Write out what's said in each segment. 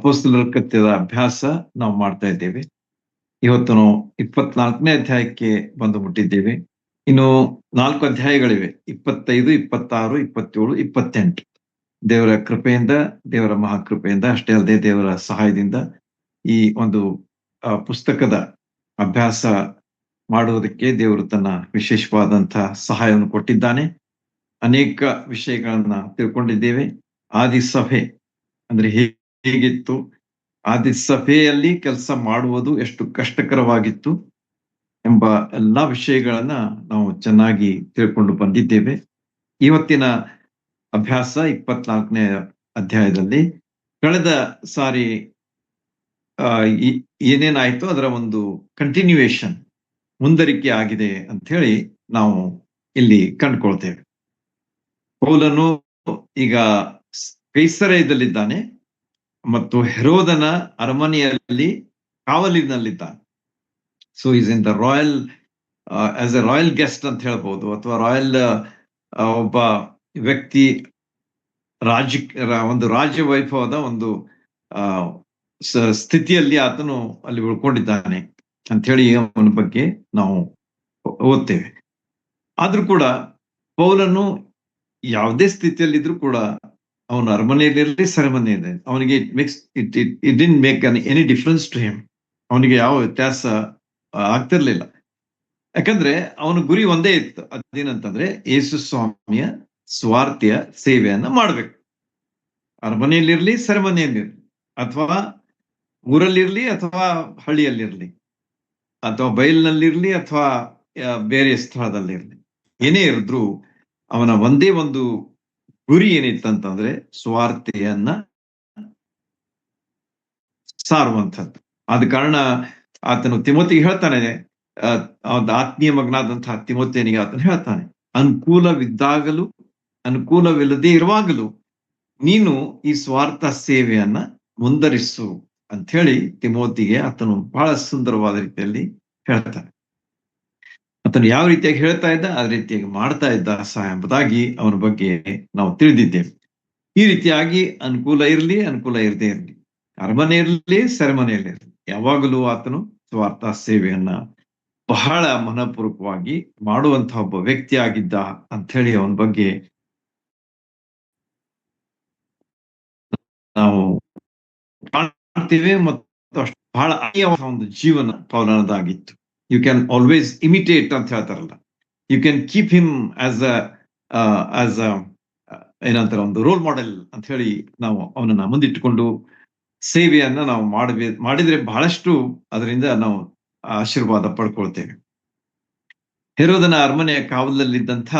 ಅಪೊಸ್ತಲರ ಕೃತ್ಯದ ಅಭ್ಯಾಸ ನಾವು ಮಾಡ್ತಾ ಇದ್ದೇವೆ. ಇವತ್ತು ನಾವು 24ನೇ ಅಧ್ಯಾಯಕ್ಕೆ ಬಂದು ಮುಟ್ಟಿದ್ದೇವೆ. ಇನ್ನು 4 ಅಧ್ಯಾಯಗಳಿವೆ, 25, 26, 27, 28. ದೇವರ ಕೃಪೆಯಿಂದ, ದೇವರ ಮಹಾಕೃಪೆಯಿಂದ, ಅಷ್ಟೇ ಅಲ್ಲದೆ ದೇವರ ಸಹಾಯದಿಂದ ಈ ಒಂದು ಪುಸ್ತಕದ ಅಭ್ಯಾಸ ಮಾಡುವುದಕ್ಕೆ ದೇವರು ತನ್ನ ವಿಶೇಷವಾದಂತಹ ಸಹಾಯವನ್ನು ಕೊಟ್ಟಿದ್ದಾನೆ. ಅನೇಕ ವಿಷಯಗಳನ್ನ ತಿಳ್ಕೊಂಡಿದ್ದೇವೆ. ಆದಿ ಸಭೆ ಅಂದ್ರೆ ಹೇಗಿತ್ತು, ಆದಿ ಸಭೆಯಲ್ಲಿ ಕೆಲಸ ಮಾಡುವುದು ಎಷ್ಟು ಕಷ್ಟಕರವಾಗಿತ್ತು ಎಂಬ ಎಲ್ಲಾ ವಿಷಯಗಳನ್ನ ನಾವು ಚೆನ್ನಾಗಿ ತಿಳ್ಕೊಂಡು ಬಂದಿದ್ದೇವೆ. ಇವತ್ತಿನ ಅಭ್ಯಾಸ 24ನೇ ಅಧ್ಯಾಯದಲ್ಲಿ ಕಳೆದ ಸಾರಿ ಏನೇನಾಯ್ತು ಅದರ ಒಂದು ಕಂಟಿನ್ಯೂಯೇಷನ್, ಮುಂದರಿಕೆ ಆಗಿದೆ ಅಂತ ಹೇಳಿ ನಾವು ಇಲ್ಲಿ ಕಂಡುಕೊಳ್ತೇವೆ. ಪೌಲನು ಈಗ ಕೈಸರೈಯದಲ್ಲಿದ್ದಾನೆ ಮತ್ತು ಹೆರೋದನ ಅರಮನೆಯಲ್ಲಿ ಕಾವಲಿನಲ್ಲಿದ್ದಾನೆ. So is in the royal as a royal guest ಅಂತ ಹೇಳ್ಬೋದು, ಅಥವಾ ರಾಯಲ್ ಒಬ್ಬ ವ್ಯಕ್ತಿ ಒಂದು ರಾಜ್ಯ ವೈಭವದ ಒಂದು ಸ್ಥಿತಿಯಲ್ಲಿ ಆತನು ಅಲ್ಲಿ ಉಳ್ಕೊಂಡಿದ್ದಾನೆ ಅಂತ ಹೇಳಿ ಅವನ ಬಗ್ಗೆ ನಾವು ಓದ್ತೇವೆ. ಆದ್ರೂ ಕೂಡ ಪೌಲನು ಯಾವುದೇ ಸ್ಥಿತಿಯಲ್ಲಿದ್ರು ಕೂಡ ಅವನ ಅರಮನೆಯಲ್ಲಿರಲಿ ಸೆರೆಮನೆಯಲ್ಲಿ ಅವನಿಗೆ it didn't make any difference to him. ಅವನಿಗೆ ಯಾವ ವ್ಯತ್ಯಾಸ ಆಗ್ತಿರ್ಲಿಲ್ಲ. ಯಾಕಂದ್ರೆ ಅವನ ಗುರಿ ಒಂದೇ ಇತ್ತು, ಅದೇನಂತಂದ್ರೆ ಯೇಸು ಸ್ವಾಮಿಯ ಸ್ವಾರ್ಥಿಯ ಸೇವೆಯನ್ನ ಮಾಡ್ಬೇಕು. ಅರಮನೆಯಲ್ಲಿರ್ಲಿ ಸೆರೆಮನೆಯಲ್ಲಿರ್ಲಿ, ಅಥವಾ ಊರಲ್ಲಿರ್ಲಿ ಅಥವಾ ಹಳ್ಳಿಯಲ್ಲಿರ್ಲಿ, ಅಥವಾ ಬಯಲಿನಲ್ಲಿರ್ಲಿ ಅಥವಾ ಬೇರೆ ಸ್ಥಳದಲ್ಲಿರ್ಲಿ, ಏನೇ ಇರಿದ್ರು ಅವನ ಒಂದೇ ಒಂದು ಗುರಿ ಏನಿತ್ತಂತಂದ್ರೆ ಸ್ವಾರ್ಥೆಯನ್ನ ಸಾರುವಂಥದ್ದು. ಆದ ಕಾರಣ ಆತನು ತಿಮೋತಿಗೆ ಹೇಳ್ತಾನೆ, ಆತ್ಮೀಯ ಮಗನಾದಂತಹ ತಿಮೋತಿಯನಿಗೆ ಆತನು ಹೇಳ್ತಾನೆ, ಅನುಕೂಲವಿದ್ದಾಗಲೂ ಅನುಕೂಲವಿಲ್ಲದೆ ಇರುವಾಗಲೂ ನೀನು ಈ ಸ್ವಾರ್ಥ ಸೇವೆಯನ್ನ ಮುಂದರಿಸು ಅಂತ ಹೇಳಿ ತಿಮೋತಿಗೆ ಆತನು ಬಹಳ ಸುಂದರವಾದ ರೀತಿಯಲ್ಲಿ ಹೇಳ್ತಾನೆ. ಆತನು ಯಾವ ರೀತಿಯಾಗಿ ಹೇಳ್ತಾ ಇದ್ದ ಅದೇ ರೀತಿಯಾಗಿ ಮಾಡ್ತಾ ಇದ್ದ ಸಹ ಎಂಬುದಾಗಿ ಅವನ ಬಗ್ಗೆ ನಾವು ತಿಳಿದಿದ್ದೇವೆ. ಈ ರೀತಿಯಾಗಿ ಅನುಕೂಲ ಇರಲಿ ಅನುಕೂಲ ಇರದೇ ಇರಲಿ, ಅರಮನೆ ಇರಲಿ ಸೆರೆಮನೆಯಲ್ಲಿರಲಿ, ಯಾವಾಗಲೂ ಆತನು ಸ್ವಾರ್ಥ ಸೇವೆಯನ್ನ ಬಹಳ ಮನಪೂರ್ವಕವಾಗಿ ಮಾಡುವಂತಹ ಒಬ್ಬ ವ್ಯಕ್ತಿ ಆಗಿದ್ದ ಅಂತ ಹೇಳಿ ಅವನ ಬಗ್ಗೆ ನಾವು ಕಾಣ್ತೇವೆ. ಮತ್ತು ಅಷ್ಟು ಬಹಳ ಒಂದು ಜೀವನ ಪೌಲನದಾಗಿತ್ತು. ಯು ಕ್ಯಾನ್ ಆಲ್ವೇಸ್ ಇಮಿಟೇಟ್ ಅಂತ ಹೇಳ್ತಾರಲ್ಲ, you can keep him as a ಏನಂತಾರೆ, ಒಂದು ರೋಲ್ ಮಾಡೆಲ್ ಅಂತ ಹೇಳಿ ನಾವು ಅವನನ್ನ ಮುಂದಿಟ್ಟುಕೊಂಡು ಸೇವೆಯನ್ನ ನಾವು ಮಾಡಿದ್ರೆ ಬಹಳಷ್ಟು ಅದರಿಂದ ನಾವು ಆಶೀರ್ವಾದ ಪಡ್ಕೊಳ್ತೇವೆ. ಹೆರೋದನ ಅರಮನೆಯ ಕಾವಲಲ್ಲಿದ್ದಂಥ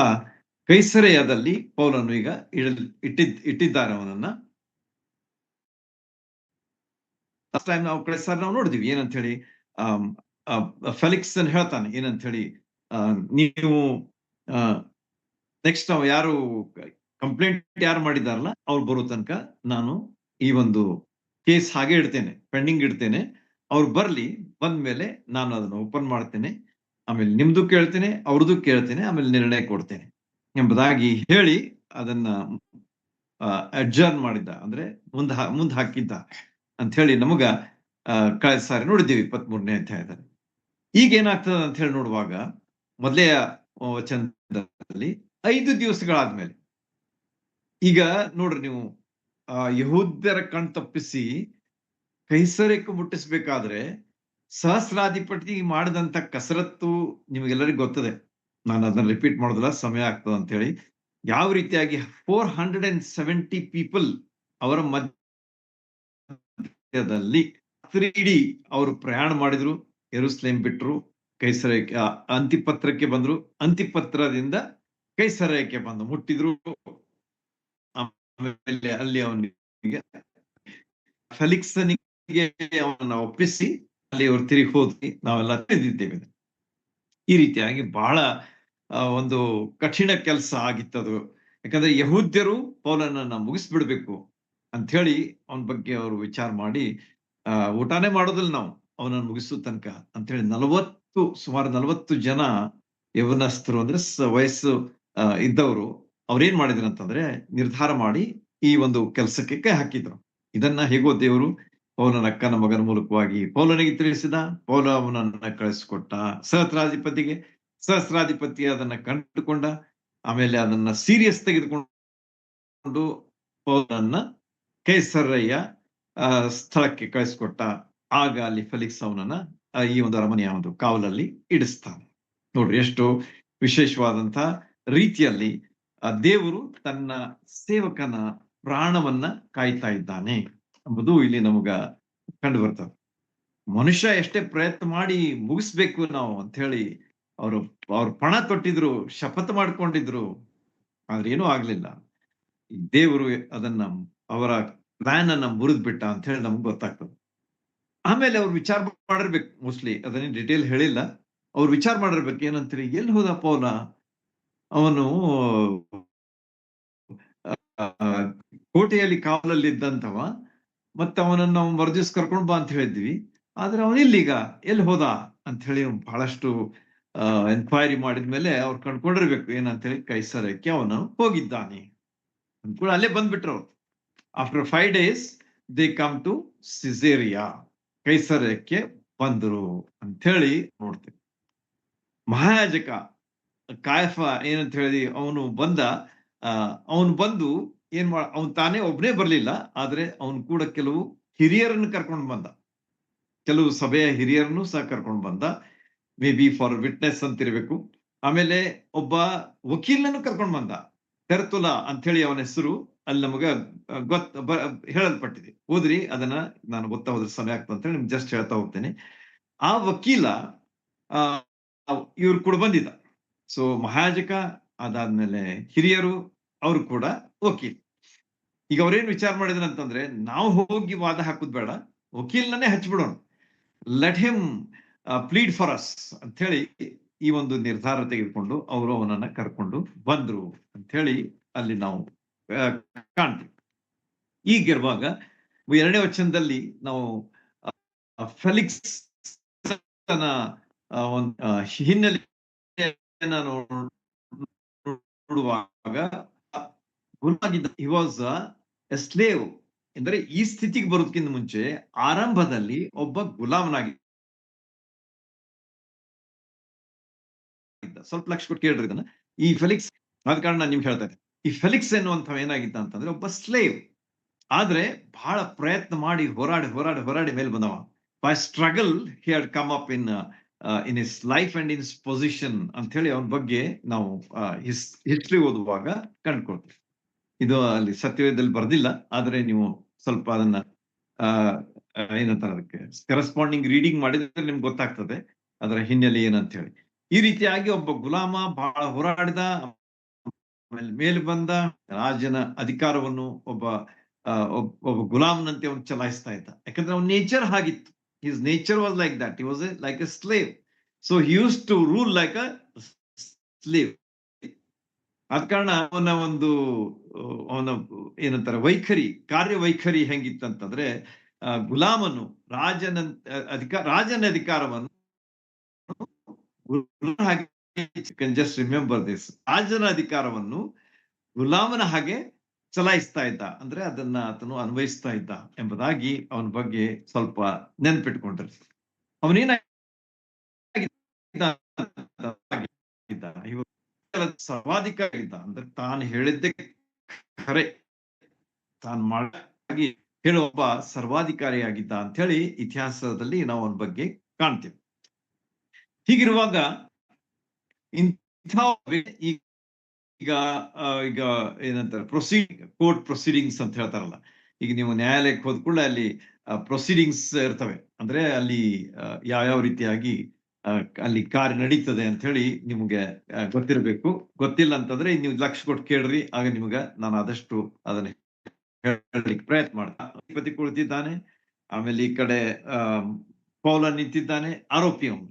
ಕೈಸರೆಯದಲ್ಲಿ ಪೌಲನು ಈಗ ಇಟ್ಟಿದ್ದಾರೆ ಅವನನ್ನ. ಲಾಸ್ಟ್ ಟೈಮ್ ನಾವು ಕಡೆ ಸರ್ ನಾವು ನೋಡಿದ್ವಿ ಏನಂತ ಹೇಳಿ, ಫೆಲಿಕ್ಸ್ ಅನ್ ಹೇಳ್ತಾನೆ ಏನಂತ ಹೇಳಿ, ನೀವು ನೆಕ್ಸ್ಟ್ ನಾವು ಯಾರು ಕಂಪ್ಲೇಂಟ್ ಯಾರು ಮಾಡಿದಾರಲ್ಲ ಅವ್ರು ಬರೋ ತನಕ ನಾನು ಈ ಒಂದು ಕೇಸ್ ಹಾಗೆ ಇಡ್ತೇನೆ, ಪೆಂಡಿಂಗ್ ಇಡ್ತೇನೆ. ಅವ್ರು ಬರ್ಲಿ, ಬಂದ್ಮೇಲೆ ನಾನು ಅದನ್ನು ಓಪನ್ ಮಾಡ್ತೇನೆ, ಆಮೇಲೆ ನಿಮ್ದು ಕೇಳ್ತೇನೆ, ಅವ್ರದ್ದು ಕೇಳ್ತೇನೆ, ಆಮೇಲೆ ನಿರ್ಣಯ ಕೊಡ್ತೇನೆ ಎಂಬುದಾಗಿ ಹೇಳಿ ಅದನ್ನ ಅಡ್ಜರ್ನ್ ಮಾಡಿದ್ದ, ಅಂದ್ರೆ ಮುಂದ್ ಹಾಕಿದ್ದ ಅಂತ ಹೇಳಿ ನಮಗ ಕಳೆದ ಸಾರಿ ನೋಡಿದ್ದೀವಿ 23ನೇ ಅಧ್ಯಾಯದಲ್ಲಿ. ಈಗ ಏನಾಗ್ತದ ಅಂತ ಹೇಳಿ ನೋಡುವಾಗ ಮೊದಲೇ ವಚನದಲ್ಲಿ 5 ದಿವಸಗಳಾದ್ಮೇಲೆ, ಈಗ ನೋಡ್ರಿ ನೀವು, ಯಹೂದ್ಯರ ಕಣ್ ತಪ್ಪಿಸಿ ಕೈಸರಕ್ಕೆ ಮುಟ್ಟಿಸ್ಬೇಕಾದ್ರೆ ಸಹಸ್ರಾಧಿಪತಿ ಮಾಡಿದಂತ ಕಸರತ್ತು ನಿಮಗೆಲ್ಲರಿಗೂ ಗೊತ್ತದೆ. ನಾನು ಅದನ್ನ ರಿಪೀಟ್ ಮಾಡೋದಿಲ್ಲ, ಸಮಯ ಆಗ್ತದೆ ಅಂತ ಹೇಳಿ. ಯಾವ ರೀತಿಯಾಗಿ 470 ಪೀಪಲ್ ಅವರ ಮಧ್ಯದಲ್ಲಿ ಇಡೀ ಅವರು ಪ್ರಯಾಣ ಮಾಡಿದ್ರು, ಯೆರೂಸಲೇಮ್ ಬಿಟ್ರು, ಕೈಸರಕ್ಕೆ ಅಂತಿಪತ್ರಕ್ಕೆ ಬಂದ್ರು, ಅಂತಿಪತ್ರದಿಂದ ಕೈಸರಕ್ಕೆ ಬಂದು ಮುಟ್ಟಿದ್ರು. ಆಮೇಲೆ ಅಲ್ಲಿ ಅವನಿಗೆ ಫೆಲಿಕ್ಸನಿಗೆ ಅವನ್ನ ಒಪ್ಪಿಸಿ ಅಲ್ಲಿ ಅವ್ರು ತಿರುಗಿ ಹೋದ್ವಿ, ನಾವೆಲ್ಲ ತಿಳಿದಿದ್ದೇವೆ. ಈ ರೀತಿಯಾಗಿ ಬಹಳ ಒಂದು ಕಠಿಣ ಕೆಲಸ ಆಗಿತ್ತದು. ಯಾಕಂದ್ರೆ ಯಹೂದ್ಯರು ಪೌಲನನ್ನ ಮುಗಿಸ್ಬಿಡ್ಬೇಕು ಅಂತ ಹೇಳಿ ಅವನ ಬಗ್ಗೆ ಅವರು ವಿಚಾರ ಮಾಡಿ, ಊಟನೇ ಮಾಡೋದಿಲ್ಲ ನಾವು ಅವನನ್ನು ಮುಗಿಸೋ ತನಕ ಅಂತ ಹೇಳಿ ಸುಮಾರು 40 ಜನ ಯವನಸ್ಥರು, ಅಂದ್ರೆ ವಯಸ್ಸು ಇದ್ದವರು, ಅವ್ರೇನ್ ಮಾಡಿದ್ರು ಅಂತಂದ್ರೆ ನಿರ್ಧಾರ ಮಾಡಿ ಈ ಒಂದು ಕೆಲಸಕ್ಕೆ ಕೈ ಹಾಕಿದ್ರು. ಇದನ್ನ ಹೇಗೋ ದೇವರು ಪೌಲನ ಅಕ್ಕನ ಮಗನ ಮೂಲಕವಾಗಿ ಪೌಲನಿಗೆ ತಿಳಿಸಿದ. ಪೌಲ ಅವನನ್ನ ಕಳಿಸಿಕೊಟ್ಟ ಸಹಸ್ರಾಧಿಪತಿಗೆ. ಸಹಸ್ರಾಧಿಪತಿ ಅದನ್ನ ಕಂಡುಕೊಂಡ. ಆಮೇಲೆ ಅದನ್ನ ಸೀರಿಯಸ್ ತೆಗೆದುಕೊಂಡು ಪೌಲನನ್ನ ಕೈಸರಯ್ಯ ಸ್ಥಳಕ್ಕೆ ಕಳಿಸ್ಕೊಟ್ಟ. ಆಗ ಅಲ್ಲಿ ಫೆಲಿಕ್ಸ್ ಅವನನ್ನ ಈ ಒಂದು ಅರಮನೆಯ ಒಂದು ಕಾವಲಲ್ಲಿ ಇಡಿಸ್ತಾನೆ. ನೋಡ್ರಿ ಎಷ್ಟು ವಿಶೇಷವಾದಂತಹ ರೀತಿಯಲ್ಲಿ ದೇವರು ತನ್ನ ಸೇವಕನ ಪ್ರಾಣವನ್ನ ಕಾಯ್ತಾ ಇದ್ದಾನೆ ಎಂಬುದು ಇಲ್ಲಿ ನಮಗ ಕಂಡು ಬರ್ತದೆ. ಮನುಷ್ಯ ಎಷ್ಟೇ ಪ್ರಯತ್ನ ಮಾಡಿ ಮುಗಿಸ್ಬೇಕು ನಾವು ಅಂತ ಹೇಳಿ ಅವ್ರು ಪಣ ತೊಟ್ಟಿದ್ರು, ಶಪಥ ಮಾಡ್ಕೊಂಡಿದ್ರು, ಆದ್ರೆ ಏನೂ ಆಗ್ಲಿಲ್ಲ. ದೇವರು ಅದನ್ನ ಅವರ ಪ್ಲಾನ್ ಅನ್ನ ಮುರಿದ್ ಬಿಟ್ಟ ಅಂತ ಹೇಳಿ ನಮ್ಗೆ ಗೊತ್ತಾಗ್ತದೆ. ಆಮೇಲೆ ಅವ್ರು ವಿಚಾರ ಮಾಡಿರ್ಬೇಕು, ಮೋಸ್ಟ್ಲಿ ಅದನ್ನ ಡಿಟೇಲ್ ಹೇಳಿಲ್ಲ. ಅವ್ರು ವಿಚಾರ ಮಾಡಿರ್ಬೇಕು ಏನಂತೀರಿ, ಎಲ್ಲಿ ಹೋದ ಪೌಲ? ಅವನು ಕೋಟೆಯಲ್ಲಿ ಕಾವಲಲ್ಲಿ ಇದ್ದಂತವ, ಮತ್ತೆ ಅವನನ್ನು ನಾವು ಮರುದಿವ್ಸ ಕರ್ಕೊಂಡ್ ಬಾ ಅಂತ ಹೇಳಿದ್ವಿ. ಆದ್ರೆ ಅವನಿಲ್ಲೀಗ ಎಲ್ಲಿ ಹೋದ ಅಂತ ಹೇಳಿ ಬಹಳಷ್ಟು ಎನ್ಕ್ವೈರಿ ಮಾಡಿದ್ಮೇಲೆ ಅವ್ರು ಕಂಡ್ಕೊಂಡಿರ್ಬೇಕು ಏನಂತ ಹೇಳಿ, ಕೈಸರಕ್ಕೆ ಅವನು ಹೋಗಿದ್ದಾನೆ ಅಂದ್ಕೂಡ ಅಲ್ಲೇ ಬಂದ್ಬಿಟ್ರು ಅವ್ರು. After 5 days they come to Caesarea. ಕೈಸರಕ್ಕೆ ಬಂದ್ರು ಅಂತ ಹೇಳಿ ನೋಡ್ತೇವೆ. ಮಹಾಯಾಜಕ ಕಾಯಫ ಏನಂತ ಹೇಳಿ ಅವನು ಬಂದು ಅವನು ತಾನೇ ಒಬ್ಬನೇ ಬರ್ಲಿಲ್ಲ, ಆದ್ರೆ ಅವನು ಕೂಡ ಕೆಲವು ಹಿರಿಯರನ್ನು ಕರ್ಕೊಂಡು ಬಂದ. ಕೆಲವು ಸಭೆಯ ಹಿರಿಯರನ್ನು ಸಹ ಕರ್ಕೊಂಡು ಬಂದ. ಮೇ ಬಿ ಫಾರ್ ವಿಟ್ನೆಸ್ ಅಂತಿರ್ಬೇಕು. ಆಮೇಲೆ ಒಬ್ಬ ವಕೀಲನನ್ನು ಕರ್ಕೊಂಡು ಬಂದ, ತೆರ್ತುಲ ಅಂತ ಹೇಳಿ ಅವನ ಹೆಸರು ಅಲ್ಲಿ ನಮಗ ಹೇಳಲ್ಪಟ್ಟಿದೆ. ಓದ್ರಿ ಅದನ್ನ, ನಾನು ಗೊತ್ತಾ ಹೋದ್ರೆ ಸಮಯ ಆಗ್ತದೆ ಅಂತ ಹೇಳಿ ನಿಮ್ಗೆ ಜಸ್ಟ್ ಹೇಳ್ತಾ ಹೋಗ್ತೇನೆ. ಆ ವಕೀಲ ಇವ್ರು ಕೂಡ ಬಂದಿದ್ದ. ಸೊ ಮಹಾಯಾಜಕ, ಅದಾದ್ಮೇಲೆ ಹಿರಿಯರು, ಅವರು ಕೂಡ ವಕೀಲ್. ಈಗ ಅವ್ರೇನ್ ವಿಚಾರ ಮಾಡಿದ್ರು ಅಂತಂದ್ರೆ, ನಾವು ಹೋಗಿ ವಾದ ಹಾಕುದ್ ಬೇಡ, ವಕೀಲ್ನೇ ಹಚ್ಬಿಡೋಣ, let him plead for us ಅಂತ ಹೇಳಿ ಈ ಒಂದು ನಿರ್ಧಾರ ತೆಗೆದುಕೊಂಡು ಅವರು ಅವನನ್ನ ಕರ್ಕೊಂಡು ಬಂದ್ರು ಅಂತ ಹೇಳಿ ಅಲ್ಲಿ ನಾವು ಕಾಣ್ತೀವಿ. ಈಗಿರುವಾಗ 2ನೇ ವಚನದಲ್ಲಿ ನಾವು ಫೆಲಿಕ್ಸ್ ಹಿನ್ನೆಲೆ ನೋಡುವಾಗ he was a slave. ಎಂದರೆ ಈ ಸ್ಥಿತಿಗೆ ಬರೋದಕ್ಕಿಂತ ಮುಂಚೆ ಆರಂಭದಲ್ಲಿ ಒಬ್ಬ ಗುಲಾಮನಾಗಿದ್ದ. ಸ್ವಲ್ಪ ಲಕ್ಷ ಕೊಟ್ಟು ಕೇಳ್ರಿ ಇದನ್ನ. ಈ ಫೆಲಿಕ್ಸ್, ಆದ ಕಾರಣ ನಾನು ನಿಮ್ಗೆ ಹೇಳ್ತಾ ಇದ್ದೆ, ಈ ಫೆಲಿಕ್ಸ್ ಎನ್ನುವಂಥವ ಏನಾಗಿದ್ದ ಅಂತಂದ್ರೆ ಒಬ್ಬ ಸ್ಲೇವ್. ಆದ್ರೆ ಬಹಳ ಪ್ರಯತ್ನ ಮಾಡಿ ಹೋರಾಡಿ ಮೇಲೆ ಬಂದವ. By struggle he had come up in his life and in his position ಅಂತ ಹೇಳಿ ಅವನ ಬಗ್ಗೆ ನಾವು ಹಿಸ್ಟ್ರಿ ಓದುವಾಗ ಕಂಡುಕೊಳ್ತೀವಿ. ಇದು ಅಲ್ಲಿ ಸತ್ಯವೇದದಲ್ಲಿ ಬರ್ದಿಲ್ಲ, ಆದ್ರೆ ನೀವು ಸ್ವಲ್ಪ ಅದನ್ನ ಏನಂತಾರೆ ಅದಕ್ಕೆ ಕರೆಸ್ಪಾಂಡಿಂಗ್ ರೀಡಿಂಗ್ ಮಾಡಿದ್ರೆ ನಿಮ್ಗೆ ಗೊತ್ತಾಗ್ತದೆ ಅದರ ಹಿನ್ನೆಲೆ ಏನಂತ ಹೇಳಿ. ಈ ರೀತಿಯಾಗಿ ಒಬ್ಬ ಗುಲಾಮ ಬಹಳ ಹೋರಾಡಿದ, ಮೇಲೆ ಬಂದ, ರಾಜನ ಅಧಿಕಾರವನ್ನು ಒಬ್ಬ ಗುಲಾಮನಂತೆ ಅವನು ಚಲಾಯಿಸ್ತಾ ಇದ್ದ. ಯಾಕಂದ್ರೆ ಅವನ ನೇಚರ್ ಹಾಗಿತ್ತು. His nature was like that. He was like a slave. So he use to rule like a slave. ಆದ ಕಾರಣ ಅವನ ಏನಂತಾರೆ ಕಾರ್ಯವೈಖರಿ ಹೆಂಗಿತ್ತಂತಂದ್ರೆ, ಗುಲಾಮನು ರಾಜನ ಅಧಿಕಾರವನ್ನು ಜಸ್ಟ್ ರಿಮೆಂಬರ್ ದಿಸ್, ರಾಜನ ಅಧಿಕಾರವನ್ನು ಗುಲಾಮನ ಹಾಗೆ ಚಲಾಯಿಸ್ತಾ ಇದ್ದ. ಅಂದ್ರೆ ಅದನ್ನ ಆತನು ಅನ್ವಯಿಸ್ತಾ ಇದ್ದ ಎಂಬುದಾಗಿ ಅವನ ಬಗ್ಗೆ ಸ್ವಲ್ಪ ನೆನ್ಪಿಟ್ಕೊಂಡ್ರೆ, ಅವನೇನಾಗಿದ್ದ ಸರ್ವಾಧಿಕಾರಿ ಇದ್ದ. ಅಂದ್ರೆ ತಾನು ಹೇಳಿದ್ದೆ ಖರೆ, ತಾನು ಮಾಡಿ ಹೇಳುವ ಒಬ್ಬ ಸರ್ವಾಧಿಕಾರಿಯಾಗಿದ್ದ ಅಂತ ಹೇಳಿ ಇತಿಹಾಸದಲ್ಲಿ ನಾವು ಅವನ ಬಗ್ಗೆ ಕಾಣ್ತೇವೆ. ಹೀಗಿರುವಾಗ ಇಂಥ ಈಗ ಏನಂತಾರೆ ಕೋರ್ಟ್ ಪ್ರೊಸೀಡಿಂಗ್ಸ್ ಅಂತ ಹೇಳ್ತಾರಲ್ಲ. ಈಗ ನೀವು ನ್ಯಾಯಾಲಯಕ್ಕೆ ಹೋದ ಕೂಡಲೇ ಅಲ್ಲಿ ಪ್ರೊಸೀಡಿಂಗ್ಸ್ ಇರ್ತವೆ. ಅಂದ್ರೆ ಅಲ್ಲಿ ಯಾವ ರೀತಿಯಾಗಿ ಅಲ್ಲಿ ಕಾರ್ಯ ನಡೀತದೆ ಅಂತ ಹೇಳಿ ನಿಮ್ಗೆ ಗೊತ್ತಿರಬೇಕು. ಗೊತ್ತಿಲ್ಲ ಅಂತಂದ್ರೆ ನೀವು ಲಕ್ಷ ಕೊಟ್ಟು ಕೇಳ್ರಿ, ಆಗ ನಿಮ್ಗ ನಾನು ಆದಷ್ಟು ಅದನ್ನ ಹೇಳಲಿಕ್ಕೆ ಪ್ರಯತ್ನ ಮಾಡ್ತಾ. ಅಧಿಪತಿ ಕುಳಿತಿದ್ದಾನೆ, ಆಮೇಲೆ ಈ ಕಡೆ ಪೌಲ ನಿಂತಿದ್ದಾನೆ, ಆರೋಪಿ ಅವನು.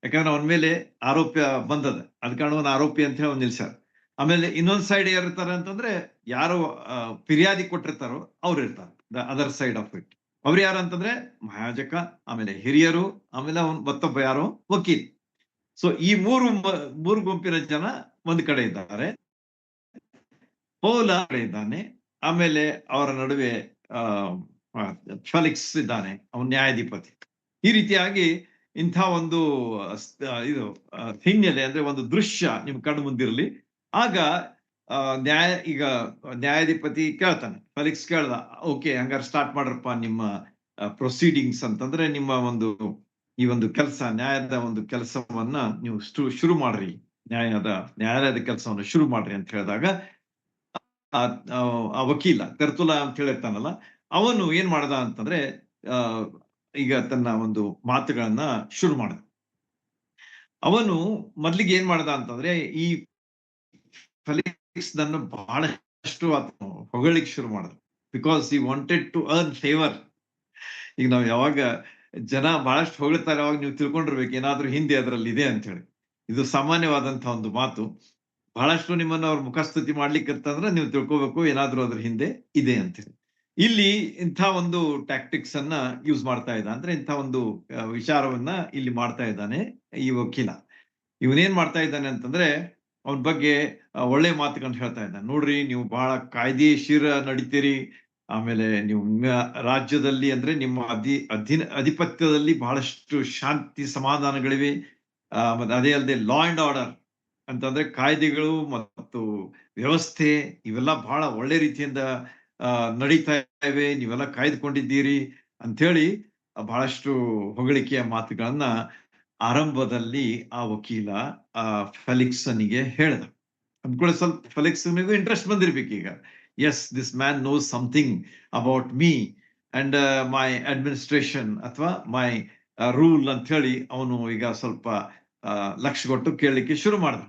ಯಾಕಂದ್ರೆ ಅವನ ಮೇಲೆ ಆರೋಪ ಬಂದದ, ಅದ ಕಾರಣ ಒಂದು ಆರೋಪಿ ಅಂತ ಹೇಳಿ ಅವ್ನು ನಿಲ್ಸ್ಯಾರ. ಆಮೇಲೆ ಇನ್ನೊಂದ್ ಸೈಡ್ ಯಾರಿರ್ತಾರೆ ಅಂತಂದ್ರೆ, ಯಾರು ಫಿರ್ಯಾದಿ ಕೊಟ್ಟಿರ್ತಾರೋ ಅವ್ರು ಇರ್ತಾರೆ, the other side of it. ಅವ್ರು ಯಾರು ಅಂತಂದ್ರೆ ಮಹಾಯಾಜಕ, ಆಮೇಲೆ ಹಿರಿಯರು, ಆಮೇಲೆ ಅವನ್ ಮತ್ತೊಬ್ಬ ಯಾರೋ ವಕೀಲ್. ಸೊ ಈ ಮೂರು ಗುಂಪಿನ ಜನ ಒಂದ್ ಕಡೆ ಇದ್ದಾರೆ, ಪೌಲ ಕಡೆ ಇದ್ದಾನೆ. ಆಮೇಲೆ ಅವರ ನಡುವೆ ಫೆಲಿಕ್ಸ್ ಇದ್ದಾನೆ, ಅವನ್ ನ್ಯಾಯಾಧಿಪತಿ. ಈ ರೀತಿಯಾಗಿ ಇಂಥ ಒಂದು ಇದು ಹಿನ್ನೆಲೆ ಅಂದ್ರೆ ಒಂದು ದೃಶ್ಯ ನಿಮ್ ಕಣ್ಣು ಮುಂದಿರಲಿ. ಆಗ ಈಗ ನ್ಯಾಯಾಧಿಪತಿ ಕೇಳ್ತಾನೆ, ಫೆಲಿಕ್ಸ್ ಕೇಳ್ದ, ಓಕೆ ಹಂಗಾರೆ ಸ್ಟಾರ್ಟ್ ಮಾಡ್ರಪ್ಪ ನಿಮ್ಮ ಪ್ರೊಸೀಡಿಂಗ್ಸ್ ಅಂತಂದ್ರೆ ನಿಮ್ಮ ಒಂದು ಈ ಒಂದು ಕೆಲಸ, ನ್ಯಾಯದ ಒಂದು ಕೆಲಸವನ್ನ ನೀವು ಶುರು ಮಾಡ್ರಿ, ನ್ಯಾಯಾಲಯದ ಕೆಲಸವನ್ನು ಶುರು ಮಾಡ್ರಿ ಅಂತ ಹೇಳಿದಾಗ ಆ ವಕೀಲ ತೆರ್ತುಲ ಅಂತ ಹೇಳಿರ್ತಾನಲ್ಲ, ಅವನು ಏನ್ ಮಾಡ್ದ ಅಂತಂದ್ರೆ ಈಗ ತನ್ನ ಒಂದು ಮಾತುಗಳನ್ನ ಶುರು ಮಾಡ್ದ. ಅವನು ಮೊದ್ಲಿಗೆ ಏನ್ ಮಾಡ್ದ ಅಂತಂದ್ರೆ ಈ ಫೆಲಿಕ್ಸ್ ನನ್ನ ಬಹಳಷ್ಟು ಹೊಗಳಿಕ್ ಶುರು ಮಾಡ್ದ. Because he wanted to earn favour. ಈಗ ನಾವ್ ಯಾವಾಗ ಜನ ಬಹಳಷ್ಟು ಹೊಗಳ್ತಾರೆ, ಅವಾಗ ನೀವು ತಿಳ್ಕೊಂಡಿರ್ಬೇಕು ಏನಾದ್ರೂ ಹಿಂದೆ ಅದರಲ್ಲಿ ಇದೆ ಅಂತ ಹೇಳಿ. ಇದು ಸಾಮಾನ್ಯವಾದಂತಹ ಒಂದು ಮಾತು. ಬಹಳಷ್ಟು ನಿಮ್ಮನ್ನ ಅವ್ರ ಮುಖಸ್ತುತಿ ಮಾಡ್ಲಿಕ್ಕಂತಂದ್ರೆ ನೀವು ತಿಳ್ಕೊಬೇಕು ಏನಾದ್ರೂ ಅದ್ರ ಹಿಂದೆ ಇದೆ ಅಂತ ಹೇಳಿ. ಇಲ್ಲಿ ಇಂಥ ಒಂದು ಟ್ಯಾಕ್ಟಿಕ್ಸ್ ಅನ್ನ ಯೂಸ್ ಮಾಡ್ತಾ ಇದ್ದ, ಅಂದ್ರೆ ಇಂಥ ಒಂದು ವಿಚಾರವನ್ನ ಇಲ್ಲಿ ಮಾಡ್ತಾ ಇದ್ದಾನೆ ಈ ವಕೀಲ. ಇವನೇನ್ ಮಾಡ್ತಾ ಇದ್ದಾನೆ ಅಂತಂದ್ರೆ ಅವನ ಬಗ್ಗೆ ಒಳ್ಳೆ ಮಾತುಗಳನ್ನ ಹೇಳ್ತಾ ಇದ್ದಾನೆ. ನೋಡ್ರಿ, ನೀವು ಬಹಳ ಕಾಯ್ದೆಶೀರ ನಡೀತೀರಿ, ಆಮೇಲೆ ನೀವು ರಾಜ್ಯದಲ್ಲಿ ಅಂದ್ರೆ ನಿಮ್ಮ ಅಧಿಪತ್ಯದಲ್ಲಿ ಬಹಳಷ್ಟು ಶಾಂತಿ ಸಮಾಧಾನಗಳಿವೆ. ಮತ್ತೆ ಅದೇ ಅಲ್ಲದೆ ಲಾ ಅಂಡ್ ಆರ್ಡರ್ ಅಂತಂದ್ರೆ ಕಾಯ್ದೆಗಳು ಮತ್ತು ವ್ಯವಸ್ಥೆ ಇವೆಲ್ಲ ಬಹಳ ಒಳ್ಳೆ ರೀತಿಯಿಂದ ನಡೀತಾ ಇವೆ, ನೀವೆಲ್ಲ ಕಾಯ್ದುಕೊಂಡಿದ್ದೀರಿ ಅಂತ ಹೇಳಿ ಬಹಳಷ್ಟು ಹೊಗಳಿಕೆಯ ಮಾತುಗಳನ್ನ ಆರಂಭದಲ್ಲಿ ಆ ವಕೀಲ ಫೆಲಿಕ್ಸನಿಗೆ ಹೇಳ್ದ. ಅಂದ್ಕೊಳ್ಳಿ, ಸ್ವಲ್ಪ ಫೆಲಿಕ್ಸ್ನಿಗೂ ಇಂಟ್ರೆಸ್ಟ್ ಬಂದಿರ್ಬೇಕು ಈಗ. Yes, this man knows something about me and my administration ಅಥವಾ ಮೈ ರೂಲ್ ಅಂತ ಹೇಳಿ ಅವನು ಈಗ ಸ್ವಲ್ಪ ಲಕ್ಷ್ಯ ಕೊಟ್ಟು ಕೇಳಲಿಕ್ಕೆ ಶುರು ಮಾಡ್ದ.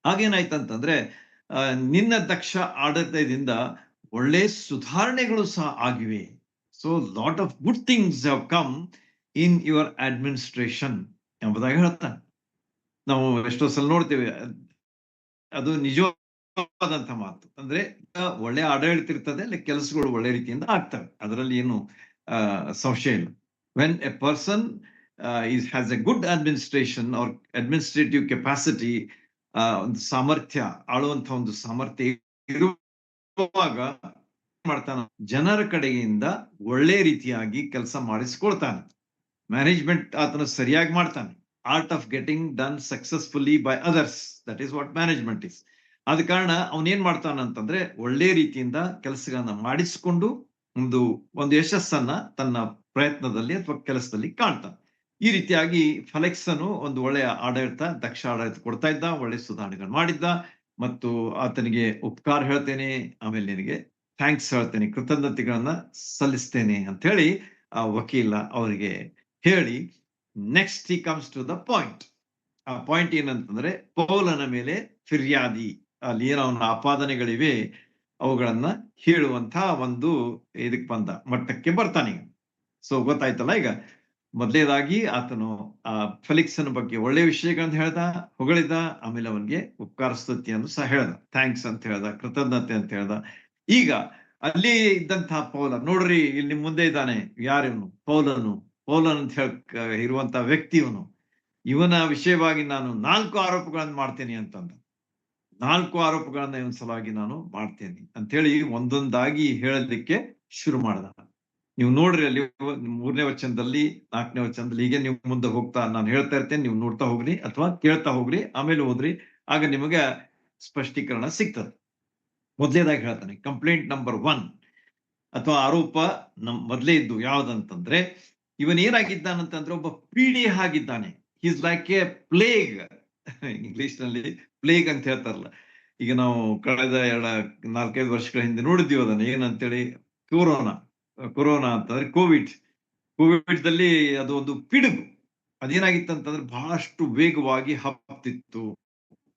ಹಾಗೇನಾಯ್ತಂತಂದ್ರೆ ನಿನ್ನ ದಕ್ಷ ಆಡಳಿತದಿಂದ ಒಳ್ಳೆ ಸುಧಾರಣೆಗಳು ಸಹ ಆಗಿವೆ. So lot of good things have come in your administration ಎಂಬುದಾಗಿ ಹೇಳ್ತಾನೆ. ನಾವು ಎಷ್ಟೋ ಸಲ ನೋಡ್ತೇವೆ, ಅದು ನಿಜವಾದಂತ ಮಾತು. ಅಂದ್ರೆ ಒಳ್ಳೆ ಆಡಳಿತ ಇರ್ತದೆ, ಅಲ್ಲಿ ಕೆಲಸಗಳು ಒಳ್ಳೆ ರೀತಿಯಿಂದ ಆಗ್ತವೆ, ಅದರಲ್ಲಿ ಏನು ಸಂಶಯ ಇಲ್ಲ. When a person has a good administration or administrative capacity, ಒಂದು ಸಾಮರ್ಥ್ಯ, ಆಳುವಂತ ಒಂದು ಸಾಮರ್ಥ್ಯ ಇರುವಾಗ ಮಾಡ್ತಾನ, ಜನರ ಕಡೆಯಿಂದ ಒಳ್ಳೆ ರೀತಿಯಾಗಿ ಕೆಲಸ ಮಾಡಿಸ್ಕೊಳ್ತಾನೆ. ಮ್ಯಾನೇಜ್ಮೆಂಟ್ ಆತನ ಸರಿಯಾಗಿ ಮಾಡ್ತಾನೆ. Art of getting done successfully by others, that is what management is. ಆದ ಕಾರಣ ಅವನೇನ್ ಮಾಡ್ತಾನ ಅಂತಂದ್ರೆ ಒಳ್ಳೆ ರೀತಿಯಿಂದ ಕೆಲಸಗಳನ್ನ ಮಾಡಿಸಿಕೊಂಡು ಒಂದು ಯಶಸ್ಸನ್ನ ತನ್ನ ಪ್ರಯತ್ನದಲ್ಲಿ ಅಥವಾ ಕೆಲಸದಲ್ಲಿ ಕಾಣ್ತಾನೆ. ಈ ರೀತಿಯಾಗಿ ಫೆಲಿಕ್ಸನು ಒಂದು ಒಳ್ಳೆಯ ಆಡಳಿತ, ದಕ್ಷ ಆಡಳಿತ ಕೊಡ್ತಾ ಇದ್ದ, ಒಳ್ಳೆ ಸುಧಾರಣೆಗಳು ಮಾಡಿದ್ದ. ಮತ್ತು ಆತನಿಗೆ ಉಪಕಾರ ಹೇಳ್ತೇನೆ, ಆಮೇಲೆ ನಿನಗೆ ಥ್ಯಾಂಕ್ಸ್ ಹೇಳ್ತೇನೆ, ಕೃತಜ್ಞತೆಗಳನ್ನ ಸಲ್ಲಿಸ್ತೇನೆ ಅಂತ ಹೇಳಿ ಆ ವಕೀಲ ಅವರಿಗೆ ಹೇಳಿ, next he comes to the point. ಆ ಪಾಯಿಂಟ್ ಏನಂತಂದ್ರೆ ಪೌಲನ ಮೇಲೆ ಫಿರ್ಯಾದಿ, ಅಲ್ಲಿ ಏನೋ ಅವನ ಆಪಾದನೆಗಳಿವೆ ಅವುಗಳನ್ನ ಹೇಳುವಂತಹ ಒಂದು ಇದಕ್ಕೆ ಬಂದ ಮಟ್ಟಕ್ಕೆ ಬರ್ತಾನೆ. ಸೊ ಗೊತ್ತಾಯ್ತಲ್ಲ, ಈಗ ಮೊದಲನೇದಾಗಿ ಆತನು ಆ ಫೆಲಿಕ್ಸನ ಬಗ್ಗೆ ಒಳ್ಳೆ ವಿಷಯಗಳನ್ನ ಹೇಳ್ದ, ಹೊಗಳಿದ, ಆಮೇಲೆ ಅವನಿಗೆ ಉಪಕಾರ ಸ್ತುತಿಯನ್ನು ಸಹ ಹೇಳ್ದ, ಥ್ಯಾಂಕ್ಸ್ ಅಂತ ಹೇಳ್ದ, ಕೃತಜ್ಞತೆ ಅಂತ ಹೇಳ್ದ. ಈಗ ಅಲ್ಲಿ ಇದ್ದಂತಹ ಪೌಲ, ನೋಡ್ರಿ ಇಲ್ಲಿ ನಿಮ್ ಮುಂದೆ ಇದ್ದಾನೆ, ಯಾರಿವನು? ಪೌಲನ್ ಅಂತ ಇರುವಂತಹ ವ್ಯಕ್ತಿ ಇವನು. ಇವನ ವಿಷಯವಾಗಿ ನಾನು 4 ಆರೋಪಗಳನ್ನು ಮಾಡ್ತೇನೆ ಅಂತಂದ. 4 ಆರೋಪಗಳನ್ನ ಇವನ್ ಸಲುವಾಗಿ ನಾನು ಮಾಡ್ತೇನೆ ಅಂತ ಹೇಳಿ ಒಂದೊಂದಾಗಿ ಹೇಳಲಿಕ್ಕೆ ಶುರು ಮಾಡ್ದ. ನೀವು ನೋಡ್ರಿ ಅಲ್ಲಿ 3ನೇ ವಚನದಲ್ಲಿ, 4ನೇ ವಚನದಲ್ಲಿ, ಹೀಗೆ ನೀವು ಮುಂದೆ ಹೋಗ್ತಾ ನಾನು ಹೇಳ್ತಾ ಇರ್ತೇನೆ, ನೀವು ನೋಡ್ತಾ ಹೋಗ್ರಿ ಅಥವಾ ಕೇಳ್ತಾ ಹೋಗ್ರಿ, ಆಮೇಲೆ ಹೋದ್ರಿ, ಆಗ ನಿಮಗೆ ಸ್ಪಷ್ಟೀಕರಣ ಸಿಗ್ತದೆ. ಮೊದಲೇದಾಗಿ ಹೇಳ್ತಾನೆ, ಕಂಪ್ಲೇಂಟ್ ನಂಬರ್ 1 ಅಥವಾ ಆರೋಪ ಮೊದಲೇ ಇದ್ದು ಯಾವ್ದಂತಂದ್ರೆ, ಇವನ್ ಏನಾಗಿದ್ದಾನಂತಂದ್ರೆ ಒಬ್ಬ ಪೀಡೆ ಆಗಿದ್ದಾನೆ. Is like A plague. English ನಲ್ಲಿ ಪ್ಲೇಗ್ ಅಂತ ಹೇಳ್ತಾರಲ್ಲ, ಈಗ ನಾವು ಕಳೆದ 4-5 ವರ್ಷಗಳ ಹಿಂದೆ ನೋಡಿದ್ದೀವಿ ಅದನ್ನ, ಏನಂತೇಳಿ, ಕೊರೋನಾ ಅಂತಂದ್ರೆ ಕೋವಿಡ್ ದಲ್ಲಿ ಅದು ಒಂದು ಪಿಡುಗು. ಅದೇನಾಗಿತ್ತಂತಂದ್ರೆ ಬಹಳಷ್ಟು ವೇಗವಾಗಿ ಹಬ್ತಿತ್ತು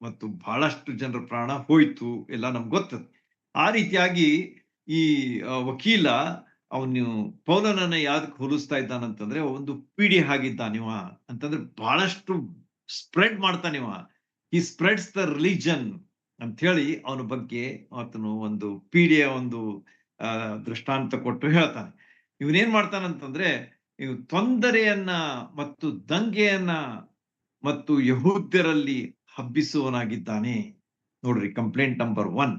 ಮತ್ತು ಬಹಳಷ್ಟು ಜನರ ಪ್ರಾಣ ಹೋಯ್ತು, ಎಲ್ಲ ನಮ್ಗೆ ಗೊತ್ತದ. ಆ ರೀತಿಯಾಗಿ ಈ ವಕೀಲ ಅವನು ಪೌಲನನ್ನ ಯಾವ್ದಕ್ಕೆ ಹೋಲಿಸ್ತಾ ಇದ್ದಾನಂತಂದ್ರೆ ಒಂದು ಪೀಡೆ ಆಗಿದ್ದಾನಿವ ಅಂತಂದ್ರೆ ಬಹಳಷ್ಟು ಸ್ಪ್ರೆಡ್ ಮಾಡ್ತಾನಿವ. ಈ ಸ್ಪ್ರೆಡ್ಸ್ ದ ರಿಲಿಜನ್ ಅಂತ ಹೇಳಿ ಅವನ ಬಗ್ಗೆ ಆತನು ಒಂದು ಪೀಡೆಯ ಒಂದು ದೃಷ್ಟಾಂತ ಕೊಟ್ಟು ಹೇಳ್ತಾನೆ. ಇವನೇನ್ ಮಾಡ್ತಾನಂತಂದ್ರೆ ಇವ್ ತೊಂದರೆಯನ್ನ ಮತ್ತು ದಂಗೆಯನ್ನ ಮತ್ತು ಯಹೂದ್ಯರಲ್ಲಿ ಹಬ್ಬಿಸುವನಾಗಿದ್ದಾನೆ. ನೋಡ್ರಿ, ಕಂಪ್ಲೇಂಟ್ ನಂಬರ್ 1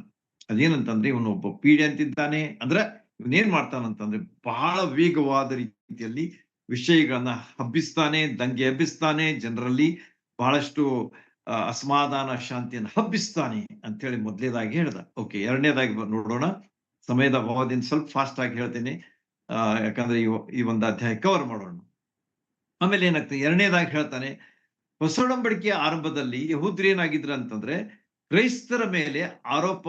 ಅದೇನಂತಂದ್ರೆ ಇವನು ಒಬ್ಬ ಪೀಡೆ ಅಂತಿದ್ದಾನೆ, ಅಂದ್ರೆ ಇವನೇನ್ ಮಾಡ್ತಾನಂತಂದ್ರೆ ಬಹಳ ವೇಗವಾದ ರೀತಿಯಲ್ಲಿ ವಿಷಯಗಳನ್ನ ಹಬ್ಬಿಸ್ತಾನೆ, ದಂಗೆ ಹಬ್ಬಿಸ್ತಾನೆ, ಜನರಲ್ಲಿ ಬಹಳಷ್ಟು ಅಸಮಾಧಾನ ಶಾಂತಿಯನ್ನು ಹಬ್ಬಿಸ್ತಾನೆ ಅಂತ ಹೇಳಿ ಮೊದಲನೇದಾಗಿ ಹೇಳ್ದ. ಓಕೆ, ಎರಡನೇದಾಗಿ ನೋಡೋಣ. ಸಮಯದ ಅಭಾವದಿಂದ ಸ್ವಲ್ಪ ಫಾಸ್ಟ್ ಆಗಿ ಹೇಳ್ತೇನೆ, ಯಾಕಂದ್ರೆ ಈ ಒಂದು ಅಧ್ಯಾಯ ಕವರ್ ಮಾಡೋಣ. ಆಮೇಲೆ ಏನಾಗ್ತದೆ, ಎರಡನೇದಾಗಿ ಹೇಳ್ತಾನೆ, ಹೊಸ ಒಡಂಬಡಿಕೆಯ ಆರಂಭದಲ್ಲಿ ಯಹೂದ್ಯರು ಏನಾಗಿದ್ರು ಅಂತಂದ್ರೆ ಕ್ರೈಸ್ತರ ಮೇಲೆ ಆರೋಪ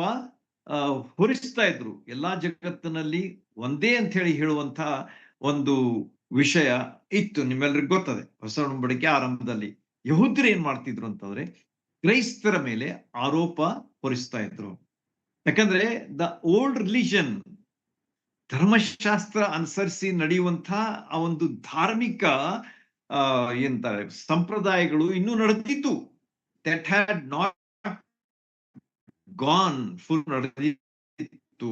ಹೊರಿಸ್ತಾ ಇದ್ರು. ಎಲ್ಲಾ ಜಗತ್ತಿನಲ್ಲಿ ಒಂದೇ ಅಂತ ಹೇಳಿ ಹೇಳುವಂತ ಒಂದು ವಿಷಯ ಇತ್ತು, ನಿಮ್ಮೆಲ್ಲರಿಗೂ ಗೊತ್ತದೆ. ಹೊಸ ಒಡಂಬಡಿಕೆ ಆರಂಭದಲ್ಲಿ ಯಹೂದ್ಯರು ಏನ್ ಮಾಡ್ತಿದ್ರು ಅಂತಂದ್ರೆ ಕ್ರೈಸ್ತರ ಮೇಲೆ ಆರೋಪ ಹೊರಿಸ್ತಾ ಇದ್ರು. ಯಾಕಂದ್ರೆ ದ ಓಲ್ಡ್ ರಿಲಿಜನ್, ಧರ್ಮಶಾಸ್ತ್ರ ಅನುಸರಿಸಿ ನಡೆಯುವಂತ ಆ ಒಂದು ಧಾರ್ಮಿಕ ಏನಂತಾರೆ ಸಂಪ್ರದಾಯಗಳು ಇನ್ನೂ ನಡೆದಿತ್ತು. That had not gone full ನಡೆದಿತ್ತು.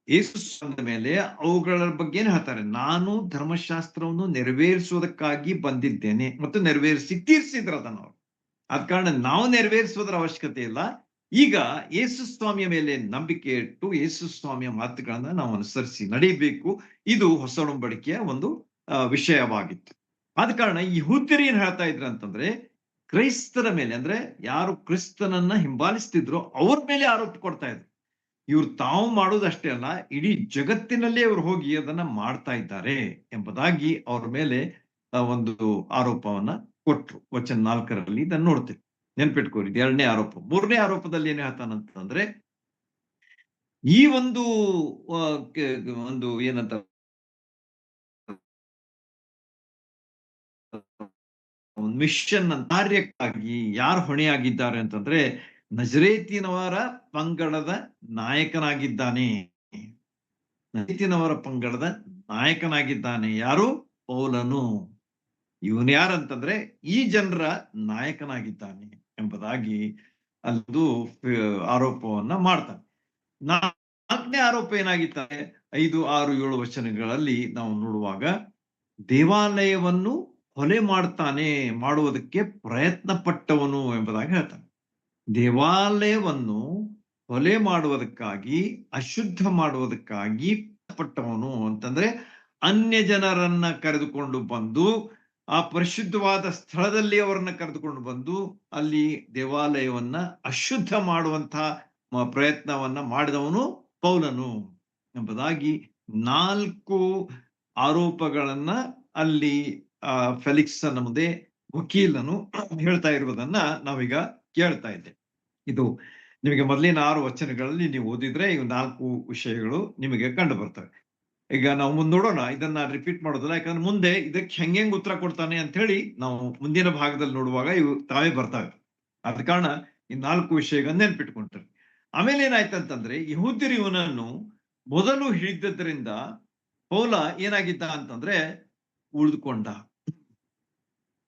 ಯೇಸು ಅಂದ ಮೇಲೆ ಅವುಗಳ ಬಗ್ಗೆ ಏನ್ ಹೇಳ್ತಾರೆ, ನಾನು ಧರ್ಮಶಾಸ್ತ್ರವನ್ನು ನೆರವೇರಿಸುವುದಕ್ಕಾಗಿ ಬಂದಿದ್ದೇನೆ ಮತ್ತು ನೆರವೇರಿಸಿ ತೀರ್ಸಿದ್ರ ಅದನ್ನ ಅವ್ರು. ಆದ ಕಾರಣ ನಾವು ನೆರವೇರಿಸುವುದರ ಅವಶ್ಯಕತೆ ಇಲ್ಲ. ಈಗ ಯೇಸು ಸ್ವಾಮಿಯ ಮೇಲೆ ನಂಬಿಕೆ ಇಟ್ಟು ಯೇಸು ಸ್ವಾಮಿಯ ಮಾತುಗಳನ್ನ ನಾವು ಅನುಸರಿಸಿ ನಡೀಬೇಕು. ಇದು ಹೊಸ ಒಡಂಬಡಿಕೆಯ ಒಂದು ವಿಷಯವಾಗಿತ್ತು. ಆದ ಕಾರಣ ಯಹೂದ್ಯರು ಏನ್ ಹೇಳ್ತಾ ಇದ್ರು ಅಂತಂದ್ರೆ ಕ್ರೈಸ್ತರ ಮೇಲೆ, ಅಂದ್ರೆ ಯಾರು ಕ್ರಿಸ್ತನನ್ನ ಹಿಂಬಾಲಿಸ್ತಿದ್ರು ಅವ್ರ ಮೇಲೆ ಆರೋಪ ಕೊಡ್ತಾ ಇದ್ರು. ಇವ್ರು ತಾವು ಮಾಡೋದಷ್ಟೇ ಅಲ್ಲ, ಇಡೀ ಜಗತ್ತಿನಲ್ಲೇ ಇವ್ರು ಹೋಗಿ ಅದನ್ನ ಮಾಡ್ತಾ ಇದ್ದಾರೆ ಎಂಬುದಾಗಿ ಅವ್ರ ಮೇಲೆ ಒಂದು ಆರೋಪವನ್ನ ಕೊಟ್ರು. ವಚನ 4 ಇದನ್ನ ನೋಡ್ತೀವಿ, ನೆನ್ಪಿಟ್ಕೋರಿ. ಎರಡನೇ ಆರೋಪ. ಮೂರನೇ ಆರೋಪದಲ್ಲಿ ಏನ್ ಹೇಳ್ತಾನಂತಂದ್ರೆ ಈ ಒಂದು ಒಂದು ಏನಂತ ಮಿಷನ್ ಕಾರ್ಯಕ್ಕಾಗಿ ಯಾರು ಹೊಣೆಯಾಗಿದ್ದಾರೆ ಅಂತಂದ್ರೆ ನಜರೇತಿನವರ ಪಂಗಡದ ನಾಯಕನಾಗಿದ್ದಾನೆ. ನಜರೇತಿನವರ ಪಂಗಡದ ನಾಯಕನಾಗಿದ್ದಾನೆ ಯಾರು? ಪೌಲನು. ಇವನು ಯಾರಂತಂದ್ರೆ ಈ ಜನರ ನಾಯಕನಾಗಿದ್ದಾನೆ ಎಂಬುದಾಗಿ ಅದು ಆರೋಪವನ್ನ ಮಾಡ್ತಾನೆ. ನಾಲ್ಕನೇ ಆರೋಪ ಏನಾಗಿದ್ದಾನೆ, 5, 6, 7 ವಚನಗಳಲ್ಲಿ ನಾವು ನೋಡುವಾಗ ದೇವಾಲಯವನ್ನು ಕೊಲೆ ಮಾಡುವುದಕ್ಕೆ ಪ್ರಯತ್ನ ಪಟ್ಟವನು ಎಂಬುದಾಗಿ ಹೇಳ್ತಾನೆ. ದೇವಾಲಯವನ್ನು ಕೊಲೆ ಮಾಡುವುದಕ್ಕಾಗಿ, ಅಶುದ್ಧ ಮಾಡುವುದಕ್ಕಾಗಿ ಪಟ್ಟವನು ಅಂತಂದ್ರೆ ಅನ್ಯ ಜನರನ್ನ ಕರೆದುಕೊಂಡು ಬಂದು ಆ ಪರಿಶುದ್ಧವಾದ ಸ್ಥಳದಲ್ಲಿ ಅವರನ್ನ ಕರೆದುಕೊಂಡು ಬಂದು ಅಲ್ಲಿ ದೇವಾಲಯವನ್ನ ಅಶುದ್ಧ ಮಾಡುವಂತಹ ಪ್ರಯತ್ನವನ್ನ ಮಾಡಿದವನು ಪೌಲನು ಎಂಬುದಾಗಿ 4 ಆರೋಪಗಳನ್ನ ಅಲ್ಲಿ ಫೆಲಿಕ್ಸ್ ಮುಂದೆ ವಕೀಲನು ಹೇಳ್ತಾ ಇರುವುದನ್ನ ನಾವೀಗ ಕೇಳ್ತಾ ಇದ್ದೆ. ಇದು ನಿಮಗೆ ಮೊದಲಿನ 6 ವಚನಗಳಲ್ಲಿ ನೀವು ಓದಿದ್ರೆ ಇವು 4 ವಿಷಯಗಳು ನಿಮಗೆ ಕಂಡು ಬರ್ತವೆ. ಈಗ ನಾವು ಮುಂದೆ ನೋಡೋಣ, ಇದನ್ನ ರಿಪೀಟ್ ಮಾಡೋದಿಲ್ಲ, ಯಾಕಂದ್ರೆ ಮುಂದೆ ಇದಕ್ಕೆ ಹೆಂಗ್ ಉತ್ತರ ಕೊಡ್ತಾನೆ ಅಂತ ಹೇಳಿ ನಾವು ಮುಂದಿನ ಭಾಗದಲ್ಲಿ ನೋಡುವಾಗ ಇವು ತಾವೇ ಬರ್ತವೆ. ಆದ ಕಾರಣ ಈ 4 ವಿಷಯಗಳನ್ನ ನೆನ್ಪಿಟ್ಕೊಂಡ್ರಿ. ಆಮೇಲೆ ಏನಾಯ್ತಂತಂದ್ರೆ ಯಹೂದ್ಯರು ಇವನನ್ನು ಮೊದಲು ಹಿಡಿದದ್ರಿಂದ ಪೌಲ ಏನಾಗಿದ್ದ ಅಂತಂದ್ರೆ ಉಳಿದುಕೊಂಡ.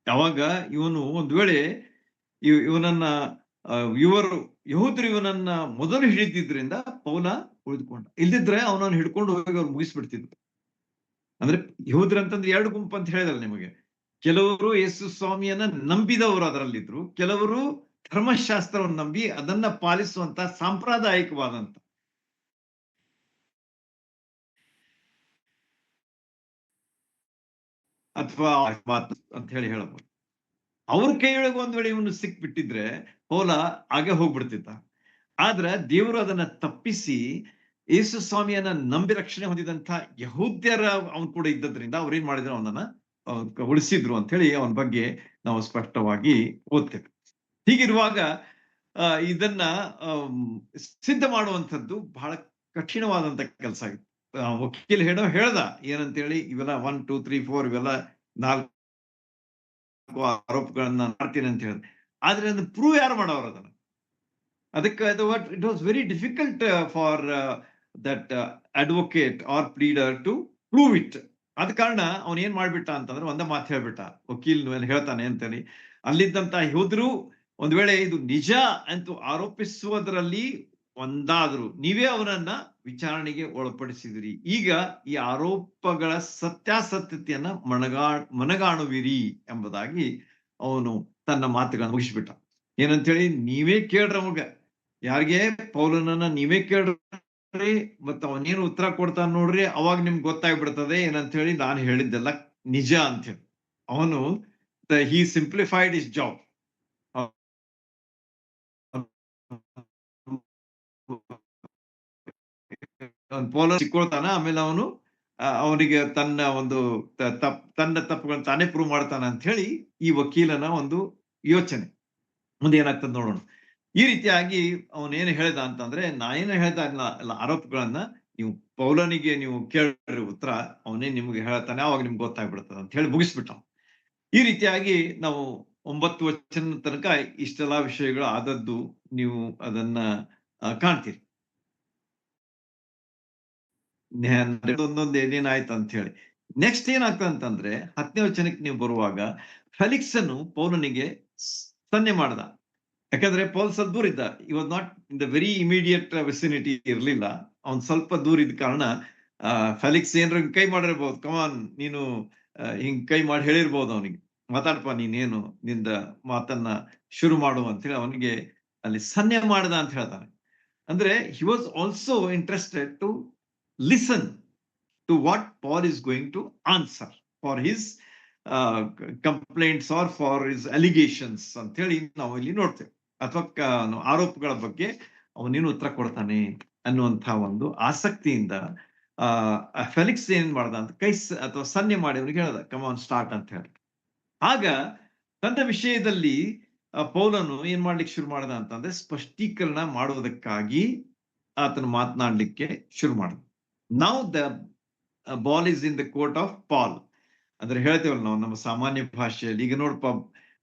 ಯಾವಾಗ ಇವನು ಒಂದ್ ವೇಳೆ ಇವನನ್ನ ಯಹೂದ್ಯರು ಇವನನ್ನ ಮೊದಲು ಹಿಡಿದಿದ್ರಿಂದ ಪೌಲ ಉಳಿದುಕೊಂಡ. ಇಲ್ದಿದ್ರೆ ಅವನನ್ನು ಹಿಡ್ಕೊಂಡು ಹೋಗಿ ಅವ್ರು ಮುಗಿಸ್ಬಿಡ್ತಿದ್ರು. ಅಂದ್ರೆ ಯಹೂದ್ಯರು ಅಂತಂದ್ರೆ 2 ಗುಂಪು ಅಂತ ಹೇಳಿದಲ್ಲ ನಿಮಗೆ. ಕೆಲವರು ಯೇಸು ಸ್ವಾಮಿಯನ್ನ ನಂಬಿದವರು ಅದರಲ್ಲಿದ್ರು, ಕೆಲವರು ಧರ್ಮಶಾಸ್ತ್ರವನ್ನು ನಂಬಿ ಅದನ್ನ ಪಾಲಿಸುವಂತ ಸಾಂಪ್ರದಾಯಿಕವಾದಂತ ಅಥವಾ ಅಂತ ಹೇಳಿ ಹೇಳಬಹುದು. ಅವ್ರ ಕೈಯೊಳಗೆ ಒಂದ್ ವೇಳೆ ಇವನು ಸಿಕ್ಬಿಟ್ಟಿದ್ರೆ ಪೌಲ ಹಾಗೆ ಹೋಗ್ಬಿಡ್ತಿದ್ದ. ಆದ್ರೆ ದೇವರು ಅದನ್ನ ತಪ್ಪಿಸಿ ಯೇಸು ಸ್ವಾಮಿಯನ್ನ ನಂಬಿ ರಕ್ಷಣೆ ಹೊಂದಿದಂತ ಯಹೂದ್ಯರ ಅವನ್ ಕೂಡ ಇದ್ದದ್ರಿಂದ ಅವ್ರೇನ್ ಮಾಡಿದ್ರು, ಅವನನ್ನ ಉಳಿಸಿದ್ರು ಅಂತ ಹೇಳಿ ಅವನ ಬಗ್ಗೆ ನಾವು ಸ್ಪಷ್ಟವಾಗಿ ಓದ್ತೇವೆ. ಹೀಗಿರುವಾಗ ಇದನ್ನ ಸಿದ್ಧ ಮಾಡುವಂಥದ್ದು ಬಹಳ ಕಠಿಣವಾದಂತ ಕೆಲಸ ಆಗಿತ್ತು. ವಕೀಲ ಹೇಳ್ದ ಏನಂತೇಳಿ, ಇವೆಲ್ಲ 1, 2, 3, 4 ಇವೆಲ್ಲ 4 ಆರೋಪಗಳನ್ನ ಮಾಡ್ತೀನಿ ಅಂತ ಹೇಳಿದೆ. ಆದ್ರೆ ಅದನ್ನ ಪ್ರೂವ್ ಯಾರು ಮಾಡೋರು ಅದನ್ನ? ಅದಕ್ಕೆ it was very difficult for that advocate or pleader to prove it. ಆದ ಕಾರಣ ಅವನ್ ಏನ್ ಮಾಡ್ಬಿಟ್ಟ ಅಂತಂದ್ರೆ ಒಂದೇ ಮಾತು ಹೇಳ್ಬಿಟ್ಟ, ವಕೀಲ್ ಹೇಳ್ತಾನೆ ಅಂತೇಳಿ. ಅಲ್ಲಿದ್ದಂತ ಯಹೂದ್ಯರು ಒಂದ್ ವೇಳೆ ಇದು ನಿಜ ಅಂತ ಆರೋಪಿಸುವುದರಲ್ಲಿ ಒಂದಾದ್ರು ನೀವೇ ಅವನನ್ನ ವಿಚಾರಣೆಗೆ ಒಳಪಡಿಸಿದಿರಿ. ಈಗ ಈ ಆರೋಪಗಳ ಸತ್ಯಾಸತ್ಯತೆಯನ್ನ ಮನಗಾಣುವಿರಿ ಎಂಬುದಾಗಿ ಅವನು ತನ್ನ ಮಾತುಗಳನ್ನ ಮುಗಿಸ್ಬಿಟ್ಟ. ಏನಂತ ಹೇಳಿ, ನೀವೇ ಕೇಳ್ರ ಮಗ, ಯಾರಿಗೆ? ಪೌಲನನ್ನ ನೀವೇ ಕೇಳ್ರ ಮತ್ತ ಅವನೇನು ಉತ್ತರ ಕೊಡ್ತಾನ ನೋಡ್ರಿ, ಅವಾಗ ನಿಮ್ಗೆ ಗೊತ್ತಾಗ್ಬಿಡ್ತದೆ ಏನಂತ ಹೇಳಿ ನಾನು ಹೇಳಿದ್ದೆಲ್ಲ ನಿಜ ಅಂತ ಹೇಳಿ. ಅವನು ಹಿ ಸಿಂಪ್ಲಿಫೈಡ್ ಇಸ್ ಜಾಬ್. ಪೋಲರ್ ಸಿಕ್ಕೊಳ್ತಾನ, ಆಮೇಲೆ ಅವನು ಅವನಿಗೆ ತನ್ನ ಒಂದು ತನ್ನ ತಪ್ಪುಗಳನ್ನ ತಾನೇ ಪ್ರೂವ್ ಮಾಡ್ತಾನ ಅಂತ ಹೇಳಿ ಈ ವಕೀಲನ ಒಂದು ಯೋಚನೆ. ಮುಂದೆ ಏನಾಗ್ತದೆ ನೋಡೋಣ. ಈ ರೀತಿಯಾಗಿ ಅವನೇನು ಹೇಳ್ದ ಅಂತಂದ್ರೆ, ನಾ ಏನು ಹೇಳ್ತಾ ಇಲ್ಲ ಆರೋಪಗಳನ್ನ ನೀವು ಪೌಲನಿಗೆ ನೀವು ಕೇಳ್ರಿ ಉತ್ತರ, ಅವನೇ ನಿಮ್ಗೆ ಹೇಳ್ತಾನೆ, ಅವಾಗ ನಿಮ್ಗೆ ಗೊತ್ತಾಗ್ಬಿಡ್ತದೆ ಅಂತ ಹೇಳಿ ಮುಗಿಸ್ಬಿಟ್ಟ. ಈ ರೀತಿಯಾಗಿ ನಾವು 9 ವಚನ ತನಕ ಇಷ್ಟೆಲ್ಲಾ ವಿಷಯಗಳು ಆದದ್ದು ನೀವು ಅದನ್ನ ಕಾಣ್ತೀರಿ. ಒಂದೊಂದು ಏನೇನಾಯ್ತು ಅಂತ ಹೇಳಿ. ನೆಕ್ಸ್ಟ್ ಏನಾಗ್ತದೆ ಅಂತಂದ್ರೆ 10ನೇ ವಚನಕ್ಕೆ ನೀವು ಬರುವಾಗ, ಫೆಲಿಕ್ಸನು ಪೌಲನಿಗೆ ಸನ್ನೆ ಮಾಡ್ದ. ಯಾಕಂದ್ರೆ ಪೌಲ್ ಸ್ವಲ್ಪ ದೂರ ಇದ್ದ. ಈ was not in the very immediate vicinity ಇರ್ಲಿಲ್ಲ. ಅವ್ನ್ ಸ್ವಲ್ಪ ದೂರ ಇದ್ದ ಕಾರಣ ಫೆಲಿಕ್ಸ್ ಏನ್ರ ಕೈ ಮಾಡಿರ್ಬೋದು, ಕಮಾನ್ ನೀನು ಹಿಂಗ್ ಕೈ ಮಾಡಿ ಹೇಳಿರ್ಬೋದು ಅವನಿಗೆ, ಮಾತಾಡ್ಪ ನೀನೇನು ನಿಂದ ಮಾತನ್ನ ಶುರು ಮಾಡು ಅಂತ ಹೇಳಿ ಅವನಿಗೆ ಅಲ್ಲಿ ಸನ್ನೆ ಮಾಡ್ದ ಅಂತ ಹೇಳ್ತಾನೆ. ಅಂದ್ರೆ he was also interested to listen to what Paul is going to answer for his complaints or for his allegations ಅಂತ ಹೇಳಿ ನಾವು ಇಲ್ಲಿ ನೋಡ್ತೇವೆ. ಅಥವಾ ಆರೋಪಗಳ ಬಗ್ಗೆ ಅವನೇನು ಉತ್ತರ ಕೊಡ್ತಾನೆ ಅನ್ನುವಂತಹ ಒಂದು ಆಸಕ್ತಿಯಿಂದ ಫೆಲಿಕ್ಸ್ ಏನ್ ಮಾಡ್ದ ಅಂತ ಅಥವಾ ಸನ್ನೆ ಮಾಡಿ ಅವನಿಗೆ ಹೇಳ್ದ, ಕಮಾನ್ ಸ್ಟಾರ್ಟ್ ಅಂತ ಹೇಳಿ. ಆಗ ತನ್ನ ವಿಷಯದಲ್ಲಿ ಪೌಲನು ಏನ್ ಮಾಡ್ಲಿಕ್ಕೆ ಶುರು ಮಾಡ್ದ ಅಂತಂದ್ರೆ, ಸ್ಪಷ್ಟೀಕರಣ ಮಾಡುವುದಕ್ಕಾಗಿ ಆತನು ಮಾತನಾಡ್ಲಿಕ್ಕೆ ಶುರು ಮಾಡ್ದ. Now the ball is in the court of Paul. ಅಂದ್ರೆ ಹೇಳ್ತೇವಲ್ಲ ನಾವು ನಮ್ಮ ಸಾಮಾನ್ಯ ಭಾಷೆಯಲ್ಲಿ, ಈಗ ನೋಡಪ್ಪ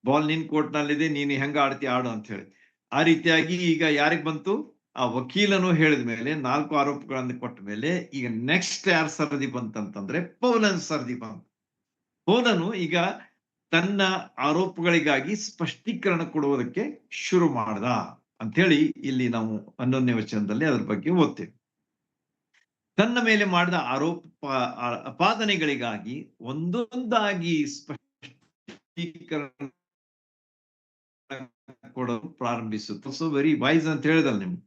ಬಾಲ್ ನಿನ್ ಕೋರ್ಟ್ ನಲ್ಲಿದೆ, ನೀನು ಹೆಂಗ ಆಡ್ತಿ ಆಡು ಅಂತ ಹೇಳಿ. ಆ ರೀತಿಯಾಗಿ ಈಗ ಯಾರಿಗ್ ಬಂತು, ಆ ವಕೀಲನು ಹೇಳಿದ ಮೇಲೆ 4 ಆರೋಪಗಳನ್ನು ಕೊಟ್ಟ ಮೇಲೆ ಈಗ ನೆಕ್ಸ್ಟ್ ಯಾರ ಸರದಿ ಬಂತಂತಂದ್ರೆ ಪೌಲನ್ ಸರದಿ ಬಂತು. ಪೌಲನು ಈಗ ತನ್ನ ಆರೋಪಗಳಿಗಾಗಿ ಸ್ಪಷ್ಟೀಕರಣ ಕೊಡುವುದಕ್ಕೆ ಶುರು ಮಾಡ್ದ ಅಂತ ಹೇಳಿ ಇಲ್ಲಿ ನಾವು 11ನೇ ವಚನದಲ್ಲಿ ಅದ್ರ ಬಗ್ಗೆ ಓದ್ತೇವೆ. ತನ್ನ ಮೇಲೆ ಮಾಡಿದ ಅಪಾದನೆಗಳಿಗಾಗಿ ಒಂದೊಂದಾಗಿ ಸ್ಪಷ್ಟೀಕರಣ ಕೊಡಲು ಪ್ರಾರಂಭಿಸುತ್ತೆ. ಸೊ ವೆರಿ ವೈಸ್ ಅಂತ ಹೇಳಿದಲ್ಲ ನಿಮ್ಗೆ.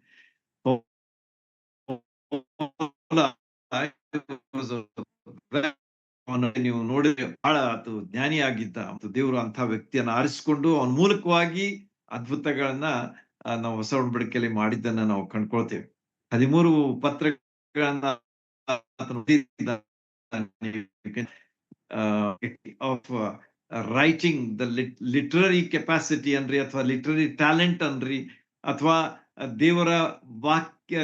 ನೀವು ನೋಡಿದ್ರೆ ಬಹಳ ಜ್ಞಾನಿ ಆಗಿದ್ದ ದೇವರು ಅಂತ ವ್ಯಕ್ತಿಯನ್ನ ಆರಿಸಿಕೊಂಡು ಅವನ ಮೂಲಕವಾಗಿ ಅದ್ಭುತಗಳನ್ನ ನಾವು ಹೊಸ ಒಡಂಬಡಿಕೆಯಲ್ಲಿ ಮಾಡಿದ್ದನ್ನ ನಾವು ಕಂಡ್ಕೊಳ್ತೇವೆ. 13 ಪತ್ರಗಳನ್ನ of writing the literary capacity ಅನ್ರಿ, ಅಥವಾ ಲಿಟ್ರರಿ ಟ್ಯಾಲೆಂಟ್ ಅನ್ರಿ, ಅಥವಾ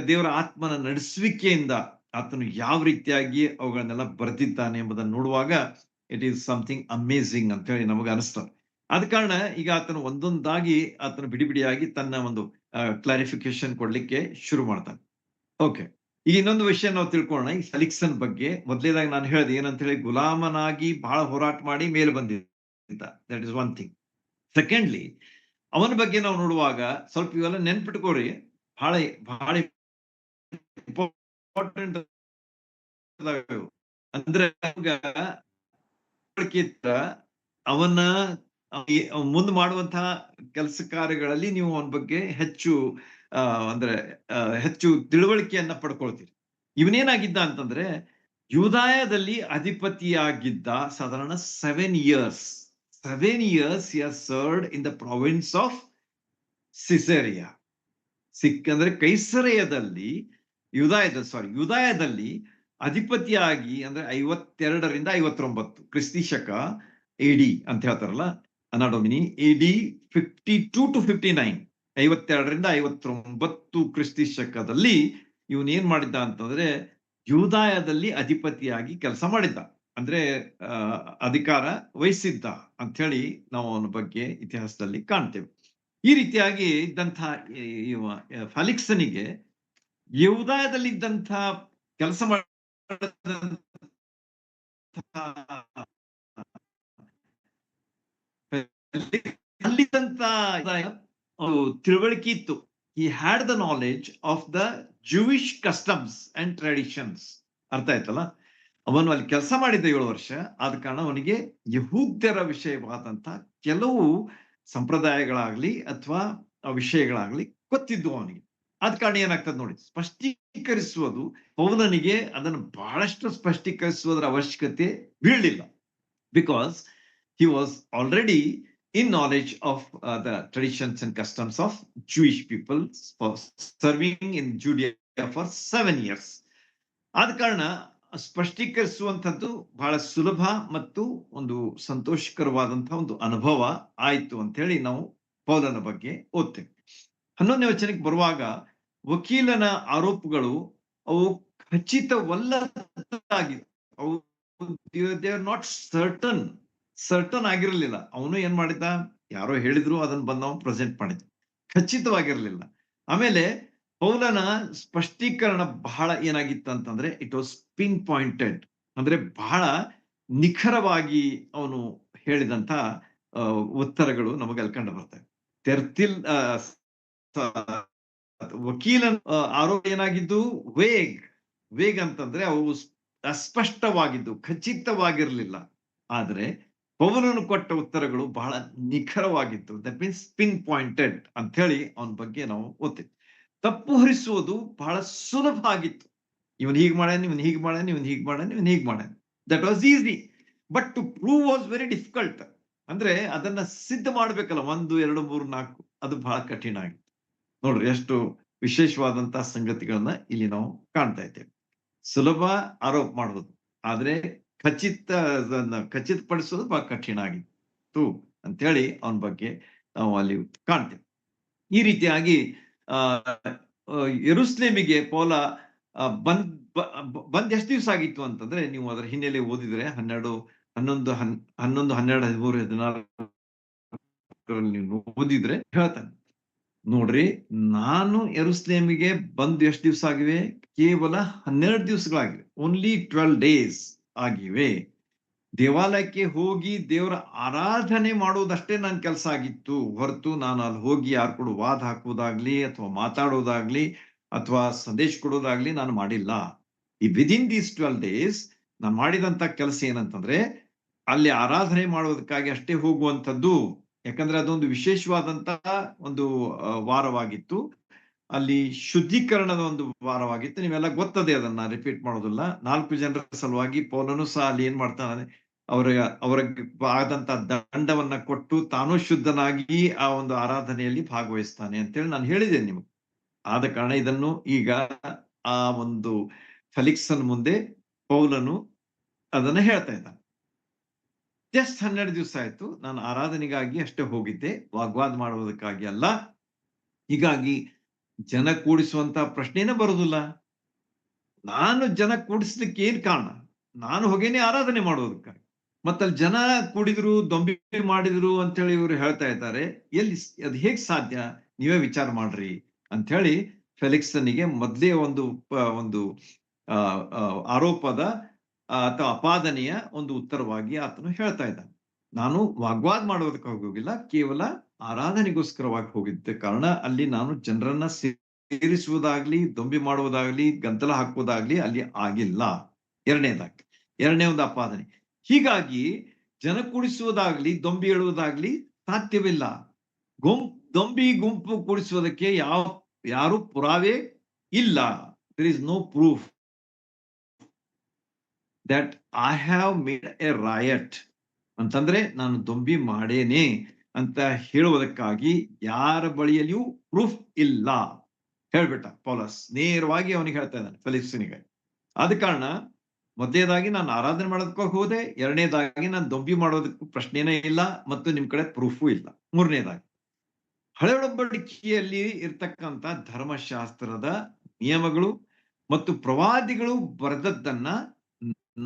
ದೇವರ ಆತ್ಮನ ನಡೆಸುವಿಕೆಯಿಂದ ಆತನು ಯಾವ ರೀತಿಯಾಗಿ ಅವುಗಳನ್ನೆಲ್ಲ ಬರೆದಿದ್ದಾನೆ ಎಂಬುದನ್ನು ನೋಡುವಾಗ ಇಟ್ ಈಸ್ ಸಮಥಿಂಗ್ ಅಮೇಝಿಂಗ್ ಅಂತ ಹೇಳಿ ನಮಗೆ ಅನಿಸ್ತದೆ. ಆದ ಕಾರಣ ಈಗ ಆತನು ಒಂದೊಂದಾಗಿ ಆತನು ಬಿಡಿಯಾಗಿ ತನ್ನ ಒಂದು ಕ್ಲಾರಿಫಿಕೇಶನ್ ಕೊಡ್ಲಿಕ್ಕೆ ಶುರು ಮಾಡ್ತಾನೆ. ಓಕೆ, ಈಗ ಇನ್ನೊಂದು ವಿಷಯ ನಾವು ತಿಳ್ಕೊಳ್ಳೋಣ ಈ ಫೆಲಿಕ್ಸನ್ ಬಗ್ಗೆ. ಮೊದಲೇದಾಗಿ ನಾನು ಹೇಳಿದೆ ಏನಂತ ಹೇಳಿ, ಗುಲಾಮನಾಗಿ ಬಹಳ ಹೋರಾಟ ಮಾಡಿ ಮೇಲೆ ಬಂದಿದ್ದ, that is one thing. Secondly, ಅವನ ಬಗ್ಗೆ ನಾವು ನೋಡುವಾಗ ಸ್ವಲ್ಪ ಇವೆಲ್ಲ ನೆನ್ಪಿಟ್ಕೋರಿ, ಬಹಳ ಬಹಳ ಇಂಪಾರ್ಟೆಂಟ್. ಅಂದ್ರೆ ಅವನ ಮುಂದೆ ಮಾಡುವಂತಹ ಕೆಲಸ ಕಾರ್ಯಗಳಲ್ಲಿ ನೀವು ಅವನ ಬಗ್ಗೆ ಹೆಚ್ಚು ಅಂದ್ರೆ ಹೆಚ್ಚು ತಿಳುವಳಿಕೆಯನ್ನ ಪಡ್ಕೊಳ್ತೀರಿ. ಇವನೇನಾಗಿದ್ದ ಅಂತಂದ್ರೆ, ಯೂದಾಯದಲ್ಲಿ ಅಧಿಪತಿಯಾಗಿದ್ದ ಸಾಧಾರಣ 7 years. 7 years he has served in the province of Caesarea. ಅಂದ್ರೆ ಕೈಸರೆಯದಲ್ಲಿ, ಯೂದಾಯದಲ್ಲಿ ಅಧಿಪತಿಯಾಗಿ, ಅಂದ್ರೆ 52ರಿಂದ 59 ಕ್ರಿಸ್ತಿ ಶಕ AD ಅಂತ ಹೇಳ್ತಾರಲ್ಲ, ಅನಾಡೋಮಿನಿ AD 52 to 59, 52ರಿಂದ 59 ಕ್ರಿಸ್ತಿ ಶಕದಲ್ಲಿ ಇವನ್ ಏನ್ ಮಾಡಿದ್ದ ಅಂತಂದ್ರೆ, ಯೂದಾಯದಲ್ಲಿ ಅಧಿಪತಿಯಾಗಿ ಕೆಲಸ ಮಾಡಿದ್ದ, ಅಂದ್ರೆ ಅಧಿಕಾರ ವಹಿಸಿದ್ದ ಅಂತ ಹೇಳಿ ನಾವು ಅವನ ಬಗ್ಗೆ ಇತಿಹಾಸದಲ್ಲಿ ಕಾಣ್ತೇವೆ. ಈ ರೀತಿಯಾಗಿ ಇದ್ದಂತಹ ಫೆಲಿಕ್ಸನಿಗೆ ಯೂದಾಯದಲ್ಲಿ ಇದ್ದಂಥ ಕೆಲಸ ಅಲ್ಲಿದ್ದಂತ ತಿಳುವಳಿಕೆ ಇತ್ತು. he had the knowledge of the Jewish customs and traditions. ಅರ್ಥ ಆಯ್ತಲ್ಲ, ಅವನು ಅಲ್ಲಿ ಕೆಲಸ ಮಾಡಿದ್ದ 7 ವರ್ಷ. ಆದ ಕಾರಣ ಅವನಿಗೆ ಯಹೂದ್ಯರ ವಿಷಯವಾದಂತ ಕೆಲವು ಸಂಪ್ರದಾಯಗಳಾಗ್ಲಿ ಅಥವಾ ವಿಷಯಗಳಾಗ್ಲಿ ಗೊತ್ತಿದ್ದು ಅವನಿಗೆ. ಆದ ಕಾರಣ ಏನಾಗ್ತದೆ ನೋಡಿ, ಸ್ಪಷ್ಟೀಕರಿಸುವುದು ಪೌಲನಿಗೆ ಅದನ್ನು ಬಹಳಷ್ಟು ಸ್ಪಷ್ಟೀಕರಿಸುವುದರ ಅವಶ್ಯಕತೆ ಬೀಳಲಿಲ್ಲ. Because he was already in knowledge of the traditions and customs of Jewish people for serving in Judea for 7 years. ಆದ ಕಾರಣ ಸ್ಪಷ್ಟೀಕರಿಸುವಂಥದ್ದು ಬಹಳ ಸುಲಭ ಮತ್ತು ಒಂದು ಸಂತೋಷಕರವಾದಂತಹ ಒಂದು ಅನುಭವ ಆಯ್ತು ಅಂತ ಹೇಳಿ ನಾವು ಪೌಲನ ಬಗ್ಗೆ ಓದ್ತೇವೆ. 11ನೇ ವಚನಕ್ಕೆ ಬರುವಾಗ ವಕೀಲನ ಆರೋಪಗಳು ಅವು ಖಚಿತವಲ್ಲದಾಗಿದೆ. ಅವು ದೇ ಆರ್ ನಾಟ್ ಸರ್ಟನ್ ಆಗಿರಲಿಲ್ಲ. ಅವನು ಏನ್ ಮಾಡಿದ, ಯಾರೋ ಹೇಳಿದ್ರು ಅದನ್ನ ಬಂದು ನಾವು ಪ್ರೆಸೆಂಟ್ ಮಾಡಿದ್ವಿ, ಖಚಿತವಾಗಿರ್ಲಿಲ್ಲ. ಆಮೇಲೆ ಪೌಲನ ಸ್ಪಷ್ಟೀಕರಣ ಬಹಳ ಏನಾಗಿತ್ತು ಅಂತಂದ್ರೆ ಇಟ್ ವಾಸ್ ಪಿನ್ ಪಾಯಿಂಟೆಡ್, ಅಂದ್ರೆ ಬಹಳ ನಿಖರವಾಗಿ ಅವನು ಹೇಳಿದಂತ ಉತ್ತರಗಳು ನಮಗೆ ಅಲ್ಲಿ ಕಂಡು ಬರ್ತವೆ. ತೆರ್ತಿಲ್ ವಕೀಲನ ಆರೋಪ ಏನಾಗಿದ್ದು ವೇಗ್ ಅಂತಂದ್ರೆ ಅವು ಅಸ್ಪಷ್ಟವಾಗಿದ್ದು, ಖಚಿತವಾಗಿರ್ಲಿಲ್ಲ. ಆದ್ರೆ ಪೌಲನು ಕೊಟ್ಟ ಉತ್ತರಗಳು ಬಹಳ ನಿಖರವಾಗಿತ್ತು. ದಟ್ ಮೀನ್ಸ್ ಪಿನ್ ಪಾಯಿಂಟೆಡ್ ಅಂತ ಹೇಳಿ ಅವನ ಬಗ್ಗೆ ನಾವು ಓದ್ತೀವಿ. ತಪ್ಪು ಹೊರಿಸುವುದು ಬಹಳ ಸುಲಭ ಆಗಿತ್ತು. ಇವನ್ ಹೀಗ್ ಮಾಡ್ಯಾನ, ಇವನ್ ಹೀಗ್ ಮಾಡ್ಯಾನ, ಇವನ್ ಹೀಗ್ ಮಾಡ್ಯಾನ, ಇವನ್ ಹೀಗ್ ಮಾಡ್ಯಾನ. That was easy. But to prove was very difficult. ಅಂದ್ರೆ ಅದನ್ನ ಸಿದ್ಧ ಮಾಡ್ಬೇಕಲ್ಲ, 1, 2, 3, 4, ಅದು ಬಹಳ ಕಠಿಣ ಆಗಿತ್ತು. ನೋಡ್ರಿ ಎಷ್ಟು ವಿಶೇಷವಾದಂತಹ ಸಂಗತಿಗಳನ್ನ ಇಲ್ಲಿ ನಾವು ಕಾಣ್ತಾ ಇದ್ದೇವೆ. ಸುಲಭ ಆರೋಪ ಮಾಡುವುದು, ಆದ್ರೆ ಖಚಿತಪಡಿಸೋದು ಬಹಳ ಕಠಿಣ ಆಗಿತ್ತು ಅಂತ ಹೇಳಿ ಅವನ ಬಗ್ಗೆ ನಾವು ಅಲ್ಲಿ ಕಾಣ್ತೇವೆ. ಈ ರೀತಿಯಾಗಿ ಯೆರೂಸಲೇಮಿಗೆ ಪೌಲ ಬಂದ್ ಎಷ್ಟು ದಿವಸ ಆಗಿತ್ತು ಅಂತಂದ್ರೆ, ನೀವು ಅದರ ಹಿನ್ನೆಲೆ ಓದಿದ್ರೆ 12, 11, 12, 13, 14 ನೀವು ಓದಿದ್ರೆ ಹೇಳ್ತಾನೆ. ನೋಡ್ರಿ, ನಾನು ಯೆರೂಸಲೇಮಿಗೆ ಬಂದು ಎಷ್ಟು ದಿವಸ ಆಗಿವೆ? ಕೇವಲ 12 ದಿವಸಗಳಾಗಿವೆ. ಓನ್ಲಿ 12 days ಆಗಿವೆ. ದೇವಾಲಯಕ್ಕೆ ಹೋಗಿ ದೇವರ ಆರಾಧನೆ ಮಾಡುವುದಷ್ಟೇ ನನ್ನ ಕೆಲಸ ಆಗಿತ್ತು ಹೊರತು ನಾನು ಅಲ್ಲಿ ಹೋಗಿ ಯಾರು ಕೂಡ ವಾದ ಹಾಕುವುದಾಗ್ಲಿ ಅಥವಾ ಮಾತಾಡೋದಾಗ್ಲಿ ಅಥವಾ ಸಂದೇಶ ಕೊಡೋದಾಗ್ಲಿ ನಾನು ಮಾಡಿಲ್ಲ. ಈ ವಿದಿನ್ ದೀಸ್ 12 days ನಾನು ಮಾಡಿದಂತ ಕೆಲಸ ಏನಂತಂದ್ರೆ ಅಲ್ಲಿ ಆರಾಧನೆ ಮಾಡೋದಕ್ಕಾಗಿ ಅಷ್ಟೇ ಹೋಗುವಂಥದ್ದು. ಯಾಕಂದ್ರೆ ಅದೊಂದು ವಿಶೇಷವಾದಂತಹ ಒಂದು ವಾರವಾಗಿತ್ತು. ಅಲ್ಲಿ ಶುದ್ಧೀಕರಣದ ಒಂದು ವಾರವಾಗಿತ್ತು. ನೀವೆಲ್ಲ ಗೊತ್ತದೆ, ಅದನ್ನ ರಿಪೀಟ್ ಮಾಡೋದಿಲ್ಲ. 4 ಜನರ ಸಲುವಾಗಿ ಪೌಲನು ಸಹ ಅಲ್ಲಿ ಏನ್ ಮಾಡ್ತಾನೆ, ಅವರಿಗೆ ಆದಂತ ದಂಡವನ್ನ ಕೊಟ್ಟು ತಾನು ಶುದ್ಧನಾಗಿ ಆ ಒಂದು ಆರಾಧನೆಯಲ್ಲಿ ಭಾಗವಹಿಸ್ತಾನೆ ಅಂತೇಳಿ ನಾನು ಹೇಳಿದ್ದೇನೆ ನಿಮಗೆ. ಆದ ಕಾರಣ ಇದನ್ನು ಈಗ ಆ ಒಂದು ಫೆಲಿಕ್ಸನ್ ಮುಂದೆ ಪೌಲನು ಅದನ್ನ ಹೇಳ್ತಾ ಇದ್ದಾನೆ. ಜಸ್ಟ್ 12 ದಿವಸ ಆಯ್ತು, ನಾನು ಆರಾಧನೆಗಾಗಿ ಅಷ್ಟೇ ಹೋಗಿದ್ದೆ, ವಾಗ್ವಾದ ಮಾಡುವುದಕ್ಕಾಗಿ ಅಲ್ಲ. ಹೀಗಾಗಿ ಜನ ಕೂಡಿಸುವಂತ ಪ್ರಶ್ನೆನೇ ಬರುದಿಲ್ಲ. ನಾನು ಜನ ಕೂಡಿಸ್ಲಿಕ್ಕೆ ಏನ್ ಕಾರಣ? ನಾನು ಹೋಗೇನೆ ಆರಾಧನೆ ಮಾಡೋದಕ್ಕಾಗಿ. ಮತ್ತಲ್ಲಿ ಜನ ಕೂಡಿದ್ರು, ದೊಂಬಿ ಮಾಡಿದ್ರು ಅಂತ ಹೇಳಿ ಇವರು ಹೇಳ್ತಾ ಇದ್ದಾರೆ. ಎಲ್ಲಿ ಅದು ಹೇಗ್ ಸಾಧ್ಯ? ನೀವೇ ವಿಚಾರ ಮಾಡ್ರಿ ಅಂತ ಹೇಳಿ ಫೆಲಿಕ್ಸನಿಗೆ ಮೊದಲೇ ಒಂದು ಆರೋಪದ ಅಥವಾ ಅಪಾದನೆಯ ಒಂದು ಉತ್ತರವಾಗಿ ಆತನು ಹೇಳ್ತಾ ಇದ್ದಾನೆ. ನಾನು ವಾಗ್ವಾದ ಮಾಡೋದಕ್ಕಾಗಿ ಹೋಗಿಲ್ಲ, ಕೇವಲ ಆರಾಧನೆಗೋಸ್ಕರವಾಗಿ ಹೋಗಿದ್ದ ಕಾರಣ ಅಲ್ಲಿ ನಾನು ಜನರನ್ನ ಸೇರಿಸುವುದಾಗ್ಲಿ, ದೊಂಬಿ ಮಾಡುವುದಾಗ್ಲಿ, ಗದ್ದಲ ಹಾಕುವುದಾಗ್ಲಿ ಅಲ್ಲಿ ಆಗಿಲ್ಲ. ಎರಡನೇ ಒಂದು ಅಪಾದನೆ. ಹೀಗಾಗಿ ಜನ ಕೂಡಿಸುವುದಾಗ್ಲಿ, ದೊಂಬಿ ಹೇಳುವುದಾಗ್ಲಿ ಸಾಧ್ಯವಿಲ್ಲ. ದೊಂಬಿ ಗುಂಪು ಕೂಡಿಸುವುದಕ್ಕೆ ಯಾರು ಪುರಾವೆ ಇಲ್ಲ. There is no proof that I have made a riot ಅಂತಂದ್ರೆ ನಾನು ದೊಂಬಿ ಮಾಡೇನೆ ಅಂತ ಹೇಳುವುದಕ್ಕಾಗಿ ಯಾರ ಬಳಿಯಲ್ಲಿಯೂ ಪ್ರೂಫ್ ಇಲ್ಲ ಹೇಳ್ಬಿಟ್ಟ ಪೌಲಸ್. ನೇರವಾಗಿ ಅವನಿಗೆ ಹೇಳ್ತಾ ಇದ್ದಾನೆ, ಫೆಲಿಕ್ಸನಿಗೆ. ಆದ ಕಾರಣ ಮೊದಲನೇದಾಗಿ ನಾನು ಆರಾಧನೆ ಮಾಡೋದಕ್ಕಾಗಿ ಹೋದೆ, ಎರಡನೇದಾಗಿ ನಾನು ದೊಂಬಿ ಮಾಡೋದಕ್ಕೂ ಪ್ರಶ್ನೆನೇ ಇಲ್ಲ ಮತ್ತು ನಿಮ್ ಕಡೆ ಪ್ರೂಫು ಇಲ್ಲ. ಮೂರನೇದಾಗಿ ಹಳೆ ಒಡಂಬಡಿಕೆಯಲ್ಲಿ ಇರ್ತಕ್ಕಂಥ ಧರ್ಮಶಾಸ್ತ್ರದ ನಿಯಮಗಳು ಮತ್ತು ಪ್ರವಾದಿಗಳು ಬರೆದದ್ದನ್ನ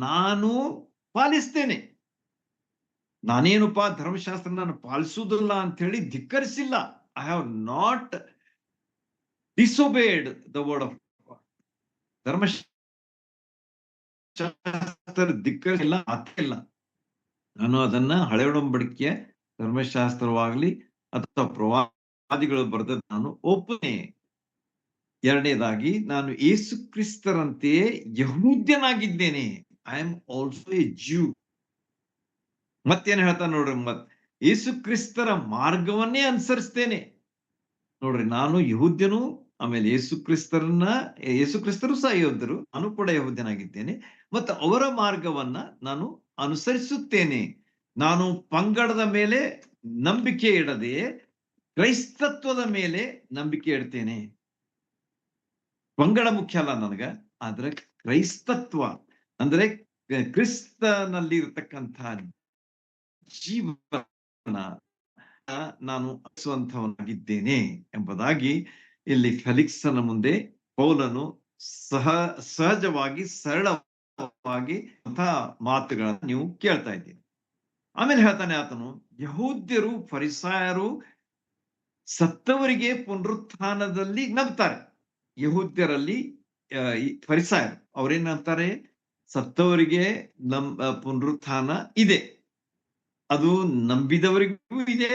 ನಾನು ಪಾಲಿಸ್ತೇನೆ. ನಾನೇನಪ್ಪಾ ಧರ್ಮಶಾಸ್ತ್ರ ನಾನು ಪಾಲಿಸುವುದಿಲ್ಲ ಅಂತ ಹೇಳಿ ಧಿಕ್ಕರಿಸಿಲ್ಲ. I have not disobeyed the word of God. ಧರ್ಮಶಾಸ್ತ್ರ ಧಿಕ್ಕರಿಸಿಲ್ಲ, ಇಲ್ಲ. ನಾನು ಅದನ್ನ ಹಳೆ ಒಡಂಬಡಿಕೆಯ ಧರ್ಮಶಾಸ್ತ್ರವಾಗ್ಲಿ ಅಥವಾ ಪ್ರವಾದಿಗಳು ಬರೆದ ನಾನು ಒಪ್ಪನೆ. ಎರಡನೇದಾಗಿ ನಾನು ಯೇಸು ಕ್ರಿಸ್ತರಂತೆಯೇ ಯಹೂದ್ಯನಾಗಿದ್ದೇನೆ. I am also A ಜ್ಯೂ. ಮತ್ತೇನ್ ಹೇಳ್ತಾನೆ ನೋಡ್ರಿ, ಯೇಸು ಕ್ರಿಸ್ತರ ಮಾರ್ಗವನ್ನೇ ಅನುಸರಿಸ್ತೇನೆ. ನೋಡ್ರಿ, ನಾನು ಯಹೂದ್ಯನು ಆಮೇಲೆ ಯೇಸು ಕ್ರಿಸ್ತರು ಸಹ ಯಹೂದ್ಯರು, ನಾನು ಕೂಡ ಯಹೂದ್ಯನಾಗಿದ್ದೇನೆ ಮತ್ತು ಅವರ ಮಾರ್ಗವನ್ನ ನಾನು ಅನುಸರಿಸುತ್ತೇನೆ. ನಾನು ಪಂಗಡದ ಮೇಲೆ ನಂಬಿಕೆ ಇಡದೆ ಕ್ರೈಸ್ತತ್ವದ ಮೇಲೆ ನಂಬಿಕೆ ಇಡ್ತೇನೆ. ಪಂಗಡ ಮುಖ್ಯ ಅಲ್ಲ ನನಗ, ಆದ್ರೆ ಕ್ರೈಸ್ತತ್ವ ಅಂದ್ರೆ ಕ್ರಿಸ್ತನಲ್ಲಿ ಇರತಕ್ಕಂತಹ ಜೀವನ ನಾನು ಅನಿಸುವಂತವನಾಗಿದ್ದೇನೆ ಎಂಬುದಾಗಿ ಇಲ್ಲಿ ಫೆಲಿಕ್ಸನ ಮುಂದೆ ಪೌಲನು ಸಹಜವಾಗಿ ಸರಳವಾಗಿ ಮಾತುಗಳನ್ನು ನೀವು ಕೇಳ್ತಾ ಇದ್ದೀರಿ. ಆಮೇಲೆ ಹೇಳ್ತಾನೆ ಆತನು, ಯಹೂದ್ಯರು ಫರಿಸಾಯರು ಸತ್ತವರಿಗೆ ಪುನರುತ್ಥಾನದಲ್ಲಿ ನಂಬ್ತಾರೆ. ಯಹೂದ್ಯರಲ್ಲಿ ಫರಿಸಾಯರು ಅವ್ರೇನ್ ನಂಬ್ತಾರೆ, ಸತ್ತವರಿಗೆ ಪುನರುತ್ಥಾನ ಇದೆ, ಅದು ನಂಬಿದವರಿಗೂ ಇದೆ,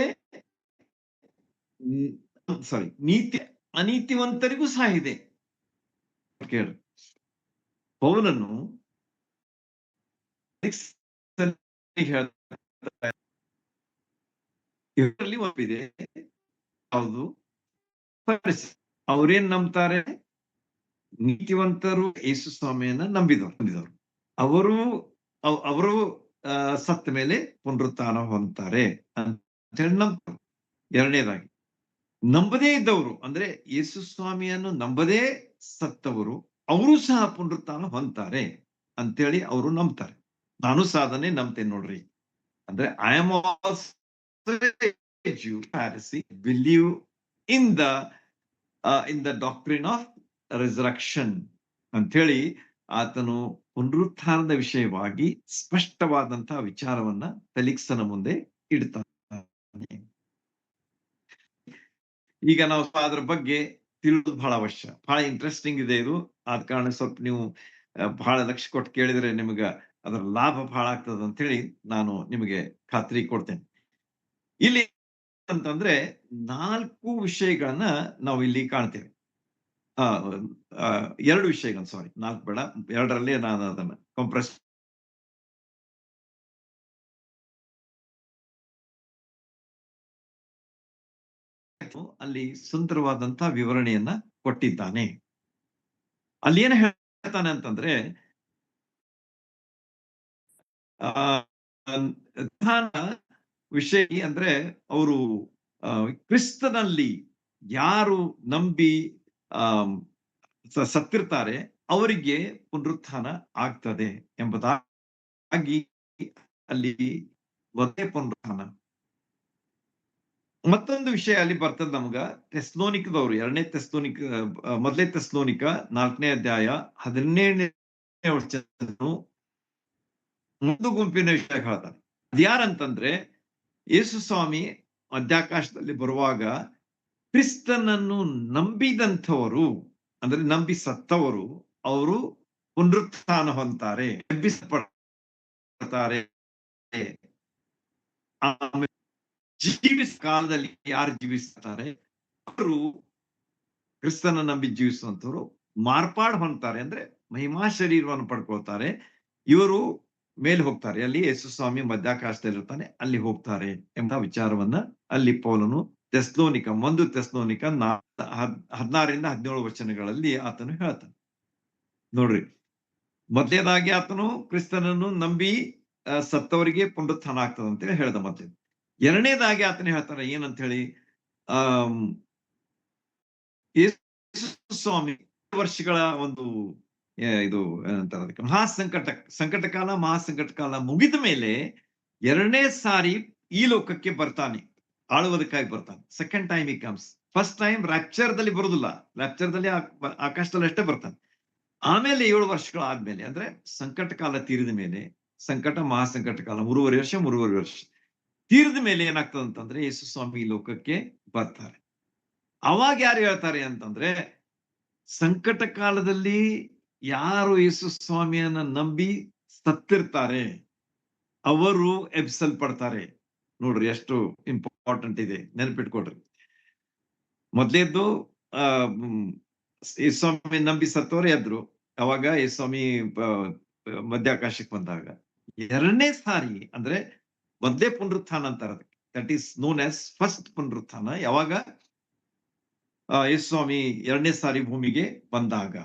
ಸಾರಿ ಅನೀತಿವಂತರಿಗೂ ಸಹ ಇದೆ. ಕೇಳ್ರಿ, ಪೌಲನು ಇವರಲ್ಲಿ ಒಪ್ಪಿದೆ, ಹೌದು, ಅವ್ರೇನ್ ನಂಬ್ತಾರೆ, ನೀತಿವಂತರು ಯೇಸು ಸ್ವಾಮಿಯನ್ನ ನಂಬಿದವರು ಅವರು ಸತ್ತ ಮೇಲೆ ಪುನರುತ್ಥಾನ ಹೊಂದ್ತಾರೆ ಅಂತ ಹೇಳಿ ನಂಬ್ತಾರೆ. ಎರಡನೇದಾಗಿ, ನಂಬದೇ ಇದ್ದವರು ಅಂದ್ರೆ ಯೇಸು ಸ್ವಾಮಿಯನ್ನು ನಂಬದೇ ಸತ್ತವರು ಅವರು ಸಹ ಪುನರುತ್ಥಾನ ಹೊಂದ್ತಾರೆ ಅಂತೇಳಿ ಅವರು ನಂಬ್ತಾರೆ. ನಾನು ಸಹ ಅದನ್ನೇ ನಂಬ್ತೇನೆ ನೋಡ್ರಿ. ಅಂದ್ರೆ I am also believe in the doctrine of resurrection ಅಂತ ಹೇಳಿ ಆತನು ಪುನರುತ್ಥಾನದ ವಿಷಯವಾಗಿ ಸ್ಪಷ್ಟವಾದಂತಹ ವಿಚಾರವನ್ನ ಫೆಲಿಕ್ಸನ ಮುಂದೆ ಇಡ್ತಾನೆ. ಈಗ ನಾವು ಅದ್ರ ಬಗ್ಗೆ ತಿಳಿಯೋದು ಬಹಳ ಅವಶ್ಯ, ಬಹಳ ಇಂಟ್ರೆಸ್ಟಿಂಗ್ ಇದೆ ಇದು. ಆದ ಕಾರಣ ಸ್ವಲ್ಪ ನೀವು ಬಹಳ ಲಕ್ಷ್ಯ ಕೊಟ್ಟು ಕೇಳಿದ್ರೆ ನಿಮ್ಗ ಅದರ ಲಾಭ ಬಹಳ ಆಗ್ತದೆ ಅಂತ ಹೇಳಿ ನಾನು ನಿಮಗೆ ಖಾತ್ರಿ ಕೊಡ್ತೇನೆ. ಇಲ್ಲಿ ಅಂತಂದ್ರೆ 4 ವಿಷಯಗಳನ್ನ ನಾವು ಇಲ್ಲಿ ಕಾಣ್ತೇವೆ. 2 ವಿಷಯಗಳು, ಸಾರಿ 4 ಬೇಡ, 2ರಲ್ಲೇ ನಾನು ಅದನ್ನ ಕಂಪ್ರೆಸ್ ಅಲ್ಲಿ ಸುಂದರವಾದಂತಹ ವಿವರಣೆಯನ್ನ ಕೊಟ್ಟಿದ್ದಾನೆ. ಅಲ್ಲಿ ಏನ್ ಹೇಳ್ತಾನೆ ಅಂತಂದ್ರೆ, ವಿಷಯ ಅಂದ್ರೆ ಅವರು ಕ್ರಿಸ್ತನಲ್ಲಿ ಯಾರು ನಂಬಿ ಸತ್ತಿರ್ತಾರೆ ಅವರಿಗೆ ಪುನರುತ್ಥಾನ ಆಗ್ತದೆ ಎಂಬುದಾಗಿ ಅಲ್ಲಿ ಒಂದೇ ಪುನರುತ್ಥಾನ. ಮತ್ತೊಂದು ವಿಷಯ ಅಲ್ಲಿ ಬರ್ತದೆ ನಮ್ಗ, ತೆಸ್ಲೋನಿಕದವರು, ಮೊದಲನೇ ತೆಸ್ಲೋನಿಕ 4ನೇ ಅಧ್ಯಾಯ 17ನೇ ಒಂದು ಗುಂಪಿನ ವಿಷಯ ಹೇಳ್ತಾರೆ. ಅದ್ಯಾರಂತಂದ್ರೆ, ಯೇಸು ಸ್ವಾಮಿ ಮಧ್ಯಾಕಾಶದಲ್ಲಿ ಬರುವಾಗ ಕ್ರಿಸ್ತನನ್ನು ನಂಬಿದಂಥವರು ಅಂದ್ರೆ ನಂಬಿ ಸತ್ತವರು ಅವರು ಪುನರುತ್ಥಾನ ಹೊಂದ್ತಾರೆ, ಎಬ್ಬಿಸಲ್ಪಡ್ತಾರೆ. ಆಮೇಲೆ ಕಾಲದಲ್ಲಿ ಯಾರು ಜೀವಿಸ್ತಾರೆ ಅವರು ಕ್ರಿಸ್ತನ ನಂಬಿ ಜೀವಿಸುವಂತವರು ಮಾರ್ಪಾಡು ಹೊಂದ್ತಾರೆ, ಅಂದ್ರೆ ಮಹಿಮಾ ಶರೀರವನ್ನು ಪಡ್ಕೊಳ್ತಾರೆ. ಇವರು ಮೇಲೆ ಹೋಗ್ತಾರೆ, ಅಲ್ಲಿ ಯೇಸು ಸ್ವಾಮಿ ಮಧ್ಯಾಕಾಶದಲ್ಲಿ ಇರ್ತಾನೆ, ಅಲ್ಲಿ ಹೋಗ್ತಾರೆ ಎಂಬ ವಿಚಾರವನ್ನ ಅಲ್ಲಿ ಪೌಲನು ಒಂದು ತೆಸ್ಲೋನಿಕ 16ರಿಂದ 17 ವಚನಗಳಲ್ಲಿ ಆತನು ಹೇಳ್ತಾನೆ. ನೋಡ್ರಿ, ಮೊದಲನೇದಾಗಿ ಆತನು ಕ್ರಿಸ್ತನನ್ನು ನಂಬಿ ಸತ್ತವರಿಗೆ ಪುನರುತ್ಥಾನ ಆಗ್ತದೆ ಅಂತೇಳಿ ಹೇಳ್ದ. ಮತ್ತೆ ಎರಡನೇದಾಗಿ ಆತನ ಹೇಳ್ತಾರೆ ಏನಂತ ಹೇಳಿ, ಯೇಸು ಸ್ವಾಮಿ ವರ್ಷಗಳ ಒಂದು ಇದು ಏನಂತಾರೆ ಅದಕ್ಕೆ, ಸಂಕಟ ಕಾಲ ಮುಗಿದ ಮೇಲೆ 2ನೇ ಸಾರಿ ಈ ಲೋಕಕ್ಕೆ ಬರ್ತಾನೆ, ಆಳುವುದಕ್ಕಾಗಿ ಬರ್ತಾನೆ. ಸೆಕೆಂಡ್ ಟೈಮ್ ಈ ಕಮ್ಸ್. ಫಸ್ಟ್ ಟೈಮ್ ರ್ಯಾಪ್ಚರ್ದಲ್ಲಿ ಬರುದಿಲ್ಲ, ರ್ಯಾಪ್ಚರ್ದಲ್ಲಿ ಆಕಾಶದಲ್ಲಿ ಅಷ್ಟೇ ಬರ್ತಾನೆ. ಆಮೇಲೆ 7 ವರ್ಷಗಳಾದ್ಮೇಲೆ ಅಂದ್ರೆ ಸಂಕಟ ಕಾಲ ತೀರಿದ ಮೇಲೆ, ಮಹಾಸಂಕಟ ಕಾಲ 3.5 ವರ್ಷ ತೀರಿದ ಮೇಲೆ ಏನಾಗ್ತದೆ ಅಂತಂದ್ರೆ ಯೇಸು ಸ್ವಾಮಿ ಈ ಲೋಕಕ್ಕೆ ಬರ್ತಾರೆ. ಅವಾಗ ಯಾರು ಹೇಳ್ತಾರೆ ಅಂತಂದ್ರೆ, ಸಂಕಟ ಕಾಲದಲ್ಲಿ ಯಾರು ಯೇಸು ಸ್ವಾಮಿಯನ್ನ ನಂಬಿ ಸತ್ತಿರ್ತಾರೆ ಅವರು ಎಬ್ಬಿಸಲ್ಪಡ್ತಾರೆ. ನೋಡ್ರಿ ಎಷ್ಟು ಇಂಪಾರ್ಟೆಂಟ್ ಇದೆ, ನೆನಪಿಟ್ಕೊಡ್ರಿ. ಮೊದಲೇದ್ದು ಯೇಸು ಸ್ವಾಮಿ ನಂಬಿ ಸತ್ತವರೇ ಎದ್ರು, ಅವಾಗ ಯೇಸು ಸ್ವಾಮಿ ಮಧ್ಯಾಕಾಶಕ್ಕೆ ಬಂದಾಗ. 2ನೇ ಸಾರಿ ಅಂದ್ರೆ ಮೊದಲೇ ಪುನರುತ್ಥಾನ ಅಂತಾರೆ ಅದಕ್ಕೆ, that is known as first ಪುನರುತ್ಥಾನ. ಯಾವಾಗ ಯೇಸು ಸ್ವಾಮಿ 2ನೇ ಸಾರಿ ಭೂಮಿಗೆ ಬಂದಾಗ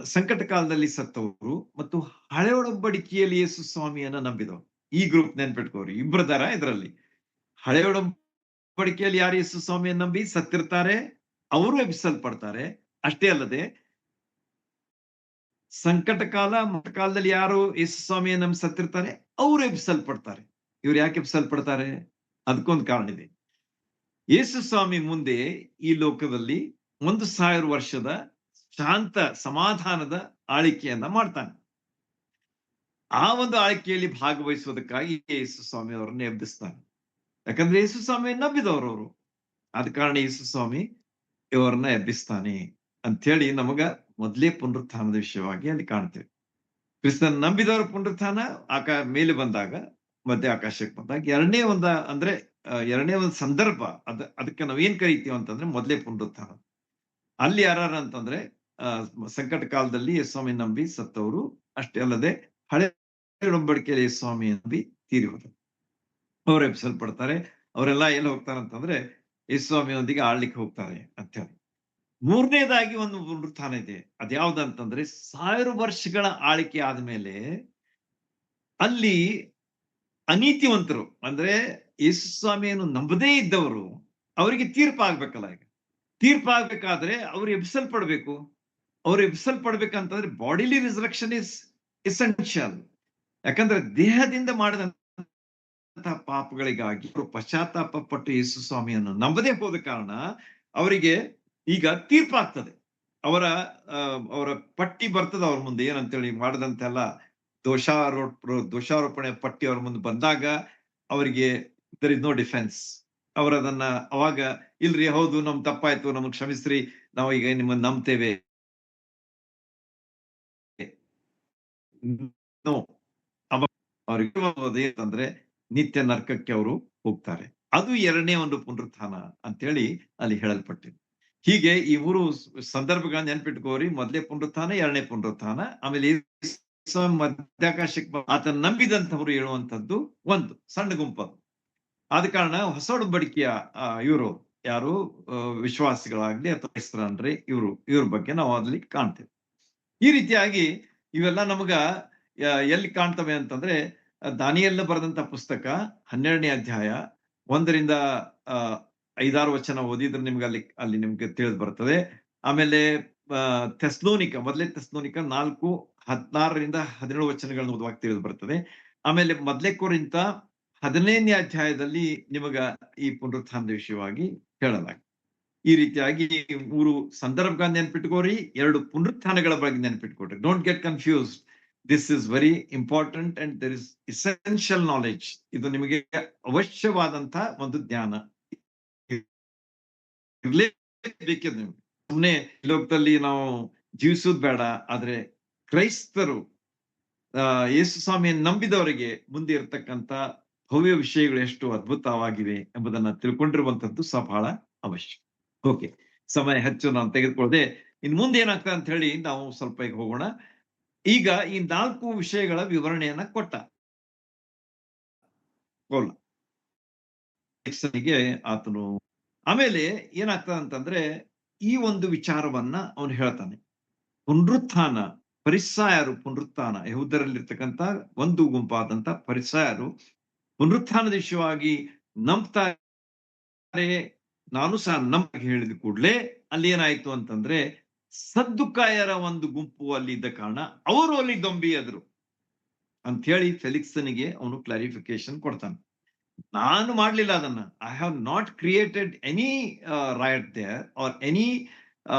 ಸಂಕಟ ಕಾಲದಲ್ಲಿ ಸತ್ತವರು ಮತ್ತು ಹಳೆ ಒಡಂಬಡಿಕೆಯಲ್ಲಿ ಯೇಸು ಸ್ವಾಮಿಯನ್ನ ನಂಬಿದವರು. ಈ ಗ್ರೂಪ್ ನೆನ್ಪಿಟ್ಕೋರಿ, ಇಬ್ಬರದಾರ ಇದರಲ್ಲಿ. ಹಳೆ ಒಡಂಬಡಿಕೆಯಲ್ಲಿ ಯಾರು ಯೇಸು ಸ್ವಾಮಿಯನ್ನು ನಂಬಿ ಸತ್ತಿರ್ತಾರೆ ಅವರು ಎಬ್ಬಿಸಲ್ಪಡ್ತಾರೆ. ಅಷ್ಟೇ ಅಲ್ಲದೆ ಸಂಕಟ ಕಾಲದಲ್ಲಿ ಯಾರು ಯೇಸು ಸ್ವಾಮಿಯನ್ನು ನಂಬಿ ಸತ್ತಿರ್ತಾರೆ ಅವರು ಎಬ್ಬಿಸಲ್ಪಡ್ತಾರೆ. ಇವ್ರು ಯಾಕೆ ಎಬ್ಬಿಸಲ್ಪಡ್ತಾರೆ? ಅದಕ್ಕೊಂದು ಕಾರಣ ಇದೆ. ಯೇಸು ಸ್ವಾಮಿ ಮುಂದೆ ಈ ಲೋಕದಲ್ಲಿ 1000 ವರ್ಷದ ಶಾಂತ ಸಮಾಧಾನದ ಆಳ್ವಿಕೆಯನ್ನ ಮಾಡ್ತಾನೆ. ಆ ಒಂದು ಆಳ್ವಿಕೆಯಲ್ಲಿ ಭಾಗವಹಿಸುವುದಕ್ಕಾಗಿ ಯೇಸು ಸ್ವಾಮಿ ಅವರನ್ನ ಎಬ್ಬಿಸ್ತಾನೆ. ಯಾಕಂದ್ರೆ ಯೇಸು ಸ್ವಾಮಿಯನ್ನು ನಂಬಿದವರು ಅವರು. ಆದ ಕಾರಣ ಯೇಸು ಸ್ವಾಮಿ ಇವರನ್ನ ಎಬ್ಬಿಸ್ತಾನೆ ಅಂತ ಹೇಳಿ ನಮಗ ಮೊದಲೇ ಪುನರುತ್ಥಾನದ ವಿಷಯವಾಗಿ ಅಲ್ಲಿ ಕಾಣ್ತೇವೆ. ಕ್ರಿಸ್ತನ ನಂಬಿದವರ ಪುನರುತ್ಥಾನ ಮೇಲೆ ಬಂದಾಗ, ಮಧ್ಯ ಆಕಾಶಕ್ಕೆ ಬಂದಾಗ, ಎರಡನೇ ಒಂದು ಸಂದರ್ಭ ಅದಕ್ಕೆ ನಾವೇನ್ ಕರಿತೀವಿ ಅಂತಂದ್ರೆ ಮೊದಲೇ ಪುನರುತ್ಥಾನ. ಅಲ್ಲಿ ಯಾರು ಅಂತಂದ್ರೆ ಸಂಕಟ ಕಾಲದಲ್ಲಿ ಯೇಸು ಸ್ವಾಮಿ ನಂಬಿ ಸತ್ತವರು, ಅಷ್ಟೇ ಅಲ್ಲದೆ ಹಳೆ ಒಡಂಬಡಿಕೆಯಲ್ಲಿ ಯೇಸು ಸ್ವಾಮಿ ನಂಬಿ ತೀರಿ ಹೋದರು. ಅವ್ರು ಎಬ್ಬಿಸಲ್ಪಡ್ತಾರೆ. ಅವರೆಲ್ಲ ಎಲ್ಲಿ ಹೋಗ್ತಾರೆ ಅಂತಂದ್ರೆ ಯೇಸು ಸ್ವಾಮಿಯೊಂದಿಗೆ ಆಳ್ಲಿಕ್ಕೆ ಹೋಗ್ತಾರೆ ಅಂತ ಹೇಳಿ. ಮೂರನೇದಾಗಿ ಒಂದು ಪುನರುತ್ಥಾನ ಇದೆ. ಅದ್ಯಾವ್ದಂತಂದ್ರೆ 1000 ವರ್ಷಗಳ ಆಳ್ವಿಕೆ ಆದ್ಮೇಲೆ ಅಲ್ಲಿ ಅನೀತಿವಂತರು, ಅಂದ್ರೆ ಯೇಸು ಸ್ವಾಮಿಯನ್ನು ನಂಬದೇ ಇದ್ದವರು, ಅವರಿಗೆ ತೀರ್ಪಾಗ್ಬೇಕಲ್ಲ. ಈಗ ತೀರ್ಪಾಗ್ಬೇಕಾದ್ರೆ ಅವ್ರು ಎಬ್ಬಿಸಲ್ಪಡ್ಬೇಕು. ಅವ್ರು ಎಬ್ಬಿಸಲ್ಪಡ್ಬೇಕಂತಂದ್ರೆ ಬಾಡಿಲಿ ರಿಸರಕ್ಷನ್ ಇಸ್ ಎಸೆನ್ಷಿಯಲ್. ಯಾಕಂದ್ರೆ ದೇಹದಿಂದ ಮಾಡಿದಂತಹ ಪಾಪಗಳಿಗಾಗಿ ಅವರು ಪಶ್ಚಾತ್ತಾಪ ಪಟ್ಟು ಯೇಸು ಸ್ವಾಮಿಯನ್ನು ನಂಬದೇ ಹೋದ ಕಾರಣ ಅವರಿಗೆ ಈಗ ತೀರ್ಪಾಗ್ತದೆ. ಅವರ ಪಟ್ಟಿ ಬರ್ತದೆ ಅವ್ರ ಮುಂದೆ, ಏನಂತೇಳಿ ಮಾಡಿದಂತೆಲ್ಲ ದೋಷಾರೋಪಣೆ ಪಟ್ಟಿ ಅವ್ರ ಮುಂದೆ ಬಂದಾಗ ಅವರಿಗೆ ದರ್ ಇಸ್ ನೋ ಡಿಫೆನ್ಸ್. ಅವರದನ್ನ ಅವಾಗ ಇಲ್ರಿ, ಹೌದು ನಮ್ ತಪ್ಪಾಯ್ತು, ನಮಗ್ ಕ್ಷಮಿಸ್ರಿ, ನಾವು ಈಗ ನಿಮ್ಮನ್ನ ನಂಬ್ತೇವೆ. ಅವ್ರಿಗೆ ಅಂದ್ರೆ ನಿತ್ಯ ನರಕಕ್ಕೆ ಅವರು ಹೋಗ್ತಾರೆ. ಅದು ಎರಡನೇ ಒಂದು ಪುನರುತ್ಥಾನ ಅಂತೇಳಿ ಅಲ್ಲಿ ಹೇಳಲ್ಪಟ್ಟಿದೆ. ಹೀಗೆ ಈ 3 ಸಂದರ್ಭಗಳನ್ನ ನೆನ್ಪಿಟ್ಕೋರಿ. ಮೊದಲೇ ಪುನರುತ್ಥಾನ, ಎರಡನೇ ಪುನರುತ್ಥಾನ, ಆಮೇಲೆ ಮಧ್ಯಾಕಾಶಕ್ಕೆ ಆತನ ನಂಬಿದಂತವರು ಹೇಳುವಂತದ್ದು ಒಂದು ಸಣ್ಣ ಗುಂಪು. ಆದ ಕಾರಣ ಹೊಸ ಒಡಂಬಡಿಕೆಯ ಇವರು ಯಾರು ವಿಶ್ವಾಸಿಗಳಾಗ್ಲಿ ಅಥವಾ ಕ್ರೈಸ್ತರನ್ರಿ, ಇವ್ರ ಬಗ್ಗೆ ನಾವು ಅಲ್ಲಿ ಕಾಣ್ತೇವೆ. ಈ ರೀತಿಯಾಗಿ ಇವೆಲ್ಲ ನಮಗ ಎಲ್ಲಿ ಕಾಣ್ತವೆ ಅಂತಂದ್ರೆ ದಾನಿಯೇಲನ ಬರೆದಂತ ಪುಸ್ತಕ 12ನೇ ಅಧ್ಯಾಯ 1ರಿಂದ 5-6 ವಚನ ಓದಿದ್ರೆ ನಿಮ್ಗೆ ಅಲ್ಲಿ ನಿಮ್ಗೆ ತಿಳಿದು ಬರ್ತದೆ. ಆಮೇಲೆ ಮೊದಲೇ ಥೆಸ್ಸಲೋನಿಕ 4:16ರಿಂದ 17 ವಚನಗಳನ್ನ ಓದುವಾಗ ತಿಳಿದು ಬರ್ತದೆ. ಆಮೇಲೆ ಮೊದಲೇ ಕೊರಿಂಥ 15ನೇ ಅಧ್ಯಾಯದಲ್ಲಿ ನಿಮಗ ಈ ಪುನರುತ್ಥಾನದ ವಿಷಯವಾಗಿ ಹೇಳಲಾಗಿದೆ. ಈ ರೀತಿಯಾಗಿ 3 ಸಂದರ್ಭಗಳನ್ನ ನೆನ್ಪಿಟ್ಕೋರಿ, 2 ಪುನರುತ್ಥಾನಗಳ ಬಗ್ಗೆ ನೆನ್ಪಿಟ್ಕೊಡ್ರಿ. Don't get confused. This is very important and there is essential knowledge. ಇದು ನಿಮಗೆ ಅವಶ್ಯವಾದಂತಹ ಒಂದು ಜ್ಞಾನ ಇರ್ಲೇಬೇಕಿದೆ. ನಿಮ್ಗೆ ಸುಮ್ಮನೆ ಲೋಕದಲ್ಲಿ ನಾವು ಜೀವಿಸೋದು ಬೇಡ, ಆದ್ರೆ ಕ್ರೈಸ್ತರು ಯೇಸು ಸ್ವಾಮಿಯನ್ನು ನಂಬಿದವರಿಗೆ ಮುಂದೆ ಇರತಕ್ಕಂತ ಭವ್ಯ ವಿಷಯಗಳು ಎಷ್ಟು ಅದ್ಭುತವಾಗಿವೆ ಎಂಬುದನ್ನ ತಿಳ್ಕೊಂಡಿರುವಂತದ್ದು ಸಹ ಬಹಳ ಅವಶ್ಯ. ಓಕೆ, ಸಮಯ ಹೆಚ್ಚು ನಾನು ತೆಗೆದುಕೊಳ್ಳದೆ ಇನ್ ಮುಂದೆ ಏನಾಗ್ತದೆ ಅಂತ ಹೇಳಿ ನಾವು ಸ್ವಲ್ಪ ಈಗ ಹೋಗೋಣ. ಈಗ ಈ 4 ವಿಷಯಗಳ ವಿವರಣೆಯನ್ನ ಕೊಟ್ಟ ಆತನು. ಆಮೇಲೆ ಏನಾಗ್ತದೆ ಅಂತಂದ್ರೆ ಈ ಒಂದು ವಿಚಾರವನ್ನ ಅವನು ಹೇಳ್ತಾನೆ. ಪುನರುತ್ಥಾನ, ಫರಿಸಾಯರು ಪುನರುತ್ಥಾನ, ಯಹೂದರಲ್ಲಿರ್ತಕ್ಕಂಥ ಒಂದು ಗುಂಪಾದಂತ ಫರಿಸಾಯರು ಪುನರುತ್ಥಾನದ ವಿಷಯವಾಗಿ ನಂಬ್ತಾರೆ. ನಾನು ಸಹ ಹೇಳಿದ ಕೂಡಲೇ ಅಲ್ಲಿ ಏನಾಯ್ತು ಅಂತಂದ್ರೆ ಸದ್ದುಕಾಯರ ಒಂದು ಗುಂಪು ಅಲ್ಲಿ ಇದ್ದ ಕಾರಣ ಅವರು ಅಲ್ಲಿ ದೊಂಬಿ ಎದ್ರು ಅಂತ ಹೇಳಿ ಫೆಲಿಕ್ಸನಿಗೆ ಅವನು ಕ್ಲಾರಿಫಿಕೇಶನ್ ಕೊಡ್ತಾನೆ. ನಾನು ಮಾಡ್ಲಿಲ್ಲ ಅದನ್ನ. I have not created any riot there or any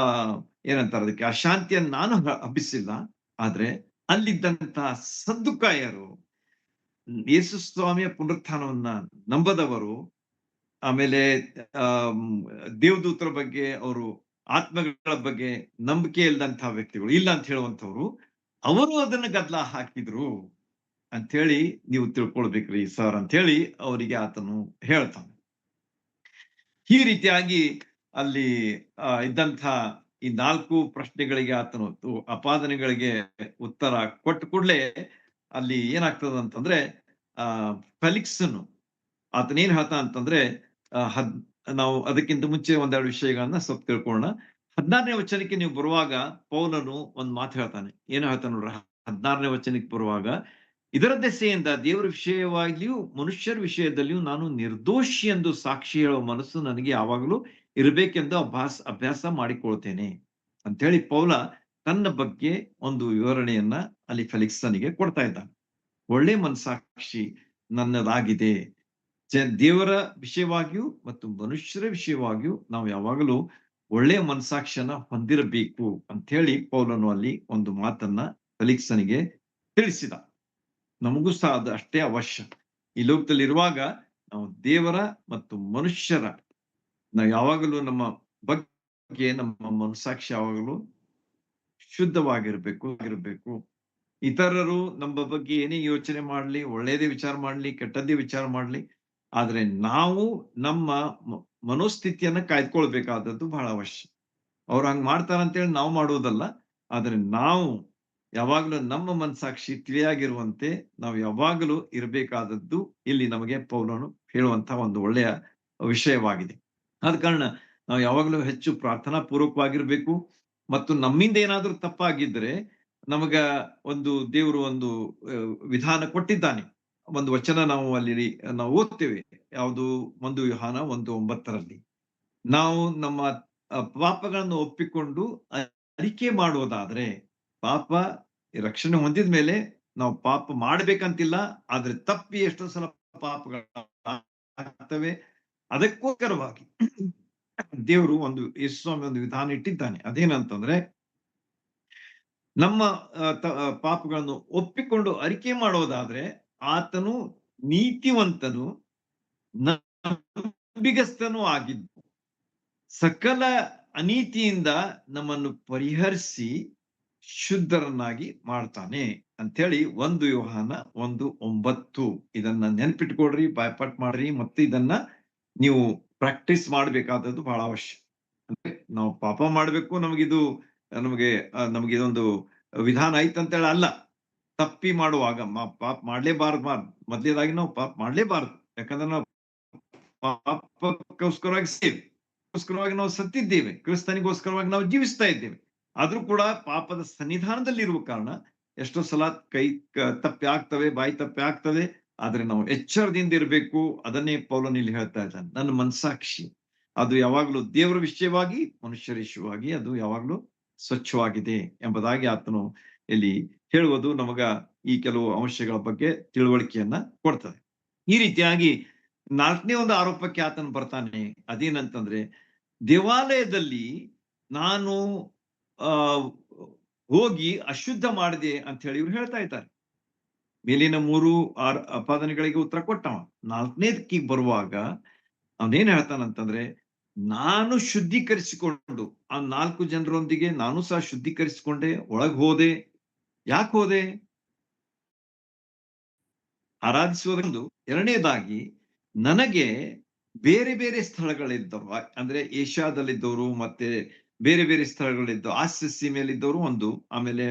ಏನಂತಾರೆ ಅದಕ್ಕೆ, ಅಶಾಂತಿಯನ್ನು ನಾನು ಹಬ್ಬಿಸಿಲ್ಲ. ಆದ್ರೆ ಅಲ್ಲಿದ್ದಂತಹ ಸದ್ದುಕಾಯರು, ಯೇಸು ಸ್ವಾಮಿಯ ಪುನರುತ್ಥಾನವನ್ನ ನಂಬದವರು, ಆಮೇಲೆ ದೇವದೂತರ ಬಗ್ಗೆ, ಅವರು ಆತ್ಮಗಳ ಬಗ್ಗೆ ನಂಬಿಕೆ ಇಲ್ಲದಂತಹ ವ್ಯಕ್ತಿಗಳು, ಇಲ್ಲ ಅಂತ ಹೇಳುವಂಥವ್ರು, ಅವರು ಅದನ್ನ ಗದ್ದಲ ಹಾಕಿದ್ರು ಅಂತ ಹೇಳಿ ನೀವು ತಿಳ್ಕೊಳ್ಬೇಕ್ರಿ ಸರ್ ಅಂತ ಹೇಳಿ ಅವರಿಗೆ ಆತನು ಹೇಳ್ತಾನೆ. ಈ ರೀತಿಯಾಗಿ ಅಲ್ಲಿ ಇದ್ದಂಥ ಈ 4 ಪ್ರಶ್ನೆಗಳಿಗೆ ಆತನು ಅಪಾದನೆಗಳಿಗೆ ಉತ್ತರ ಕೊಟ್ಟ ಕೂಡಲೇ ಅಲ್ಲಿ ಏನಾಗ್ತದ ಅಂತಂದ್ರೆ ಫೆಲಿಕ್ಸನು ಆತನೇನ್ ಹೇಳ್ತಾ ಅಂತಂದ್ರೆ ನಾವು ಅದಕ್ಕಿಂತ ಮುಂಚೆ ಒಂದೆರಡು ವಿಷಯಗಳನ್ನ ಸ್ವಲ್ಪ ತಿಳ್ಕೊಳ್ಳೋಣ. 16ನೇ ವಚನಕ್ಕೆ ನೀವು ಬರುವಾಗ ಪೌಲನು ಒಂದ್ ಮಾತು ಹೇಳ್ತಾನೆ. ಏನು ಹೇಳ್ತಾನೆ ನೋಡ್ರಿ, 16ನೇ ವಚನಕ್ಕೆ ಬರುವಾಗ, ಇದರ ದೆಸೆಯಿಂದ ದೇವರ ವಿಷಯವಾಗಿಯೂ ಮನುಷ್ಯರ ವಿಷಯದಲ್ಲಿಯೂ ನಾನು ನಿರ್ದೋಷಿ ಎಂದು ಸಾಕ್ಷಿ ಹೇಳುವ ಮನಸ್ಸು ನನಗೆ ಯಾವಾಗಲೂ ಇರಬೇಕೆಂದು ಅಭ್ಯಾಸ ಮಾಡಿಕೊಳ್ತೇನೆ ಅಂತ ಹೇಳಿ ಪೌಲ ತನ್ನ ಬಗ್ಗೆ ಒಂದು ವಿವರಣೆಯನ್ನ ಅಲ್ಲಿ ಫೆಲಿಕ್ಸನಿಗೆ ಕೊಡ್ತಾ ಇದ್ದಾನೆ. ಒಳ್ಳೆ ಮನಸ್ಸಾಕ್ಷಿ ನನ್ನದಾಗಿದೆ. ದೇವರ ವಿಷಯವಾಗಿಯೂ ಮತ್ತು ಮನುಷ್ಯರ ವಿಷಯವಾಗಿಯೂ ನಾವು ಯಾವಾಗಲೂ ಒಳ್ಳೆಯ ಮನಸ್ಸಾಕ್ಷಿಯನ್ನ ಹೊಂದಿರಬೇಕು ಅಂತ ಹೇಳಿ ಪೌಲನು ಅಲ್ಲಿ ಒಂದು ಮಾತನ್ನ ಫೆಲಿಕ್ಸನಿಗೆ ತಿಳಿಸಿದ. ನಮಗೂ ಸಹ ಅದು ಅಷ್ಟೇ ಅವಶ್ಯ. ಈ ಲೋಕದಲ್ಲಿ ಇರುವಾಗ ನಾವು ದೇವರ ಮತ್ತು ಮನುಷ್ಯರ ನಾವು ಯಾವಾಗಲೂ ನಮ್ಮ ಬಗ್ಗೆ ನಮ್ಮ ಮನಸ್ಸಾಕ್ಷಿ ಯಾವಾಗಲೂ ಶುದ್ಧವಾಗಿರ್ಬೇಕು. ಇತರರು ನಮ್ಮ ಬಗ್ಗೆ ಏನೇ ಯೋಚನೆ ಮಾಡ್ಲಿ, ಒಳ್ಳೇದೇ ವಿಚಾರ ಮಾಡ್ಲಿ, ಕೆಟ್ಟದ್ದೇ ವಿಚಾರ ಮಾಡ್ಲಿ, ಆದ್ರೆ ನಾವು ನಮ್ಮ ಮನೋಸ್ಥಿತಿಯನ್ನ ಕಾಯ್ದುಕೊಳ್ಬೇಕಾದದ್ದು ಬಹಳ ಅವಶ್ಯ. ಅವ್ರು ಹಂಗ್ ಮಾಡ್ತಾರಂತೇಳಿ ನಾವು ಮಾಡುವುದಲ್ಲ, ಆದ್ರೆ ನಾವು ಯಾವಾಗಲೂ ನಮ್ಮ ಮನಸ್ಸಾಕ್ಷಿ ತಿಳಿಯಾಗಿರುವಂತೆ ನಾವು ಯಾವಾಗಲೂ ಇರಬೇಕಾದದ್ದು ಇಲ್ಲಿ ನಮಗೆ ಪೌಲನು ಹೇಳುವಂತಹ ಒಂದು ಒಳ್ಳೆಯ ವಿಷಯವಾಗಿದೆ. ಆದ ಕಾರಣ ನಾವು ಯಾವಾಗಲೂ ಹೆಚ್ಚು ಪ್ರಾರ್ಥನಾ ಪೂರ್ವಕವಾಗಿರ್ಬೇಕು. ಮತ್ತು ನಮ್ಮಿಂದ ಏನಾದ್ರೂ ತಪ್ಪಾಗಿದ್ರೆ ನಮಗ ಒಂದು ದೇವರು ಒಂದು ವಿಧಾನ ಕೊಟ್ಟಿದ್ದಾನೆ. ಒಂದು ವಚನ ನಾವು ಅಲ್ಲಿ ನಾವು ಓದ್ತೇವೆ. ಯಾವುದು? 1 ಯೋಹಾನ 1:9 ನಾವು ನಮ್ಮ ಪಾಪಗಳನ್ನು ಒಪ್ಪಿಕೊಂಡು ಅರಿಕೆ ಮಾಡುವುದಾದ್ರೆ, ಪಾಪ ರಕ್ಷಣೆ ಹೊಂದಿದ ಮೇಲೆ ನಾವು ಪಾಪ ಮಾಡ್ಬೇಕಂತಿಲ್ಲ, ಆದ್ರೆ ತಪ್ಪಿ ಎಷ್ಟೋ ಸಲ ಪಾಪಗಳಾಗ್ತವೆ. ಅದಕ್ಕೋಸ್ಕರವಾಗಿ ದೇವರು ಒಂದು ಯೇಸುಸ್ವಾಮಿ ಒಂದು ವಿಧಾನ ಇಟ್ಟಿದ್ದಾನೆ. ಅದೇನಂತಂದ್ರೆ, ನಮ್ಮ ಪಾಪಗಳನ್ನು ಒಪ್ಪಿಕೊಂಡು ಅರಿಕೆ ಮಾಡೋದಾದ್ರೆ ಆತನು ನೀತಿವಂತನು ನಂಬಿಗಸ್ತನೂ ಆಗಿದ್ದು ಸಕಲ ಅನೀತಿಯಿಂದ ನಮ್ಮನ್ನು ಪರಿಹರಿಸಿ ಶುದ್ಧರನ್ನಾಗಿ ಮಾಡ್ತಾನೆ ಅಂತೇಳಿ 1 ಯೋಹಾನ 1:9 ಇದನ್ನ ನೆನ್ಪಿಟ್ಕೊಡ್ರಿ, ಬಾಯ್ಪಾಟ್ ಮಾಡ್ರಿ, ಮತ್ತೆ ಇದನ್ನ ನೀವು ಪ್ರಾಕ್ಟೀಸ್ ಮಾಡ್ಬೇಕಾದದ್ದು ಬಹಳ ಅವಶ್ಯ. ಅಂದ್ರೆ ನಾವು ಪಾಪ ಮಾಡ್ಬೇಕು, ನಮಗೆ ಇದೊಂದು ವಿಧಾನ ಐತಂತೇಳಿ ಅಲ್ಲ. ತಪ್ಪಿ ಮಾಡುವಾಗ ಪಾಪ ಮಾಡ್ಲೇಬಾರ್ದು. ಮೊದಲೇದಾಗಿ ನಾವು ಪಾಪ ಮಾಡ್ಲೇಬಾರ್ದು. ಯಾಕಂದ್ರೆ ನಾವು ಪಾಪಕ್ಕೋಸ್ಕರವಾಗಿ ನಾವು ಸತ್ತಿದ್ದೇವೆ, ಕ್ರಿಸ್ತನಿಗೋಸ್ಕರವಾಗಿ ನಾವು ಜೀವಿಸ್ತಾ ಇದ್ದೇವೆ. ಆದ್ರೂ ಕೂಡ ಪಾಪದ ಸನ್ನಿಧಾನದಲ್ಲಿ ಇರುವ ಕಾರಣ ಎಷ್ಟೋ ಸಲ ಕೈ ತಪ್ಪಿ ಆಗ್ತವೆ, ಬಾಯಿ ತಪ್ಪಿ ಆಗ್ತದೆ. ಆದ್ರೆ ನಾವು ಎಚ್ಚರದಿಂದ ಇರಬೇಕು. ಅದನ್ನೇ ಪೌಲನು ಇಲ್ಲಿ ಹೇಳ್ತಾ ಇದ್ದಾನೆ. ನನ್ನ ಮನಸ್ಸಾಕ್ಷಿ ಅದು ಯಾವಾಗಲೂ ದೇವರ ವಿಷಯವಾಗಿ ಮನುಷ್ಯರ ವಿಷಯವಾಗಿ ಅದು ಯಾವಾಗಲೂ ಸ್ವಚ್ಛವಾಗಿದೆ ಎಂಬುದಾಗಿ ಆತನು ಇಲ್ಲಿ ಹೇಳುವುದು ನಮಗ ಈ ಕೆಲವು ಅಂಶಗಳ ಬಗ್ಗೆ ತಿಳುವಳಿಕೆಯನ್ನ ಕೊಡ್ತದೆ. ಈ ರೀತಿಯಾಗಿ 4ನೇ ಒಂದು ಆರೋಪಕ್ಕೆ ಆತನು ಬರ್ತಾನೆ. ಅದೇನಂತಂದ್ರೆ, ದೇವಾಲಯದಲ್ಲಿ ನಾನು ಹೋಗಿ ಅಶುದ್ಧ ಮಾಡಿದೆ ಅಂತ ಹೇಳಿ ಇವ್ರು ಹೇಳ್ತಾ ಇದ್ದಾರೆ. ಮೇಲಿನ 3 ಅಪಾದನೆಗಳಿಗೆ ಉತ್ತರ ಕೊಟ್ಟವ. 4ನೇದಕ್ಕೆ ಬರುವಾಗ ಅವನೇನ್ ಹೇಳ್ತಾನಂತಂದ್ರೆ, ನಾನು ಶುದ್ಧೀಕರಿಸಿಕೊಂಡು ಆ 4 ಜನರೊಂದಿಗೆ ನಾನು ಸಹ ಶುದ್ಧೀಕರಿಸಿಕೊಂಡೆ, ಒಳಗ್ ಹೋದೆ. ಯಾಕೆ ಹೋದೆ? ಆರಾಧಿಸುವುದೊಂದು. ಎರಡನೇದಾಗಿ ನನಗೆ ಬೇರೆ ಬೇರೆ ಸ್ಥಳಗಳಿದ್ದವು. ಅಂದ್ರೆ ಏಷ್ಯಾದಲ್ಲಿದ್ದವರು ಮತ್ತೆ ಬೇರೆ ಬೇರೆ ಸ್ಥಳಗಳಿದ್ದು, ಆಸ್ಯ ಸೀಮೆಯಲ್ಲಿದ್ದವರು ಒಂದು, ಆಮೇಲೆ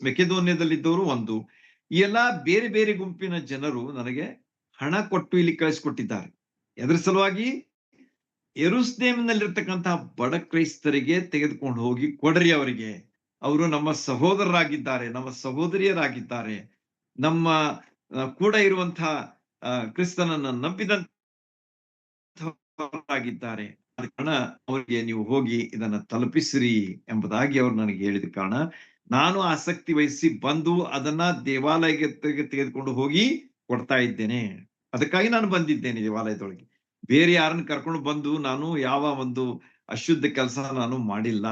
ಮೆಕೆದೋನ್ಯದಲ್ಲಿದ್ದವರು ಒಂದು. ಈ ಎಲ್ಲಾ ಬೇರೆ ಬೇರೆ ಗುಂಪಿನ ಜನರು ನನಗೆ ಹಣ ಕೊಟ್ಟು ಇಲ್ಲಿ ಕಳಿಸ್ಕೊಟ್ಟಿದ್ದಾರೆ. ಎದ್ರ ಸಲುವಾಗಿ? ಯೆರೂಸಲೇಮಿನಲ್ಲಿರ್ತಕ್ಕಂತಹ ಬಡ ಕ್ರೈಸ್ತರಿಗೆ ತೆಗೆದುಕೊಂಡು ಹೋಗಿ ಕೊಡ್ರಿ ಅವರಿಗೆ. ಅವರು ನಮ್ಮ ಸಹೋದರರಾಗಿದ್ದಾರೆ, ನಮ್ಮ ಸಹೋದರಿಯರಾಗಿದ್ದಾರೆ, ನಮ್ಮ ಕೂಡ ಇರುವಂತಹ ಕ್ರಿಸ್ತನನ್ನ ನಂಬಿದಂತವರಾಗಿದ್ದಾರೆ. ಆದ ಕಾರಣ ಅವರಿಗೆ ನೀವು ಹೋಗಿ ಇದನ್ನ ತಲುಪಿಸ್ರಿ ಎಂಬುದಾಗಿ ಅವರು ನನಗೆ ಹೇಳಿದ ಕಾರಣ ನಾನು ಆಸಕ್ತಿ ವಹಿಸಿ ಬಂದು ಅದನ್ನ ದೇವಾಲಯಕ್ಕೆ ತೆಗೆದುಕೊಂಡು ಹೋಗಿ ಕೊಡ್ತಾ ಇದ್ದೇನೆ. ಅದಕ್ಕಾಗಿ ನಾನು ಬಂದಿದ್ದೇನೆ ದೇವಾಲಯದೊಳಗೆ. ಬೇರೆ ಯಾರನ್ನ ಕರ್ಕೊಂಡು ಬಂದು ನಾನು ಯಾವ ಒಂದು ಅಶುದ್ಧ ಕೆಲಸ ನಾನು ಮಾಡಿಲ್ಲ.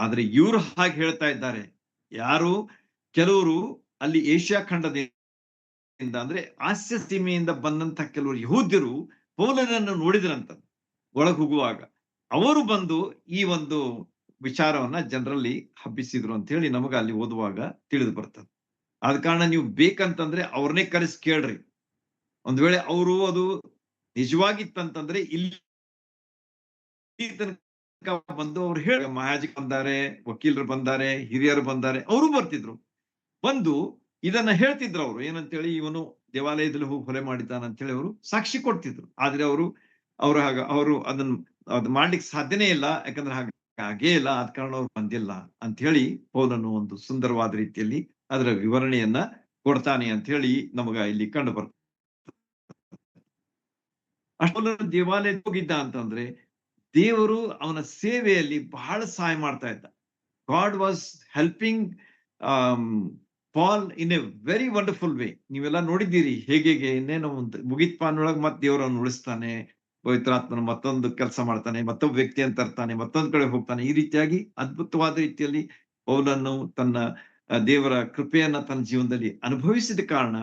ಆದ್ರೆ ಇವ್ರು ಹಾಗೆ ಹೇಳ್ತಾ ಇದ್ದಾರೆ. ಯಾರು? ಕೆಲವರು ಅಲ್ಲಿ ಏಷ್ಯಾ ಖಂಡದಿಂದ ಅಂದ್ರೆ ಆಸ್ಯ ಸೀಮೆಯಿಂದ ಬಂದಂತ ಕೆಲವರು ಯಹೂದ್ಯರು ಪೌಲನನ್ನು ನೋಡಿದ್ರಂತ ಒಳಗ್ ಹೋಗುವಾಗ. ಅವರು ಬಂದು ಈ ಒಂದು ವಿಚಾರವನ್ನ ಜನರಲ್ಲಿ ಹಬ್ಬಿಸಿದ್ರು ಅಂತ ಹೇಳಿ ನಮಗ ಅಲ್ಲಿ ಓದುವಾಗ ತಿಳಿದು ಬರ್ತದೆ. ಆದ ಕಾರಣ ನೀವು ಬೇಕಂತಂದ್ರೆ ಅವ್ರನ್ನೇ ಕರೆಸಿ ಕೇಳ್ರಿ. ಒಂದ್ ವೇಳೆ ಅವರು ಅದು ನಿಜವಾಗಿತ್ತಂತಂದ್ರೆ ಇಲ್ಲಿ ತನಕ ಬಂದು ಅವ್ರು ಹೇಳ, ಮಹಾಯಾಜಕ ಬಂದಾರೆ, ವಕೀಲರು ಬಂದಾರೆ, ಹಿರಿಯರು ಬಂದಾರೆ, ಅವರು ಬರ್ತಿದ್ರು. ಬಂದು ಇದನ್ನ ಹೇಳ್ತಿದ್ರು. ಅವರು ಏನಂತೇಳಿ, ಇವನು ದೇವಾಲಯದಲ್ಲಿ ಹೋಗಿ ಹೊಲೆ ಮಾಡಿದ್ದಾನ ಅಂತ ಹೇಳಿ ಅವರು ಸಾಕ್ಷಿ ಕೊಡ್ತಿದ್ರು. ಆದ್ರೆ ಅವರು ಅದನ್ನ ಅದು ಮಾಡ್ಲಿಕ್ಕೆ ಸಾಧ್ಯನೇ ಇಲ್ಲ, ಯಾಕಂದ್ರೆ ಹಾಗೇ ಇಲ್ಲ, ಆದ ಕಾರಣ ಅವ್ರು ಬಂದಿಲ್ಲ ಅಂತ ಹೇಳಿ ಪೌಲನು ಒಂದು ಸುಂದರವಾದ ರೀತಿಯಲ್ಲಿ ಅದರ ವಿವರಣೆಯನ್ನ ಕೊಡ್ತಾನೆ ಅಂತ ಹೇಳಿ ನಮಗ ಇಲ್ಲಿ ಕಂಡು ಬರ್ತದೆ. ಅಷ್ಟು ದೇವಾಲಯಕ್ಕೆ ಹೋಗಿದ್ದ ಅಂತಂದ್ರೆ ದೇವರು ಅವನ ಸೇವೆಯಲ್ಲಿ ಬಹಳ ಸಹಾಯ ಮಾಡ್ತಾ ಇದ್ದ. God was helping Paul in a very wonderful way. ನೀವೆಲ್ಲ ನೋಡಿದ್ದೀರಿ ಹೇಗೆ ಇನ್ನೇನು ಮುಗಿತ್ ಪಾನೊಳಗೆ ಮತ್ತೆ ದೇವರನ್ನು ಉಳಿಸ್ತಾನೆ, ಪವಿತ್ರಾತ್ಮನ ಮತ್ತೊಂದು ಕೆಲಸ ಮಾಡ್ತಾನೆ, ಮತ್ತೊಬ್ಬ ವ್ಯಕ್ತಿಯನ್ನು ತರ್ತಾನೆ, ಮತ್ತೊಂದು ಕಡೆ ಹೋಗ್ತಾನೆ. ಈ ರೀತಿಯಾಗಿ ಅದ್ಭುತವಾದ ರೀತಿಯಲ್ಲಿ ಪೌಲನು ತನ್ನ ದೇವರ ಕೃಪೆಯನ್ನ ತನ್ನ ಜೀವನದಲ್ಲಿ ಅನುಭವಿಸಿದ ಕಾರಣ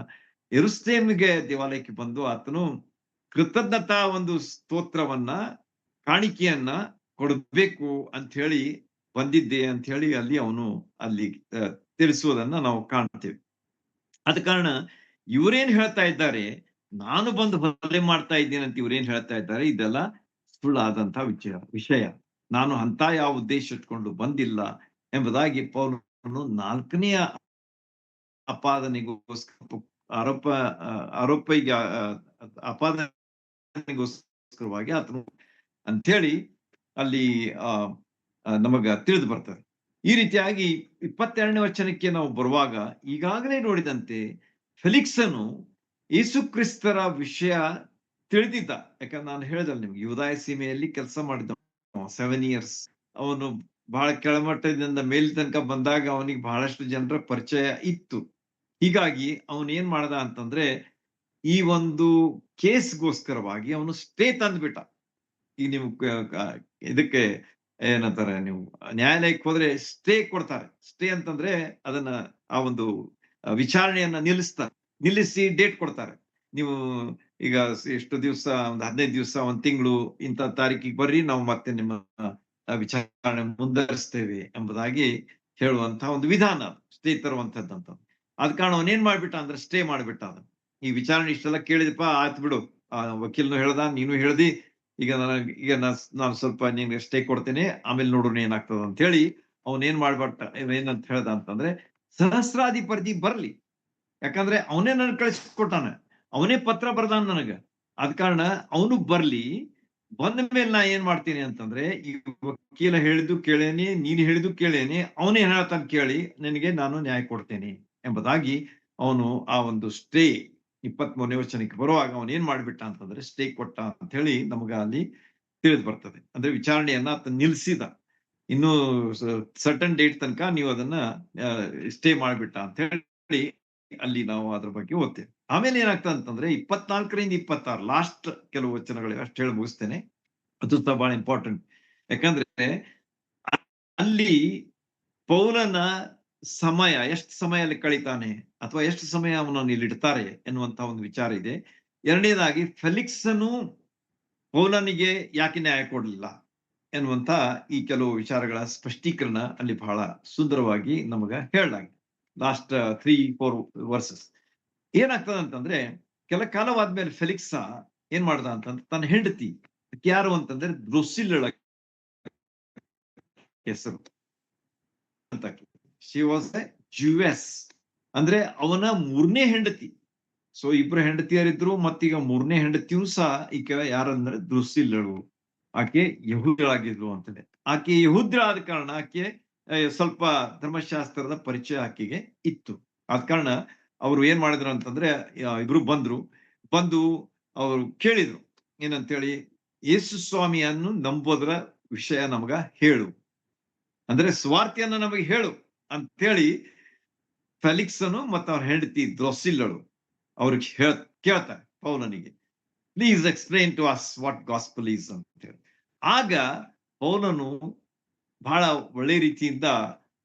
ಯೆರೂಸಲೇಮಿಗೆ ದೇವಾಲಯಕ್ಕೆ ಬಂದು ಆತನು ಕೃತಜ್ಞತಾ ಒಂದು ಸ್ತೋತ್ರವನ್ನ, ಕಾಣಿಕೆಯನ್ನ ಕೊಡಬೇಕು ಅಂತ ಹೇಳಿ ಬಂದಿದ್ದೆ ಅಂತ ಹೇಳಿ ಅಲ್ಲಿ ತಿಳಿಸುವುದನ್ನ ನಾವು ಕಾಣ್ತೇವೆ. ಆದ ಕಾರಣ ಇವರೇನ್ ಹೇಳ್ತಾ ಇದ್ದಾರೆ, ನಾನು ಬಂದು ಹೊಲೆ ಮಾಡ್ತಾ ಇದ್ದೇನೆ ಅಂತ ಇವ್ರೇನ್ ಹೇಳ್ತಾ ಇದ್ದಾರೆ, ಇದೆಲ್ಲ ಸುಳ್ಳಾದಂತಹ ವಿಷಯ. ನಾನು ಅಂತ ಯಾವ ಉದ್ದೇಶ ಇಟ್ಕೊಂಡು ಬಂದಿಲ್ಲ ಎಂಬುದಾಗಿ ಪೌಲನು 4ನೆಯ ಅಪಾದನೆಗೋಸ್ಕರ ಆರೋಪಿಗೆ ಅಪಾದನೆಗೋಸ್ಕರವಾಗಿ ಆತನು ಅಂಥೇಳಿ ಅಲ್ಲಿ ನಮಗ ತಿಳಿದು ಬರ್ತದೆ. ಈ ರೀತಿಯಾಗಿ 22ನೇ ವಚನಕ್ಕೆ ನಾವು ಬರುವಾಗ ಈಗಾಗಲೇ ನೋಡಿದಂತೆ ಫೆಲಿಕ್ಸನು ಯೇಸು ಕ್ರಿಸ್ತರ ವಿಷಯ ತಿಳಿದಿದ್ದ. ಯಾಕಂದ್ರೆ ನಾನು ಹೇಳಿದಲ್ಲ ನಿಮ್ಗೆ, ಯೂದಾಯ ಸೀಮೆಯಲ್ಲಿ ಕೆಲಸ ಮಾಡಿದ 7 years. ಅವನು ಬಹಳ ಕೆಳಮಟ್ಟದಿಂದ ಮೇಲ್ ತನಕ ಬಂದಾಗ ಅವನಿಗೆ ಬಹಳಷ್ಟು ಜನರ ಪರಿಚಯ ಇತ್ತು. ಹೀಗಾಗಿ ಅವನು ಏನ್ ಮಾಡ್ದ ಅಂತಂದ್ರೆ ಈ ಒಂದು ಕೇಸ್ಗೋಸ್ಕರವಾಗಿ ಅವನು ಸ್ಟೇ ತಂದ್ಬಿಟ್ಟ. ಈಗ ನೀವು ಇದಕ್ಕೆ ಏನಂತಾರೆ, ನೀವು ನ್ಯಾಯಾಲಯಕ್ಕೆ ಹೋದ್ರೆ ಸ್ಟೇ ಕೊಡ್ತಾರೆ. ಸ್ಟೇ ಅಂತಂದ್ರೆ ಅದನ್ನ ಆ ಒಂದು ವಿಚಾರಣೆಯನ್ನ ನಿಲ್ಲಿಸಿ ಡೇಟ್ ಕೊಡ್ತಾರೆ. ನೀವು ಈಗ ಎಷ್ಟು ದಿವಸ, ಒಂದು 15 ದಿವಸ, 1 ತಿಂಗಳು, ಇಂಥ ತಾರೀಕಿಗೆ ಬರ್ರಿ, ನಾವು ಮತ್ತೆ ನಿಮ್ಮ ವಿಚಾರಣೆ ಮುಂದುವರಿಸ್ತೇವೆ ಎಂಬುದಾಗಿ ಹೇಳುವಂತಹ ಒಂದು ವಿಧಾನ, ಸ್ಟೇ ತರುವಂತದ್ದಂತ. ಆದ ಕಾರಣ ಅವನೇನ್ ಮಾಡ್ಬಿಟ್ಟ ಅಂದ್ರೆ ಸ್ಟೇ ಮಾಡ್ಬಿಟ್ಟ. ಈ ವಿಚಾರಣೆ ಇಷ್ಟೆಲ್ಲ ಕೇಳಿದಪ್ಪ, ಆಯ್ತು ಬಿಡು, ವಕೀಲ್ನು ಹೇಳ್ದ, ನೀನು ಹೇಳ್ದಿ, ಈಗ ನಾನು ಸ್ವಲ್ಪ ನಿನ್ಗೆ ಸ್ಟೇ ಕೊಡ್ತೇನೆ, ಆಮೇಲೆ ನೋಡೋಣ ಏನಾಗ್ತದ ಅಂತ ಹೇಳಿ ಅವನೇನ್ ಮಾಡ್ಬಿಟ್ಟ, ಏನಂತ ಹೇಳ್ದ ಅಂತಂದ್ರೆ, ಸಹಸ್ರಾಧಿಪತಿ ಬರ್ಲಿ, ಯಾಕಂದ್ರೆ ಅವನೇ ನನ್ ಕಳಿಸ್ಕೊಟ್ಟಾನ, ಅವನೇ ಪತ್ರ ಬರ್ದಾನ ನನಗ. ಆದ ಕಾರಣ ಅವನು ಬರ್ಲಿ, ಬಂದ ಮೇಲೆ ನಾ ಏನ್ ಮಾಡ್ತೀನಿ ಅಂತಂದ್ರೆ, ಈ ವಕೀಲ ಹೇಳಿದ್ದು ಕೇಳೇನಿ, ನೀನ್ ಹೇಳಿದ್ದು ಕೇಳೇನಿ, ಅವನೇ ಹೇಳ್ತಾನ ಕೇಳಿ ನಿನಗೆ ನಾನು ನ್ಯಾಯ ಕೊಡ್ತೇನೆ ಎಂಬುದಾಗಿ ಅವನು ಆ ಒಂದು ಸ್ಟೇ 23ನೇ ವಚನಕ್ಕೆ ಬರುವಾಗ ಅವನ್ ಏನ್ ಮಾಡ್ಬಿಟ್ಟ ಅಂತಂದ್ರೆ ಸ್ಟೇ ಕೊಟ್ಟ ಅಂತ ಹೇಳಿ ನಮಗ ಅಲ್ಲಿ ತಿಳಿದು ಬರ್ತದೆ. ಅಂದ್ರೆ ವಿಚಾರಣೆಯನ್ನ ಆತ ನಿಲ್ಸಿದ, ಇನ್ನು ಸರ್ಟನ್ ಡೇಟ್ ತನಕ ನೀವು ಅದನ್ನ ಸ್ಟೇ ಮಾಡ್ಬಿಟ್ಟ ಅಂತ ಹೇಳಿ ಅಲ್ಲಿ ನಾವು ಅದ್ರ ಬಗ್ಗೆ ಓದ್ತೇವೆ. ಆಮೇಲೆ ಏನಾಗ್ತದೆ ಅಂತಂದ್ರೆ 24ರಿಂದ 26 ಲಾಸ್ಟ್ ಕೆಲವು ವಚನಗಳು ಅಷ್ಟು ಹೇಳಿ ಮುಗಿಸ್ತೇನೆ. ಅದು ಬಹಳ ಇಂಪಾರ್ಟೆಂಟ್. ಯಾಕಂದ್ರೆ ಅಲ್ಲಿ ಪೌಲನ ಸಮಯ, ಎಷ್ಟು ಸಮಯ ಅಲ್ಲಿ ಕಳೀತಾನೆ ಅಥವಾ ಎಷ್ಟು ಸಮಯ ಅವನನ್ನು ಇಲ್ಲಿ ಇಡ್ತಾರೆ ಎನ್ನುವಂತಹ ಒಂದು ವಿಚಾರ ಇದೆ. ಎರಡನೇದಾಗಿ ಫೆಲಿಕ್ಸನು ಪೌಲನಿಗೆ ಯಾಕೆ ನ್ಯಾಯ ಕೊಡಲಿಲ್ಲ ಎನ್ನುವಂತ ಈ ಕೆಲವು ವಿಚಾರಗಳ ಸ್ಪಷ್ಟೀಕರಣ ಅಲ್ಲಿ ಬಹಳ ಸುಂದರವಾಗಿ ನಮಗ ಹೇಳಲಾಗಿದೆ. ಲಾಸ್ಟ್ 3-4 ವರ್ಸಸ್ ಏನಾಗ್ತದ ಅಂತಂದ್ರೆ, ಕೆಲ ಕಾಲವಾದ್ಮೇಲೆ ಫೆಲಿಕ್ಸ ಏನ್ ಮಾಡ್ದ ಅಂತಂದ್ರೆ ತನ್ನ ಹೆಂಡತಿ ಯಾರು ಅಂತಂದ್ರೆ ದ್ರೊಸಿಲ್ಲಳ ಹೆಸರು ಅಂತ, ಶಿ ವಾಸ್ ಎ ಜುವೆಸ್, ಅಂದ್ರೆ ಅವನ 3ನೇ ಹೆಂಡತಿ. ಸೊ ಇಬ್ರು ಹೆಂಡತಿಯರಿದ್ರು, ಮತ್ತೀಗ 3ನೇ ಹೆಂಡತಿಯೂ ಸಹ ಈಗ ಯಾರಂದ್ರೆ ದ್ರೊಸಿಲ್ಲಳು. ಆಕೆ ಯಹೂದ್ಯಳಾಗಿದ್ಲು ಅಂತಂದ್ರೆ, ಆಕೆ ಯಹೂದ್ಯಳಾದ ಕಾರಣ ಆಕೆ ಸ್ವಲ್ಪ ಧರ್ಮಶಾಸ್ತ್ರದ ಪರಿಚಯ ಆಕೆಗೆ ಇತ್ತು. ಆದ ಕಾರಣ ಅವ್ರು ಏನ್ ಮಾಡಿದ್ರು ಅಂತಂದ್ರೆ, ಇಬ್ರು ಬಂದು ಅವರು ಕೇಳಿದ್ರು ಏನಂತೇಳಿ, ಯೇಸು ಸ್ವಾಮಿಯನ್ನು ನಂಬೋದ್ರ ವಿಷಯ ನಮಗ ಹೇಳು, ಅಂದ್ರೆ ಸ್ವಾರ್ಥಿಯನ್ನ ನಮಗೆ ಹೇಳು ಅಂತ ಹೇಳಿ ಫೆಲಿಕ್ಸನು ಮತ್ತು ಅವ್ರ ಹೆಂಡತಿ ದ್ರೊಸಿಲ್ಲಳು ಅವ್ರಿಗೆ ಕೇಳ್ತಾರೆ ಪೌಲನಿಗೆ, please explain to us what gospel is ಅಂತ ಹೇಳಿ. ಆಗ ಪೌಲನು ಬಹಳ ಒಳ್ಳೆ ರೀತಿಯಿಂದ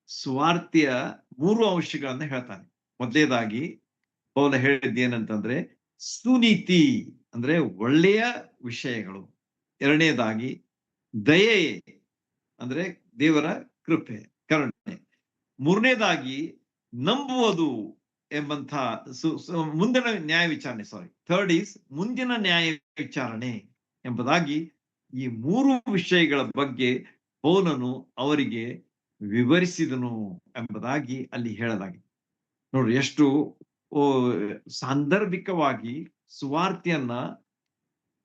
ಸ್ವಾರ್ಥಿಯ 3 ಅಂಶಗಳನ್ನ ಹೇಳ್ತಾನೆ. ಮೊದಲನೇದಾಗಿ ಪೌಲ ಹೇಳಿದ್ದೇನಂತಂದ್ರೆ ಸುನೀತಿ, ಅಂದ್ರೆ ಒಳ್ಳೆಯ ವಿಷಯಗಳು. ಎರಡನೇದಾಗಿ ದಯೆ, ಅಂದ್ರೆ ದೇವರ ಕೃಪೆ, ಕರುಣೆ. ಮೂರನೇದಾಗಿ ನಂಬುವುದು ಎಂಬಂತ ಮುಂದಿನ ನ್ಯಾಯ ವಿಚಾರಣೆ, ಥರ್ಡ್ ಈಸ್ ಮುಂದಿನ ನ್ಯಾಯ ವಿಚಾರಣೆ ಎಂಬುದಾಗಿ ಈ 3 ವಿಷಯಗಳ ಬಗ್ಗೆ ಪೌಲನು ಅವರಿಗೆ ವಿವರಿಸಿದನು ಎಂಬುದಾಗಿ ಅಲ್ಲಿ ಹೇಳಲಾಗಿದೆ. ನೋಡ್ರಿ, ಎಷ್ಟು ಸಾಂದರ್ಭಿಕವಾಗಿ ಸುವಾರ್ತೆಯನ್ನ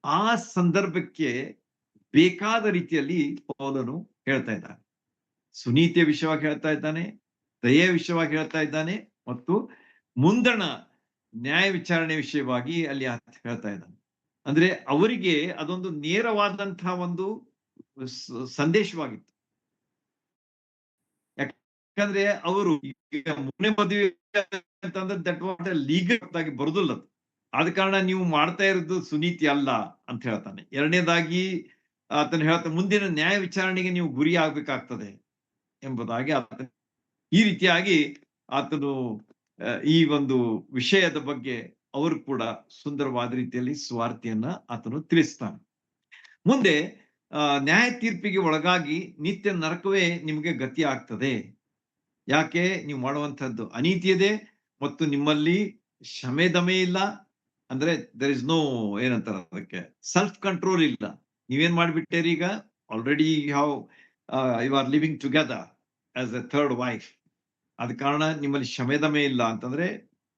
ಆ ಸಂದರ್ಭಕ್ಕೆ ಬೇಕಾದ ರೀತಿಯಲ್ಲಿ ಪೌಲನು ಹೇಳ್ತಾ ಇದ್ದಾನೆ. ಸುನೀತಿಯ ವಿಷಯವಾಗಿ ಹೇಳ್ತಾ ಇದ್ದಾನೆ, ದಯೆಯ ವಿಷಯವಾಗಿ ಹೇಳ್ತಾ ಇದ್ದಾನೆ, ಮತ್ತು ಮುಂದಣ ನ್ಯಾಯ ವಿಚಾರಣೆ ವಿಷಯವಾಗಿ ಅಲ್ಲಿ ಹೇಳ್ತಾ ಇದ್ದಾನೆ. ಅಂದ್ರೆ ಅವರಿಗೆ ಅದೊಂದು ನೇರವಾದಂತಹ ಒಂದು ಸಂದೇಶವಾಗಿತ್ತು. ಯಾಕಂದ್ರೆ ಅವರು ಈಗ ಮೂರನೇ ಮದುವೆ ಅಂತಂದ್ರೆ ದಟ್ ವಾಟ್ ಲೀಗಲ್ ಆಗಿ ಬರುದಿಲ್ಲ. ಆದ ಕಾರಣ ನೀವು ಮಾಡ್ತಾ ಇರೋದು ಸುನೀತಿ ಅಲ್ಲ ಅಂತ ಹೇಳ್ತಾನೆ. ಎರಡನೇದಾಗಿ ಆತನು ಹೇಳ್ತಾನೆ, ಮುಂದಿನ ನ್ಯಾಯ ವಿಚಾರಣೆಗೆ ನೀವು ಗುರಿ ಆಗ್ಬೇಕಾಗ್ತದೆ ಎಂಬುದಾಗಿ ಈ ರೀತಿಯಾಗಿ ಆತನು ಈ ಒಂದು ವಿಷಯದ ಬಗ್ಗೆ ಅವರು ಕೂಡ ಸುಂದರವಾದ ರೀತಿಯಲ್ಲಿ ಸ್ವಾರ್ಥಿಯನ್ನ ಆತನು ತಿಳಿಸ್ತಾನೆ. ಮುಂದೆ ನ್ಯಾಯ ತೀರ್ಪಿಗೆ ಒಳಗಾಗಿ ನಿತ್ಯ ನರಕವೇ ನಿಮಗೆ ಗತಿ ಆಗ್ತದೆ. ಯಾಕೆ? ನೀವು ಮಾಡುವಂತಹದ್ದು ಅನೀತಿ ಇದೆ ಮತ್ತು ನಿಮ್ಮಲ್ಲಿ ಕ್ಷಮೆ ದಮೆ ಇಲ್ಲ. ಅಂದ್ರೆ ದರ್ ಇಸ್ ನೋ ಏನಂತಾರ ಅದಕ್ಕೆ, ಸೆಲ್ಫ್ ಕಂಟ್ರೋಲ್ ಇಲ್ಲ. ನೀವೇನ್ ಮಾಡ್ಬಿಟ್ಟೇರಿ ಈಗ? Already you are living together as a third wife. ಆದ ಕಾರಣ ನಿಮ್ಮಲ್ಲಿ ಕ್ಷಮೆ ದಮೆ ಇಲ್ಲ ಅಂತಂದ್ರೆ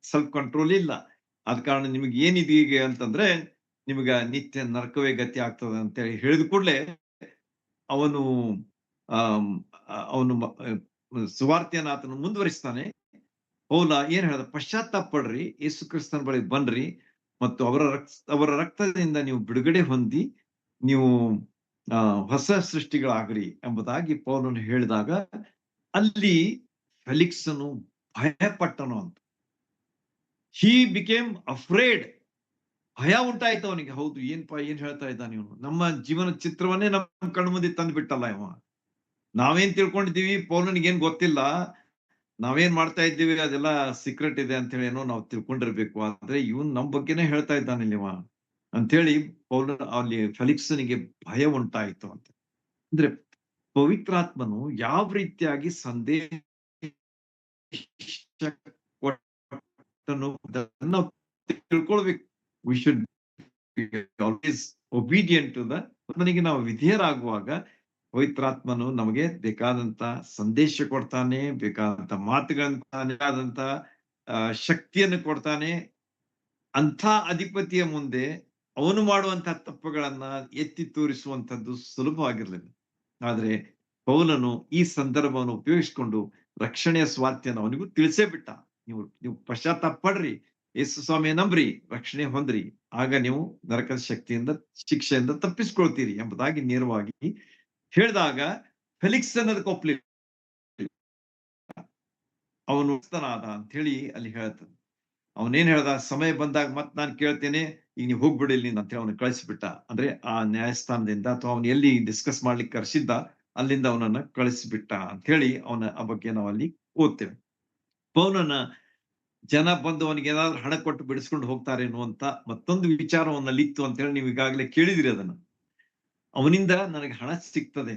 ಸೆಲ್ಫ್ ಕಂಟ್ರೋಲ್ ಇಲ್ಲ. ಆದ ಕಾರಣ ನಿಮಗೆ ಏನಿದೆ ಈಗ ಅಂತಂದ್ರೆ ನಿಮ್ಗ ನಿತ್ಯ ನರಕವೇ ಗತಿ ಆಗ್ತದೆ ಅಂತೇಳಿ ಹೇಳಿದ ಕೂಡಲೇ ಅವನು ಅವನು ಸುವಾರ್ತೆಯನ್ನು ಆತನು ಮುಂದುವರಿಸ್ತಾನೆ. ಪೌಲ ಏನ್ ಹೇಳ್ದ? ಪಶ್ಚಾತ್ತಾಪ ಪಡ್ರಿ, ಯೇಸು ಕ್ರಿಸ್ತನ ಬಳಿ ಬನ್ರಿ, ಮತ್ತು ಅವರ ರಕ್ತದಿಂದ ನೀವು ಬಿಡುಗಡೆ ಹೊಂದಿ ನೀವು ಹೊಸ ಸೃಷ್ಟಿಗಳಾಗ್ರಿ ಎಂಬುದಾಗಿ ಪೌಲನು ಹೇಳಿದಾಗ ಅಲ್ಲಿ ಫೆಲಿಕ್ಸನು ಭಯಪಟ್ಟನು ಅಂತ. ಹಿ ಬಿಕೇಮ್ ಅಫ್ರೇಡ್. ಭಯ ಉಂಟಾಯ್ತು ಅವನಿಗೆ. ಹೌದು, ಏನ್ ಹೇಳ್ತಾ ಇದ್ದಾನೆ ಇವನು? ನಮ್ಮ ಜೀವನ ಚಿತ್ರವನ್ನೇ ನಮ್ಮ ಕಣ್ಣು ಮುಂದೆ ತಂದ್ಬಿಟ್ಟಲ್ಲ ಇವ. ನಾವೇನ್ ತಿಳ್ಕೊಂಡಿದ್ದೀವಿ, ಪೌಲನಿಗೆ ಏನ್ ಗೊತ್ತಿಲ್ಲ, ನಾವೇನ್ ಮಾಡ್ತಾ ಇದ್ದೀವಿ ಅದೆಲ್ಲ ಸೀಕ್ರೆಟ್ ಇದೆ ಅಂತ ಹೇಳಿ ಏನೋ ನಾವು ತಿಳ್ಕೊಂಡಿರ್ಬೇಕು. ಆದ್ರೆ ಇವನ್ ನಮ್ ಬಗ್ಗೆನೇ ಹೇಳ್ತಾ ಇದ್ದಾನೆ ಇವ ಅಂತ ಹೇಳಿ ಪೌಲ ಅಲ್ಲಿ ಫೆಲಿಕ್ಸನಿಗೆ ಭಯ ಉಂಟಾಯಿತು ಅಂತ. ಅಂದ್ರೆ ಪವಿತ್ರಾತ್ಮನು ಯಾವ ರೀತಿಯಾಗಿ ಸಂದೇಶ ತಿಳ್ಕೊಳ್ಬೇಕು. We should always obedient to the. ನನಗೆ ನಾವು ವಿಧೇಯರಾಗುವಾಗ ಪವಿತ್ರಾತ್ಮನು ನಮಗೆ ಬೇಕಾದಂತ ಸಂದೇಶ ಕೊಡ್ತಾನೆ, ಬೇಕಾದಂತ ಮಾತುಗಳನ್ನ, ಬೇಕಾದಂತ ಶಕ್ತಿಯನ್ನು ಕೊಡ್ತಾನೆ. ಅಂಥ ಅಧಿಪತಿಯ ಮುಂದೆ ಅವನು ಮಾಡುವಂತಹ ತಪ್ಪುಗಳನ್ನ ಎತ್ತಿ ತೋರಿಸುವಂತದ್ದು ಸುಲಭವಾಗಿರ್ಲಿಲ್ಲ. ಆದ್ರೆ ಪೌಲನು ಈ ಸಂದರ್ಭವನ್ನು ಉಪಯೋಗಿಸಿಕೊಂಡು ರಕ್ಷಣೆಯ ಸ್ವಾರ್ಥ್ಯನ ಅವನಿಗೂ ತಿಳಿಸೇ ಬಿಟ್ಟ. ನೀವು ಪಶ್ಚಾತ್ತಾಪ ಪಡ್ರಿ, ಯೇಸು ಸ್ವಾಮಿಯ ನಂಬ್ರಿ, ರಕ್ಷಣೆ ಹೊಂದ್ರಿ, ಆಗ ನೀವು ನರಕದ ಶಿಕ್ಷೆಯಿಂದ ತಪ್ಪಿಸ್ಕೊಳ್ತೀರಿ ಎಂಬುದಾಗಿ ನೇರವಾಗಿ ಹೇಳಿದಾಗ ಫೆಲಿಕ್ಸ್ ಅನ್ನೋದಕ್ಕೆ ಒಪ್ಲಿಲ್ಲ. ಅವನು ಅಂತ ಹೇಳಿ ಅಲ್ಲಿ ಹೇಳ್ತಾನೆ. ಅವನೇನ್ ಹೇಳ್ದ? ಸಮಯ ಬಂದಾಗ ಮತ್ ನಾನು ಕೇಳ್ತೇನೆ, ಈಗ ನೀವು ಹೋಗ್ಬಿಡಿ ಇಲ್ಲಿ ಅಂತ ಹೇಳಿ ಅವನು ಕಳಿಸ್ಬಿಟ್ಟ. ಅಂದ್ರೆ ಆ ನ್ಯಾಯಸ್ಥಾನದಿಂದ, ಅಥವಾ ಅವನು ಎಲ್ಲಿ ಡಿಸ್ಕಸ್ ಮಾಡ್ಲಿಕ್ಕೆ ಕರೆಸಿದ್ದ ಅಲ್ಲಿಂದ ಅವನನ್ನ ಕಳಿಸ್ಬಿಟ್ಟ ಅಂತ ಹೇಳಿ ಆ ಬಗ್ಗೆ ನಾವು ಅಲ್ಲಿ ಓದ್ತೇವೆ. ಪೌಲನ ಜನ ಬಂದು ಅವನಿಗೆ ಏನಾದ್ರು ಹಣ ಕೊಟ್ಟು ಬಿಡಿಸ್ಕೊಂಡು ಹೋಗ್ತಾರೇನೋ ಅಂತ ಮತ್ತೊಂದು ವಿಚಾರ ಅವನಲ್ಲಿ ಇತ್ತು ಅಂತ ಹೇಳಿ ನೀವು ಈಗಾಗಲೇ ಕೇಳಿದಿರಿ ಅದನ್ನ. ಅವನಿಂದ ನನಗೆ ಹಣ ಸಿಗ್ತದೆ,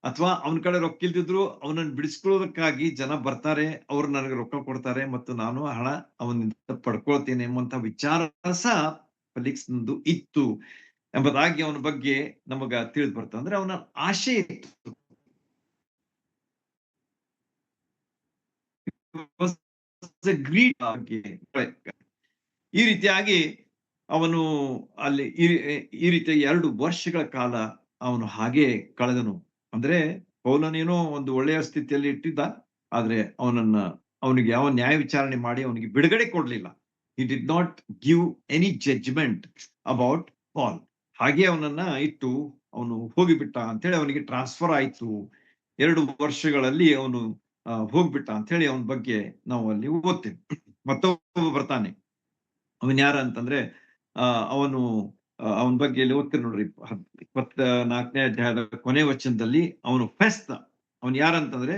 ಅಥವಾ ಅವನ ಕಡೆ ರೊಕ್ಕ ಇಲ್ದಿದ್ರು ಅವನನ್ನು ಬಿಡಿಸ್ಕೊಳ್ಳೋದಕ್ಕಾಗಿ ಜನ ಬರ್ತಾರೆ, ಅವ್ರು ನನಗೆ ರೊಕ್ಕ ಕೊಡ್ತಾರೆ ಮತ್ತು ನಾನು ಹಣ ಅವನಿಂದ ಪಡ್ಕೊಳ್ತೇನೆ ಎಂಬಂತ ವಿಚಾರ ಸಹ ಫೆಲಿಕ್ಸ್ನದು ಇತ್ತು ಎಂಬುದಾಗಿ ಅವನ ಬಗ್ಗೆ ನಮಗ ತಿಳಿದು ಬರ್ತದೆ. ಅಂದ್ರೆ ಅವನ ಆಶೆ ಇತ್ತು. ಈ ರೀತಿಯಾಗಿ ಅವನು ಅಲ್ಲಿ ಈ ರೀತಿಯ 2 ವರ್ಷಗಳ ಕಾಲ ಅವನು ಹಾಗೆ ಕಳೆದನು. ಅಂದ್ರೆ ಪೌಲನೇನೋ ಒಂದು ಒಳ್ಳೆಯ ಸ್ಥಿತಿಯಲ್ಲಿ ಇಟ್ಟಿದ್ದ, ಆದ್ರೆ ಅವನಿಗೆ ಯಾವ ನ್ಯಾಯ ವಿಚಾರಣೆ ಮಾಡಿ ಅವನಿಗೆ ಬಿಡುಗಡೆ ಕೊಡ್ಲಿಲ್ಲ. He did not give any judgement about Paul. ಹಾಗೆ ಅವನನ್ನ ಇಟ್ಟು ಅವನು ಹೋಗಿಬಿಟ್ಟ ಅಂತ ಹೇಳಿ ಅವನಿಗೆ ಟ್ರಾನ್ಸ್ಫರ್ ಆಯ್ತು. 2 ವರ್ಷಗಳಲ್ಲಿ ಅವನು ಹೋಗ್ಬಿಟ್ಟ ಅಂತ ಹೇಳಿ ಅವನ ಬಗ್ಗೆ ನಾವು ಅಲ್ಲಿ ಓದ್ತೇವೆ. ಮತ್ತೊಬ್ಬ ಬರ್ತಾನೆ. ಅವನ್ ಯಾರ ಅಂತಂದ್ರೆ ಅವನು ಅವನ ಬಗ್ಗೆ ಇಲ್ಲಿ ಓದ್ತೇನೆ ನೋಡ್ರಿ, 24ನೇ ಅಧ್ಯಾಯದ ಕೊನೆ ವಚನದಲ್ಲಿ ಅವನು ಫೆಸ್ತ. ಅವನ್ ಯಾರಂತಂದ್ರೆ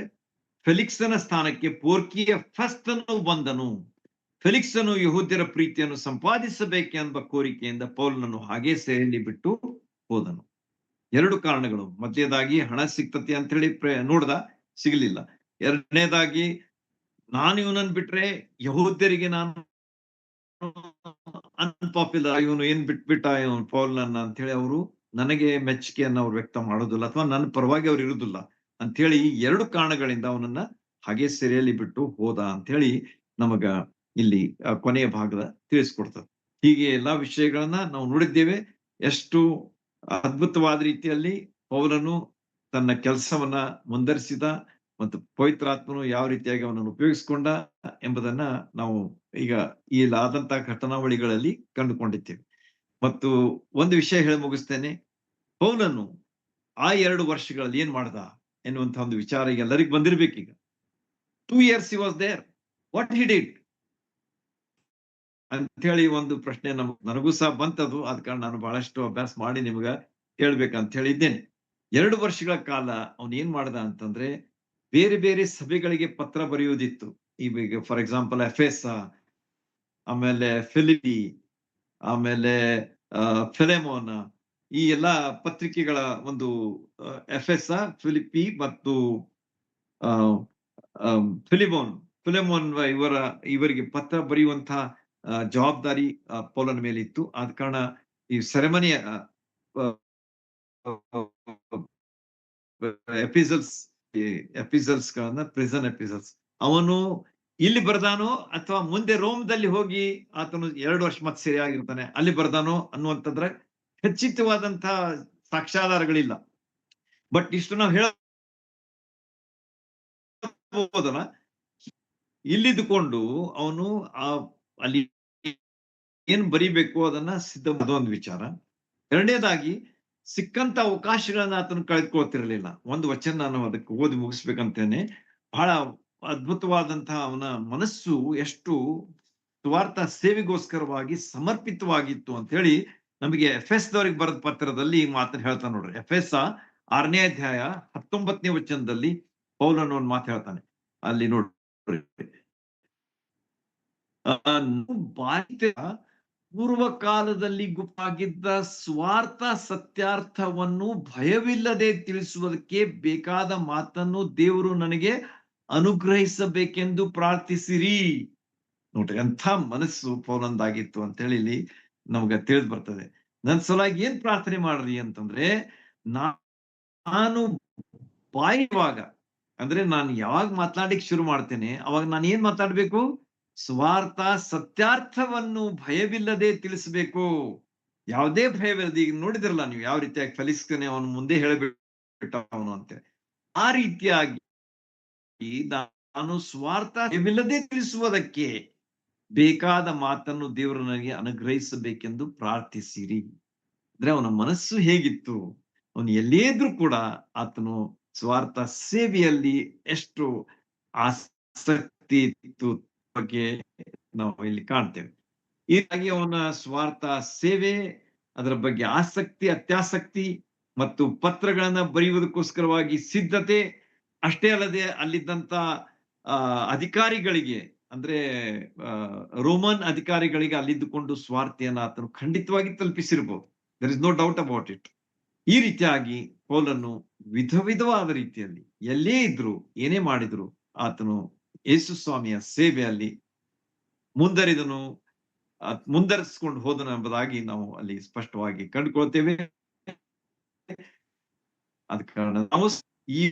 ಫೆಲಿಕ್ಸನ ಸ್ಥಾನಕ್ಕೆ ಪೋರ್ಕಿಯ ಫೆಸ್ತನು ಬಂದನು. ಫೆಲಿಕ್ಸನು ಯಹೂದ್ಯರ ಪ್ರೀತಿಯನ್ನು ಸಂಪಾದಿಸಬೇಕೆಂಬ ಕೋರಿಕೆಯಿಂದ ಪೌಲನನ್ನು ಹಾಗೆ ಸೆರೆಯಲ್ಲಿ ಬಿಟ್ಟು ಹೋದನು. 2 ಕಾರಣಗಳು. ಮೊದಲನೇದಾಗಿ ಹಣ ಸಿಗ್ತತಿ ಅಂತ ಹೇಳಿ ನೋಡ್ದ, ಸಿಗಲಿಲ್ಲ. ಎರಡನೇದಾಗಿ ನಾನು ಇವನನ್ನು ಬಿಟ್ರೆ ಯಹೂದ್ಯರಿಗೆ ನಾನು ಅನ್ಪಾಪ್ಯುಲರ್, ಇವನು ಏನ್ ಬಿಟ್ಬಿಟ್ಟ ಇವನು ಪೌಲನನ್ನ ಅಂತ ಹೇಳಿ ಅವರು ನನಗೆ ಮೆಚ್ಚುಗೆಯನ್ನ ಅವ್ರು ವ್ಯಕ್ತ ಮಾಡೋದಿಲ್ಲ, ಅಥವಾ ನನ್ನ ಪರವಾಗಿ ಅವ್ರು ಇರುದಿಲ್ಲ ಅಂತ ಹೇಳಿ 2 ಕಾರಣಗಳಿಂದ ಅವನನ್ನ ಹಾಗೆ ಸೆರೆಯಲ್ಲಿ ಬಿಟ್ಟು ಹೋದ ಅಂತ ಹೇಳಿ ನಮಗ ಇಲ್ಲಿ ಕೊನೆಯ ಭಾಗದ ತಿಳಿಸ್ಕೊಡ್ತದೆ. ಹೀಗೆ ಎಲ್ಲಾ ವಿಷಯಗಳನ್ನ ನಾವು ನೋಡಿದ್ದೇವೆ. ಎಷ್ಟು ಅದ್ಭುತವಾದ ರೀತಿಯಲ್ಲಿ ಪೌಲನು ತನ್ನ ಕೆಲಸವನ್ನ ಮುಂದುವರಿಸಿದ ಮತ್ತು ಪವಿತ್ರಾತ್ಮನು ಯಾವ ರೀತಿಯಾಗಿ ಅವನನ್ನು ಉಪಯೋಗಿಸಿಕೊಂಡ ಎಂಬುದನ್ನ ನಾವು ಈಗ ಈ ಆದಂತಹ ಘಟನಾವಳಿಗಳಲ್ಲಿ ಕಂಡುಕೊಂಡಿದ್ದೇವೆ. ಮತ್ತು ಒಂದು ವಿಷಯ ಹೇಳಿ ಮುಗಿಸ್ತೇನೆ. ಪೌಲನು ಆ 2 ವರ್ಷಗಳಲ್ಲಿ ಏನ್ ಮಾಡ್ದ ಎನ್ನುವಂತ ಒಂದು ವಿಚಾರ ಈಗ ಎಲ್ಲರಿಗೂ ಬಂದಿರ್ಬೇಕೀಗ. 2 years he was there. What he did? ಅಂತ ಹೇಳಿ ಒಂದು ಪ್ರಶ್ನೆ ನನಗೂ ಸಹ ಬಂತದು. ಆದ ಕಾರಣ ನಾನು ಬಹಳಷ್ಟು ಅಭ್ಯಾಸ ಮಾಡಿ ನಿಮ್ಗ ಹೇಳ್ಬೇಕಂತ ಹೇಳಿದ್ದೇನೆ. 2 ವರ್ಷಗಳ ಕಾಲ ಅವನು ಏನ್ ಮಾಡ್ದ ಅಂತಂದ್ರೆ ಬೇರೆ ಬೇರೆ ಸಭೆಗಳಿಗೆ ಪತ್ರ ಬರೆಯುವುದಿತ್ತು. ಈಗ ಫಾರ್ ಎಕ್ಸಾಂಪಲ್ ಎಫೆಸ, ಆಮೇಲೆ ಫಿಲಿಪಿ, ಆಮೇಲೆ ಫಿಲೆಮೋನ, ಈ ಎಲ್ಲಾ ಪತ್ರಿಕೆಗಳ ಒಂದು ಎಫೆಸ, ಫಿಲಿಪಿ ಮತ್ತು ಫಿಲೆಮೋನ್ ಇವರಿಗೆ ಪತ್ರ ಬರೆಯುವಂತಹ ಜವಾಬ್ದಾರಿ ಪೌಲನ ಮೇಲೆ ಇತ್ತು. ಆದ ಕಾರಣ ಈ ಸೆರೆಮನಿಯ ಎಪಿಸಲ್ಸ್ ಗಳನ್ನ ಪ್ರಿಸನ್ ಎಪಿಸಲ್ಸ್ ಅವನು ಇಲ್ಲಿ ಬರ್ದಾನೋ ಅಥವಾ ಮುಂದೆ ರೋಮ್ದಲ್ಲಿ ಹೋಗಿ ಆತನು 2 ವರ್ಷ ಮತ್ತೆ ಸೆರೆಯಾಗಿರ್ತಾನೆ ಅಲ್ಲಿ ಬರ್ದಾನೋ ಅನ್ನುವಂಥದ್ರ ಖಚಿತವಾದಂತಹ ಸಾಕ್ಷ್ಯಾಧಾರಗಳಿಲ್ಲ. ಬಟ್ ಇಷ್ಟು ನಾವು ಹೇಳಬಹುದಲ್ಲ, ಇಲ್ಲಿದ್ದುಕೊಂಡು ಅವನು ಅಲ್ಲಿ ಏನ್ ಬರಿಬೇಕು ಅದನ್ನ ಸಿದ್ಧ ಮಾಡೋ ಒಂದು ವಿಚಾರ. ಎರಡನೇದಾಗಿ ಸಿಕ್ಕಂತ ಅವಕಾಶಗಳನ್ನ ಆತನು ಕಳೆದುಕೊಳ್ತಿರ್ಲಿಲ್ಲ. ಒಂದು ವಚನ ನಾನು ಅದಕ್ಕೆ ಓದಿ ಮುಗಿಸ್ಬೇಕಂತೇನೆ. ಬಹಳ ಅದ್ಭುತವಾದಂತಹ ಅವನ ಮನಸ್ಸು ಎಷ್ಟು ಸುವಾರ್ಥ ಸೇವೆಗೋಸ್ಕರವಾಗಿ ಸಮರ್ಪಿತವಾಗಿತ್ತು ಅಂತ ಹೇಳಿ ನಮಗೆ ಎಫೆಸದವರಿಗೆ ಬರೆದ ಪತ್ರದಲ್ಲಿ ಈ ಮಾತನ್ನ ಹೇಳ್ತಾನೆ ನೋಡ್ರಿ. ಎಫೆಸ 6ನೇ ಅಧ್ಯಾಯ 19ನೇ ವಚನದಲ್ಲಿ ಪೌಲನು ಒಂದು ಮಾತು ಹೇಳ್ತಾನೆ. ಅಲ್ಲಿ ನೋಡ್ರಿ, ಪೂರ್ವ ಕಾಲದಲ್ಲಿ ಗುಪ್ತಾಗಿದ್ದ ಸ್ವಾರ್ಥ ಸತ್ಯಾರ್ಥವನ್ನು ಭಯವಿಲ್ಲದೆ ತಿಳಿಸುವುದಕ್ಕೆ ಬೇಕಾದ ಮಾತನ್ನು ದೇವರು ನನಗೆ ಅನುಗ್ರಹಿಸಬೇಕೆಂದು ಪ್ರಾರ್ಥಿಸಿರಿ. ನೋಡ್ರಿ, ಎಂಥ ಮನಸ್ಸು ಪೌಲಂದಾಗಿತ್ತು ಅಂತ ಹೇಳಿ ಇಲ್ಲಿ ನಮ್ಗೆ ತಿಳಿದು ಬರ್ತದೆ. ನನ್ ಸಲುವಾಗಿ ಏನ್ ಪ್ರಾರ್ಥನೆ ಮಾಡ್ರಿ ಅಂತಂದ್ರೆ, ನಾನು ಬಾಯುವಾಗ ಅಂದ್ರೆ ನಾನು ಯಾವಾಗ ಮಾತಾಡ್ಲಿಕ್ಕೆ ಶುರು ಮಾಡ್ತೇನೆ ಅವಾಗ ನಾನು ಏನ್ ಮಾತಾಡ್ಬೇಕು? ಸ್ವಾರ್ಥ ಸತ್ಯಾರ್ಥವನ್ನು ಭಯವಿಲ್ಲದೆ ತಿಳಿಸಬೇಕು. ಯಾವುದೇ ಭಯವಿಲ್ಲದೆ. ಈಗ ನೋಡಿದ್ರಲ್ಲ ನೀವು ಯಾವ ರೀತಿಯಾಗಿ ಫಲಿಸ್ತಾನೆ, ಅವನು ಮುಂದೆ ಹೇಳಬಿಟ್ಟ ಅವನು ಅಂತ. ಆ ರೀತಿಯಾಗಿ ನಾನು ಸ್ವಾರ್ಥ ಭಯವಿಲ್ಲದೆ ತಿಳಿಸುವುದಕ್ಕೆ ಬೇಕಾದ ಮಾತನ್ನು ದೇವರು ನನಗೆ ಅನುಗ್ರಹಿಸಬೇಕೆಂದು ಪ್ರಾರ್ಥಿಸಿರಿ. ಅಂದ್ರೆ ಅವನ ಮನಸ್ಸು ಹೇಗಿತ್ತು? ಅವನು ಎಲ್ಲೇ ಇದ್ರೂ ಕೂಡ ಆತನು ಸ್ವಾರ್ಥ ಸೇವೆಯಲ್ಲಿ ಎಷ್ಟು ಆಸಕ್ತಿ ಇತ್ತು ಬಗ್ಗೆ ನಾವು ಇಲ್ಲಿ ಕಾಣ್ತೇವೆ. ಹೀಗಾಗಿ ಅವನ ಸ್ವಾರ್ಥ ಸೇವೆ, ಅದರ ಬಗ್ಗೆ ಆಸಕ್ತಿ, ಅತ್ಯಾಸಕ್ತಿ ಮತ್ತು ಪತ್ರಗಳನ್ನ ಬರೆಯುವುದಕ್ಕೋಸ್ಕರವಾಗಿ ಸಿದ್ಧತೆ, ಅಷ್ಟೇ ಅಲ್ಲದೆ ಅಲ್ಲಿದ್ದಂತ ಅಧಿಕಾರಿಗಳಿಗೆ ಅಂದ್ರೆ ರೋಮನ್ ಅಧಿಕಾರಿಗಳಿಗೆ ಅಲ್ಲಿದ್ದುಕೊಂಡು ಸ್ವಾರ್ಥೆಯನ್ನ ಆತನು ಖಂಡಿತವಾಗಿ ತಲುಪಿಸಿರ್ಬೋದು. There is no doubt about it. ಈ ರೀತಿಯಾಗಿ ಪೌಲನು ವಿಧವಾದ ರೀತಿಯಲ್ಲಿ ಎಲ್ಲೇ ಇದ್ರು ಏನೇ ಮಾಡಿದ್ರು ಆತನು ಯೇಸು ಸ್ವಾಮಿಯ ಸೇವೆಯಲ್ಲಿ ಮುಂದರಿದನು, ಮುಂದರಿಸಿಕೊಂಡು ಹೋದನು ಎಂಬುದಾಗಿ ನಾವು ಅಲ್ಲಿ ಸ್ಪಷ್ಟವಾಗಿ ಕಂಡುಕೊಳ್ತೇವೆ. ಆದ ಕಾರಣ ನಾವು ಈ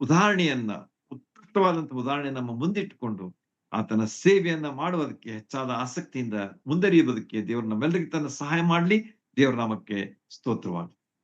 ಉದಾಹರಣೆಯನ್ನ, ಉತ್ಕೃಷ್ಟವಾದಂತಹ ಉದಾಹರಣೆ ನಮ್ಮ ಮುಂದಿಟ್ಟುಕೊಂಡು ಆತನ ಸೇವೆಯನ್ನ ಮಾಡುವುದಕ್ಕೆ ಹೆಚ್ಚಾದ ಆಸಕ್ತಿಯಿಂದ ಮುಂದರಿಯುವುದಕ್ಕೆ ದೇವರು ನಮ್ಮೆಲ್ಲರಿಗೆ ತನ್ನ ಸಹಾಯ ಮಾಡ್ಲಿ. ದೇವರ ನಾಮಕ್ಕೆ ಸ್ತೋತ್ರವಾಗಲಿ.